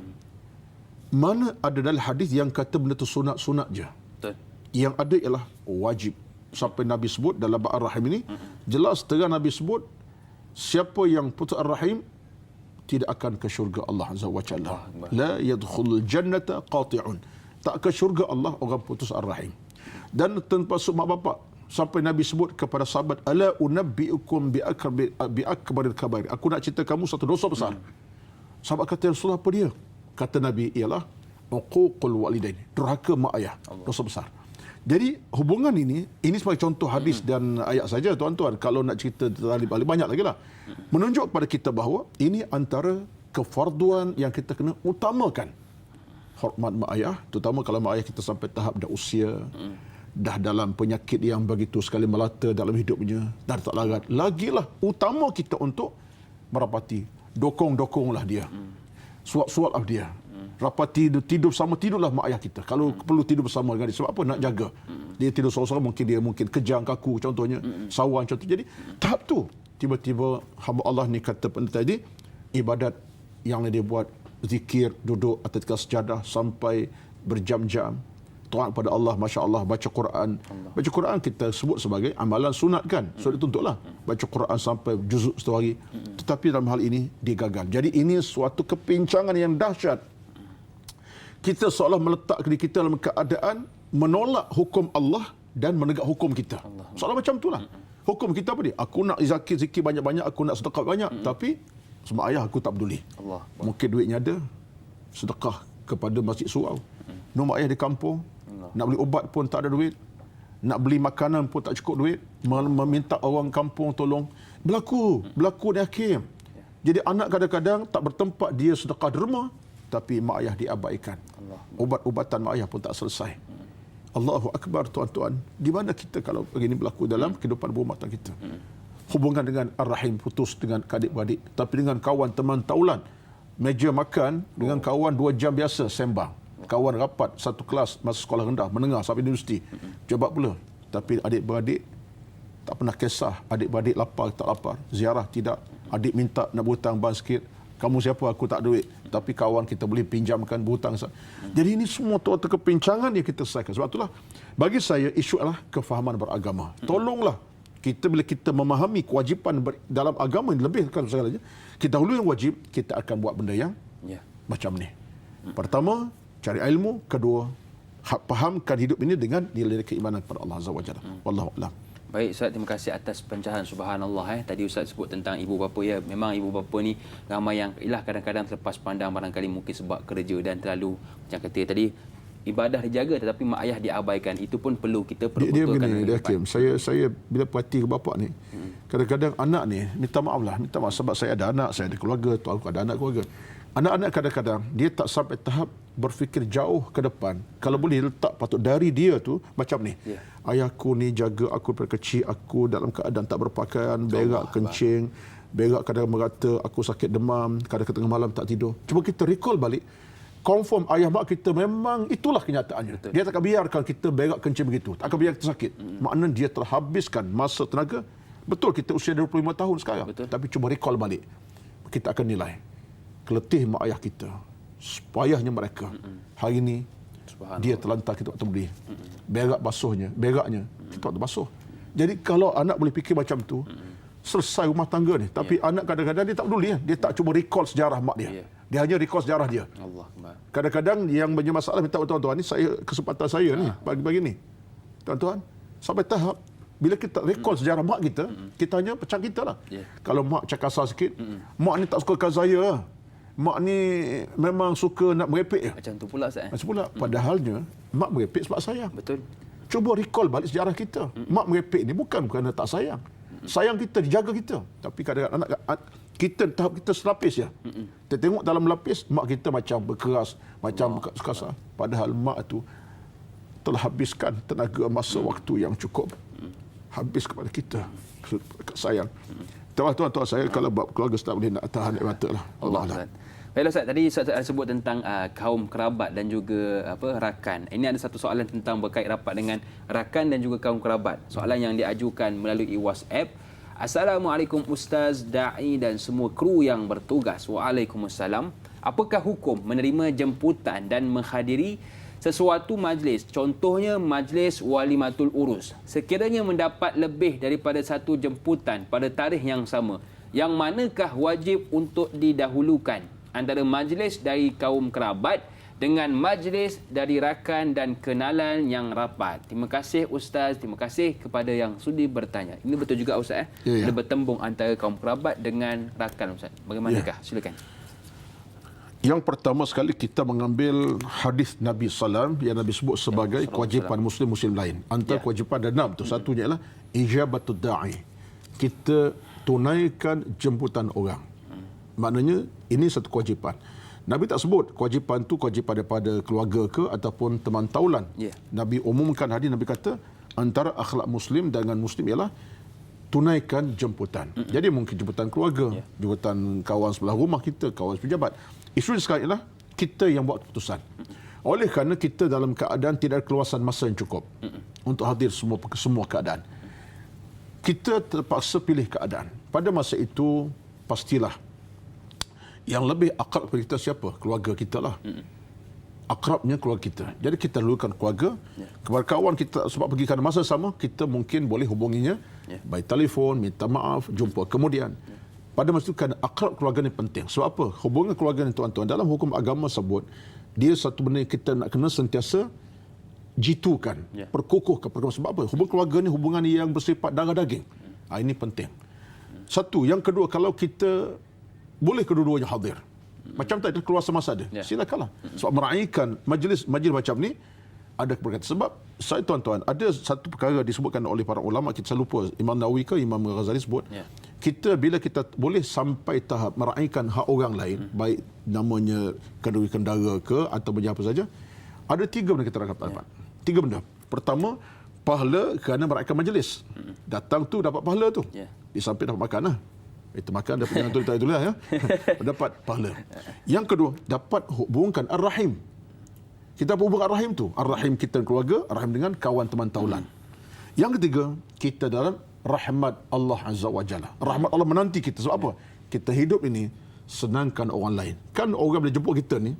B: mana ada dalam hadis yang kata benda itu sunat-sunat je.
A: Betul.
B: Yang ada ialah wajib. Sampai Nabi sebut dalam bab ar-rahim ini, jelas terang Nabi sebut, siapa yang putus ar-rahim tidak akan ke syurga Allah Azza wa Jalla. La yadkhulul jannata qati'un. Tak ke syurga Allah orang putus ar-rahim. Dan termasuk mak bapak. Sampai Nabi sebut kepada sahabat, ala unabbiukum bi akbaril kabair. Aku nak cerita kamu satu dosa besar. Sahabat kata, Rasulullah, apa dia? Kata Nabi ialah uququl walidain, durhaka mak ayah. Dosa besar. Jadi hubungan ini sebagai contoh hadis dan ayat saja tuan-tuan. Kalau nak cerita lebih banyak lagi lah. Menunjuk kepada kita bahawa ini antara kefarduan yang kita kena utamakan. Hormat mak ayah, terutama kalau mak ayah kita sampai tahap dah usia, dah dalam penyakit yang begitu sekali melata dalam hidupnya, dah tak larat. Lagilah utama kita untuk merapati. Dokong-dokonglah dia. Suap-suaplah dia. Rapati tidur sama, tidurlah mak ayah kita. Kalau perlu tidur bersama dengan dia. Sebab apa? Nak jaga. Dia tidur seorang-seorang, mungkin kejang, kaku contohnya. Sawan contoh. Jadi tahap tu tiba-tiba hamba Allah ni kata tadi, ibadat yang dia buat, zikir, duduk atas sejadah sampai berjam-jam, taat pada Allah, Masya Allah, baca Quran. Baca Quran kita sebut sebagai amalan sunat kan. So dituntutlah baca Quran sampai juzuk satu hari. Tetapi dalam hal ini dia gagal. Jadi ini suatu kepincangan yang dahsyat. Kita seolah meletak diri kita dalam keadaan menolak hukum Allah dan menegak hukum kita. Soalan macam itulah. Hukum kita apa dia? Aku nak zikir banyak-banyak, aku nak sedekah banyak, tapi sama ayah aku tak peduli. Mungkin duitnya ada, sedekah kepada masjid surau. Nombor ayah di kampung, nak beli ubat pun tak ada duit, nak beli makanan pun tak cukup duit, meminta orang kampung tolong. Berlaku ni Hakim. Jadi anak kadang-kadang tak bertempat dia sedekah derma, tapi mak ayah diabaikan. Ubat-ubatan mak ayah pun tak selesai. Allahu Akbar, tuan-tuan. Di mana kita kalau begini berlaku dalam kehidupan berumah tangga kita? Hubungan dengan ar-rahim putus dengan adik-beradik, tapi dengan kawan teman taulan, meja makan dengan kawan 2 jam biasa sembang. Kawan rapat satu kelas masa sekolah rendah, menengah sampai universiti. Jabat pula. Tapi adik-beradik tak pernah kisah adik-beradik lapar tak lapar. Ziarah tidak. Adik minta nak berhutang ban sikit. Kamu siapa? Aku tak duit. Tapi kawan kita boleh pinjamkan berhutang. Jadi ini semua tuan-tuan kepincangan yang kita selesaikan. Sebab itulah bagi saya isu adalah kefahaman beragama. Tolonglah kita bila kita memahami kewajipan dalam agama ini lebihkan segalanya. Kita dahulu yang wajib, kita akan buat benda yang macam ni. Pertama, cari ilmu. Kedua, fahamkan hidup ini dengan nilai keimanan kepada Allah Azza wa Jalla. Wallahu a'lam.
A: Baik Ustaz, terima kasih atas pencerahan. Subhanallah. Tadi Ustaz sebut tentang ibu bapa. Ya, memang ibu bapa ni ramai yang kadang-kadang terlepas pandang, barangkali mungkin sebab kerja dan terlalu macam kata tadi, ibadah dijaga tetapi mak ayah diabaikan. Itu pun perlu kita perbetulkan.
B: Dia Hakim, saya bila perhati ke bapak ni, kadang-kadang anak ni minta maaf sebab saya ada anak, saya ada keluarga, tuan aku ada anak keluarga. Anak-anak kadang-kadang dia tak sampai tahap berfikir jauh ke depan. Kalau boleh letak patut dari dia tu macam ni. Ayahku ni jaga aku daripada kecil, aku dalam keadaan tak berpakaian, berak kencing, berak kadang merata, aku sakit demam, kadang tengah malam tak tidur. Cuba kita recall balik. Confirm ayah mak kita memang itulah kenyataannya. Betul. Dia tak akan biarkan kita berak kencing begitu. Tak akan biarkan kita sakit. Maknanya dia telah habiskan masa tenaga. Betul kita usia 25 tahun sekarang. Betul. Tapi cuba recall balik. Kita akan nilai keletih mak ayah kita, payahnya mereka. Hari ini dia terlantar kita waktu beli. Beraknya kita waktu basuh. Jadi kalau anak boleh fikir macam tu, selesai rumah tangga ni. Tapi anak kadang-kadang dia tak peduli. Dia tak cuba recall sejarah mak dia. Dia hanya recall sejarah dia. Kadang-kadang yang punya masalah, minta tuan-tuan ni, kesempatan saya ni pagi-pagi ni. Tuan-tuan, sampai tahap bila kita recall sejarah mak kita, kita hanya pecah kita lah. Kalau mak cakap kasar sikit, mak ni tak suka saya. Mak ni memang suka nak merepek.
A: Macam tu pula Ustaz.
B: Macam pula. Padahalnya, mak merepek sebab sayang.
A: Betul.
B: Cuba recall balik sejarah kita. Mak merepek ni bukan kerana tak sayang. Sayang kita, dijaga kita. Tapi kadang-kadang anak kita, tahap kita selapis ya. Kita tengok dalam lapis, mak kita macam berkeras, macam kasar. Padahal mak tu telah habiskan tenaga masa waktu yang cukup. Habis kepada kita. Sayang. Tuan-tuan saya kalau bab keluarga tak boleh nak tahan air mata lah. Allah.
A: Baiklah Ustaz, tadi Ustaz ada sebut tentang kaum kerabat dan juga rakan. Ini ada satu soalan tentang berkait rapat dengan rakan dan juga kaum kerabat. Soalan yang diajukan melalui WhatsApp. Assalamualaikum Ustaz, Da'i dan semua kru yang bertugas. Waalaikumsalam. Apakah hukum menerima jemputan dan menghadiri sesuatu majlis, contohnya majlis walimatul urus, sekiranya mendapat lebih daripada satu jemputan pada tarikh yang sama, yang manakah wajib untuk didahulukan antara majlis dari kaum kerabat dengan majlis dari rakan dan kenalan yang rapat? Terima kasih Ustaz, terima kasih kepada yang sudi bertanya. Ini betul juga Ustaz Ada bertembung antara kaum kerabat dengan rakan Ustaz. Bagaimanakah? Silakan.
B: Yang pertama sekali kita mengambil hadis Nabi SAW yang Nabi sebut sebagai kewajipan muslim lain. Antara kewajipan ada 6 tu. Satunya ialah ijabatud da'i. Kita tunaikan jemputan orang. Maknanya ini satu kewajipan. Nabi tak sebut kewajipan tu kewajipan daripada keluarga ke ataupun teman taulan. Nabi umumkan hadis, Nabi kata antara akhlak muslim dengan muslim ialah tunaikan jemputan. Jadi mungkin jemputan keluarga, jemputan kawan sebelah rumah kita, kawan pejabat. Isu sekarang ialah kita yang buat keputusan. Oleh kerana kita dalam keadaan tidak ada keluasan masa yang cukup untuk hadir semua keadaan. Kita terpaksa pilih keadaan. Pada masa itu, pastilah yang lebih akrab kepada kita siapa? Keluarga kita lah. Akrabnya keluarga kita. Jadi kita dahulukan keluarga. Kepada kawan kita, sebab pergi kerana masa sama, kita mungkin boleh hubunginya by telefon, minta maaf, jumpa kemudian. Pada masa itu kan akrab keluarga ni penting. Sebab apa? Hubungan keluarga ni tuan-tuan dalam hukum agama sebut dia satu benda yang kita nak kena sentiasa jitukan, perkukuhkan. Sebab apa? Hubungan keluarga ni hubungan yang bersifat darah daging. Ini penting. Satu. Yang kedua, kalau kita boleh kedua-duanya hadir. Macam tadi keluar semasa ada. Silakanlah. Sebab meraihkan majlis macam ni ada keberkatan. Sebab saya tuan-tuan, ada satu perkara disebutkan oleh para ulama, kita lupa, Imam Nawawi ke Imam Ghazali sebut, kita bila kita boleh sampai tahap meraihkan hak orang lain, baik namanya kenduri kendara ke atau apa saja, ada 3 benda kita dapat. 3 benda. Pertama, pahala kerana meraihkan majlis. Datang tu dapat pahala tu. Di samping dapat makan lah. Itu makan dapat jangan tulis ya. Dapat pahala. Yang kedua, dapat hubungkan ar-rahim. Kita hubung ar-rahim tu. Ar-rahim kita keluarga, ar-rahim dengan kawan teman taulan. Yang ketiga, kita dalam rahmat Allah Azza wa Jalla. Rahmat Allah menanti kita. Sebab apa? Kita hidup ini senangkan orang lain. Kan orang bila jemput kita ni,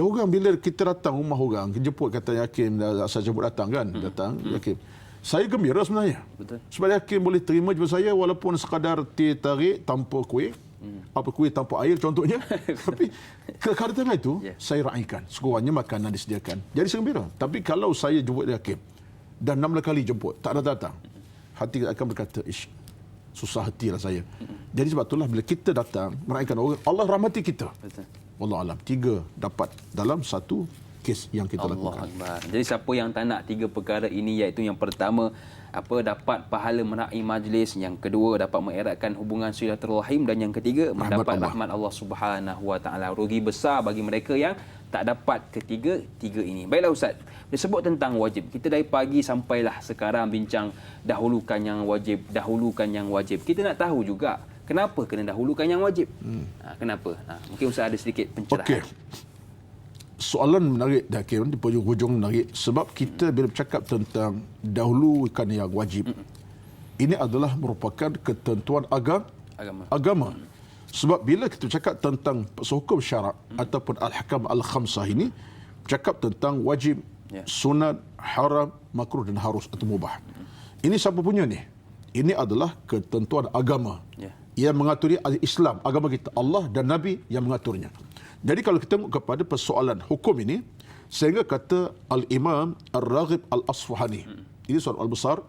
B: orang bila kita datang rumah orang, jemput kata Yakin, saya jemput datang kan, datang Yakin. Saya gembira sebenarnya. Betul. Sebab Yakin boleh terima jumpa saya walaupun sekadar teh tarik tanpa kuih. Apa kuih tanpa air contohnya. Tapi kekaratan itu saya raikan. Sekurangnya makanan disediakan. Jadi saya gembira. Tapi kalau saya jemput Yakin dan 16 kali jemput, tak ada datang, hati akan berkata, susah hatilah saya. Jadi sebab itulah bila kita datang meraihkan orang, Allah rahmati kita. Betul. Wallahualam. 3 dapat dalam satu kes yang kita lakukan.
A: Akbar. Jadi siapa yang tak nak 3 perkara ini, iaitu yang pertama, dapat pahala meraih majlis, yang kedua dapat mengeratkan hubungan silaturahim, dan yang ketiga mendapat rahmat Allah Subhanahu wa taala. Rugi besar bagi mereka yang tak dapat ketiga ini. Baiklah Ustaz, disebut tentang wajib. Kita dari pagi sampailah sekarang bincang dahulukan yang wajib. Kita nak tahu juga kenapa kena dahulukan yang wajib. Kenapa? Mungkin Ustaz ada sedikit pencerahan.
B: Okey. Soalan menarik Hakim, di hujung menarik, sebab kita bila bercakap tentang dahulukan yang wajib, ini adalah merupakan ketentuan agama. Sebab bila kita bercakap tentang hukum syarak ataupun al-hakam al-khamsah ini, bercakap tentang wajib, sunat, haram, makruh dan harus atau mubah. Ini siapa punya ni? Ini adalah ketentuan agama yang mengaturi Islam, agama kita, Allah dan Nabi yang mengaturnya. Jadi kalau kita tengok kepada persoalan hukum ini, sehingga kata Al-Imam Ar-Raghib Al-Asfahani, ini soal al-besar,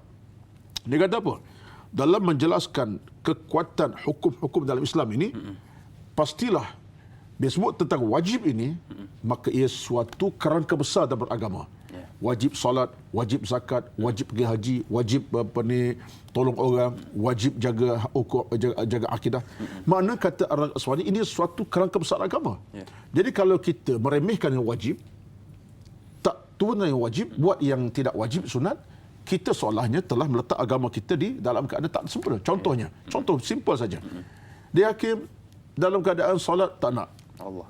B: dia kata apa? Dalam menjelaskan kekuatan hukum-hukum dalam Islam ini, pastilah dia sebut tentang wajib ini, maka ia suatu kerangka besar dalam beragama. Wajib solat, wajib zakat, wajib pergi haji, wajib tolong orang, wajib jaga akidah. Makna kata Ar-Aswani ini suatu kerangka besar agama. Jadi kalau kita meremehkan yang wajib, tak turun yang wajib, buat yang tidak wajib sunat, kita seolahnya telah meletak agama kita di dalam keadaan tak sempurna. Contohnya, contoh simple saja. Dia Hakim dalam keadaan solat tak nak.
A: Allah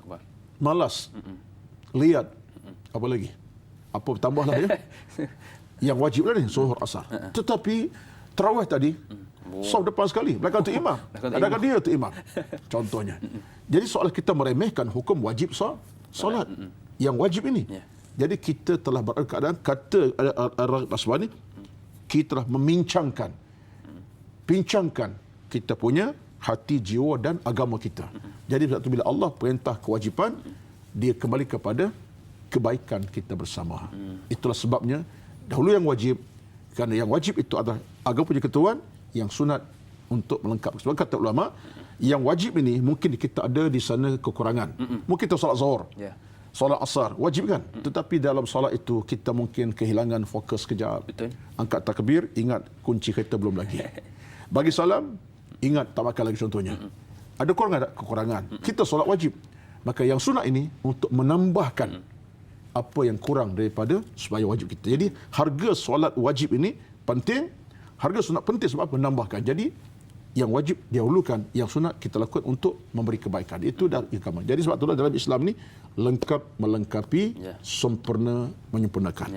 B: malas. Lihat. Apa lagi? Apa tambahlah ya? Yang wajib lah ni, zuhur asar. Tetapi tarawih tadi, saf depan sekali, belakang tu imam. Adakah dia tu imam? Contohnya. Jadi soal kita meremehkan hukum wajib solat. Yang wajib ini. Jadi kita telah berada keadaan, kata Ar-Aswani, kita telah bincangkan kita punya hati, jiwa dan agama kita. Jadi bila Allah perintah kewajipan, dia kembali kepada kebaikan kita bersama. Itulah sebabnya dahulu yang wajib, kerana yang wajib itu adalah agama punya ketentuan, yang sunat untuk melengkap. Sebab kata ulama, yang wajib ini mungkin kita ada di sana kekurangan. Mungkin kita solat zuhur, solat asar, wajib kan? Tetapi dalam solat itu kita mungkin kehilangan fokus kejap.
A: Betul.
B: Angkat takbir, ingat kunci kereta belum lagi. Bagi salam, ingat tak makan lagi contohnya. Ada kekurangan. Kita solat wajib. Maka yang sunat ini untuk menambahkan apa yang kurang daripada supaya wajib kita. Jadi harga solat wajib ini penting, harga sunat penting sebab menambahkan. Jadi yang wajib dahulukan, yang sunat kita lakukan untuk memberi kebaikan. Itu dari agama. Jadi sebab itulah dalam Islam ni lengkap melengkapi, sempurna menyempurnakan.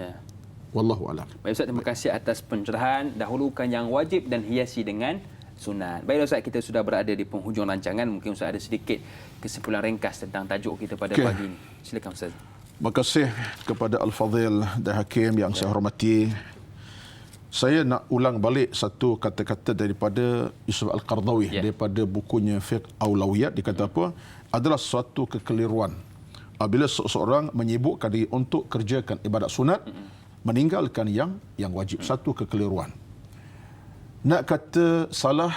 B: Wallahu a'lam.
A: Baik Ustaz, terima kasih atas pencerahan. Dahulukan yang wajib dan hiasi dengan sunat. Baiklah Ustaz, kita sudah berada di penghujung rancangan. Mungkin Ustaz ada sedikit kesimpulan ringkas tentang tajuk kita pada pagi ini. Silakan Ustaz.
B: Terima kasih kepada Al-Fadhil dan Hakim yang saya hormati. Saya nak ulang balik satu kata-kata daripada Yusuf Al-Qardawi, daripada bukunya Fiqh Aulawiyat. Dia kata apa? Adalah suatu kekeliruan apabila seseorang menyibukkan diri untuk kerjakan ibadat sunat, meninggalkan yang wajib. Satu kekeliruan. Nak kata salah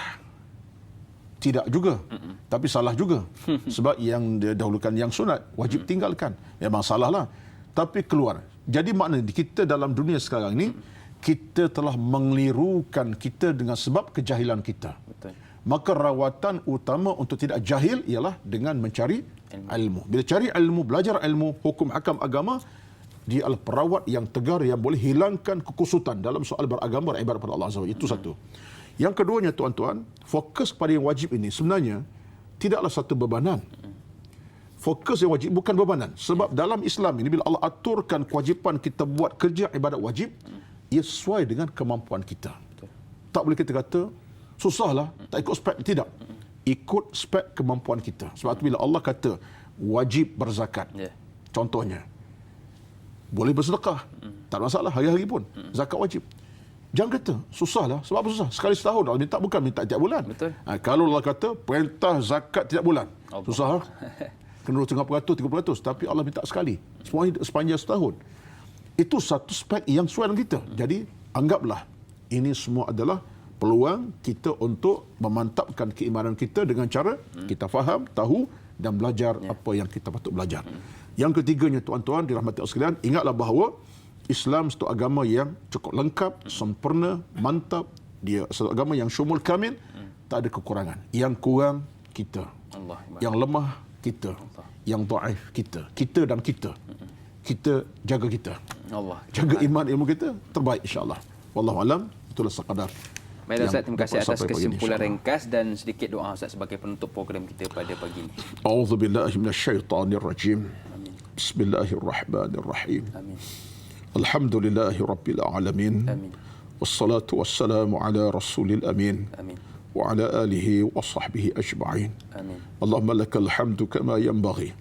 B: tidak juga, tapi salah juga. Sebab yang didahulukan yang sunat, wajib tinggalkan. Memang salah lah, tapi keluar. Jadi maknanya kita dalam dunia sekarang ini, kita telah mengelirukan kita dengan sebab kejahilan kita.
A: Betul.
B: Maka rawatan utama untuk tidak jahil ialah dengan mencari ilmu. Bila cari ilmu, belajar ilmu, hukum hakam agama, dia adalah perawat yang tegar yang boleh hilangkan kekusutan dalam soal beragama dan ibadat kepada Allah Azza wa Jalla. Itu satu. Yang keduanya, tuan-tuan, fokus pada yang wajib ini sebenarnya tidaklah satu bebanan. Fokus yang wajib bukan bebanan. Sebab dalam Islam ini bila Allah aturkan kewajipan kita buat kerja ibadat wajib, ia sesuai dengan kemampuan kita. Tak boleh kita kata susahlah, tak ikut spek. Tidak. Ikut spek kemampuan kita. Sebab itu bila Allah kata wajib berzakat, contohnya, boleh bersedekah, tak ada masalah, hari-hari pun zakat wajib. Jangan kata susahlah, sebab apa susah? Sekali setahun Allah minta, bukan minta tiap bulan.
A: Betul.
B: Kalau Allah kata perintah zakat tiap bulan, susah lah. Kena 30%, 30%, tapi Allah minta sekali, sepanjang setahun. Itu satu spek yang sesuai dengan kita. Jadi anggaplah ini semua adalah peluang kita untuk memantapkan keimanan kita dengan cara kita faham, tahu dan belajar apa yang kita patut belajar. Yang ketiganya, tuan-tuan dirahmati Allah sekalian, ingatlah bahawa Islam satu agama yang cukup lengkap, sempurna, mantap. Dia satu agama yang syumul kamil, tak ada kekurangan. Yang kurang kita, yang lemah kita, yang dhaif kita. Kita dan kita. Kita jaga kita. Jaga iman ilmu kita terbaik insya-Allah. Wallahu alam. Itulah sekadar.
A: Baiklah Ustaz, terima kasih atas kesimpulan ringkas dan sedikit doa Ustaz sebagai penutup program kita pada pagi ini.
B: A'udzubillahi minasyaitonirrajim. Bismillahirrahmanirrahim.
A: Amin.
B: Alhamdulillahi rabbil alamin.
A: Amin.
B: Wassalatu wassalamu ala rasulil amin.
A: Amin.
B: Wa ala alihi wa sahbihi ajma'in.
A: Amin.
B: Allahumma lakal hamdu kama yanbaghi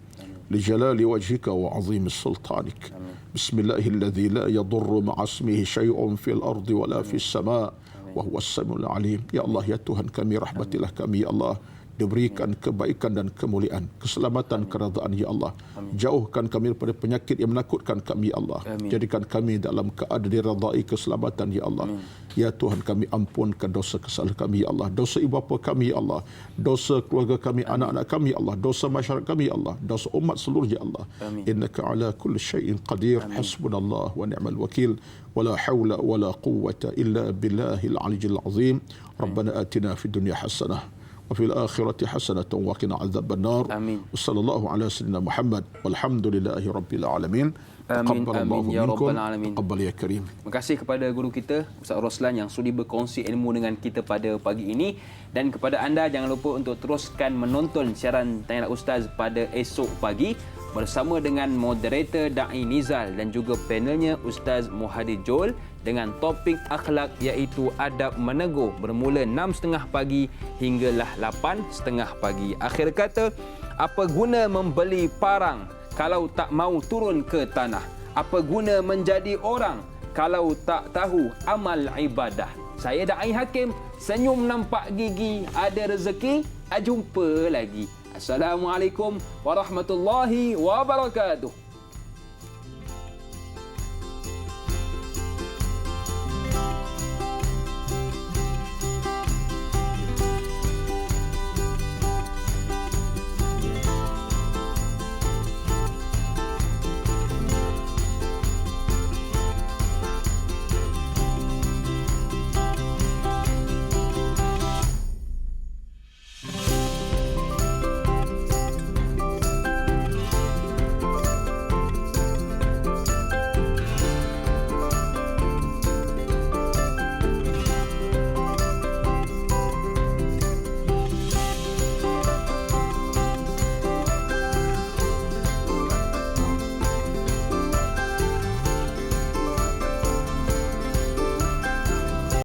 B: lijalali wajhika wa 'azimi sultanik. Bismillahilladzi la yadurru ma'a ismihi syai'un fil ardi wa la fis sama' wa huwas samiul alim. Ya Allah, ya Tuhan kami, rahmatilah kami ya Allah. Diberikan kebaikan dan kemuliaan, keselamatan, keredaan ya Allah. Jauhkan kami daripada penyakit yang menakutkan kami ya Allah. Jadikan kami dalam keadaan diredai, keselamatan ya Allah. Ya Tuhan kami, ampunkan dosa kesalahan kami ya Allah. Dosa ibu bapa kami ya Allah. Dosa keluarga kami, anak-anak kami ya Allah. Dosa masyarakat kami ya Allah. Dosa umat seluruh ya Allah. Innaka ala kulli syai'in qadir. Hasbunallah wa ni'mal wakil. Wala hawla wala quwwata illa billahil aliyyil azim. Rabbana atina fid dunya hasanah وفي الآخرة حسنة وقنا عذاب النار. وصلى الله على سيدنا محمد والحمد لله رب العالمين.
A: Amin, amin ya rabbal alamin.
B: Taqabbal ya karim.
A: Terima kasih kepada guru kita Ustaz Roslan yang sudi berkongsi ilmu dengan kita pada pagi ini, dan kepada anda jangan lupa untuk teruskan menonton siaran Tanya Ustaz pada esok pagi bersama dengan moderator Da'i Nizal dan juga panelnya Ustaz Muhadi Joel dengan topik akhlak iaitu adab menegur, bermula 6.30 pagi hinggalah 8.30 pagi. Akhir kata, apa guna membeli parang kalau tak mau turun ke tanah? Apa guna menjadi orang kalau tak tahu amal ibadah? Saya Da'i Hakim, senyum nampak gigi, ada rezeki, jumpa lagi. Assalamualaikum warahmatullahi wabarakatuh.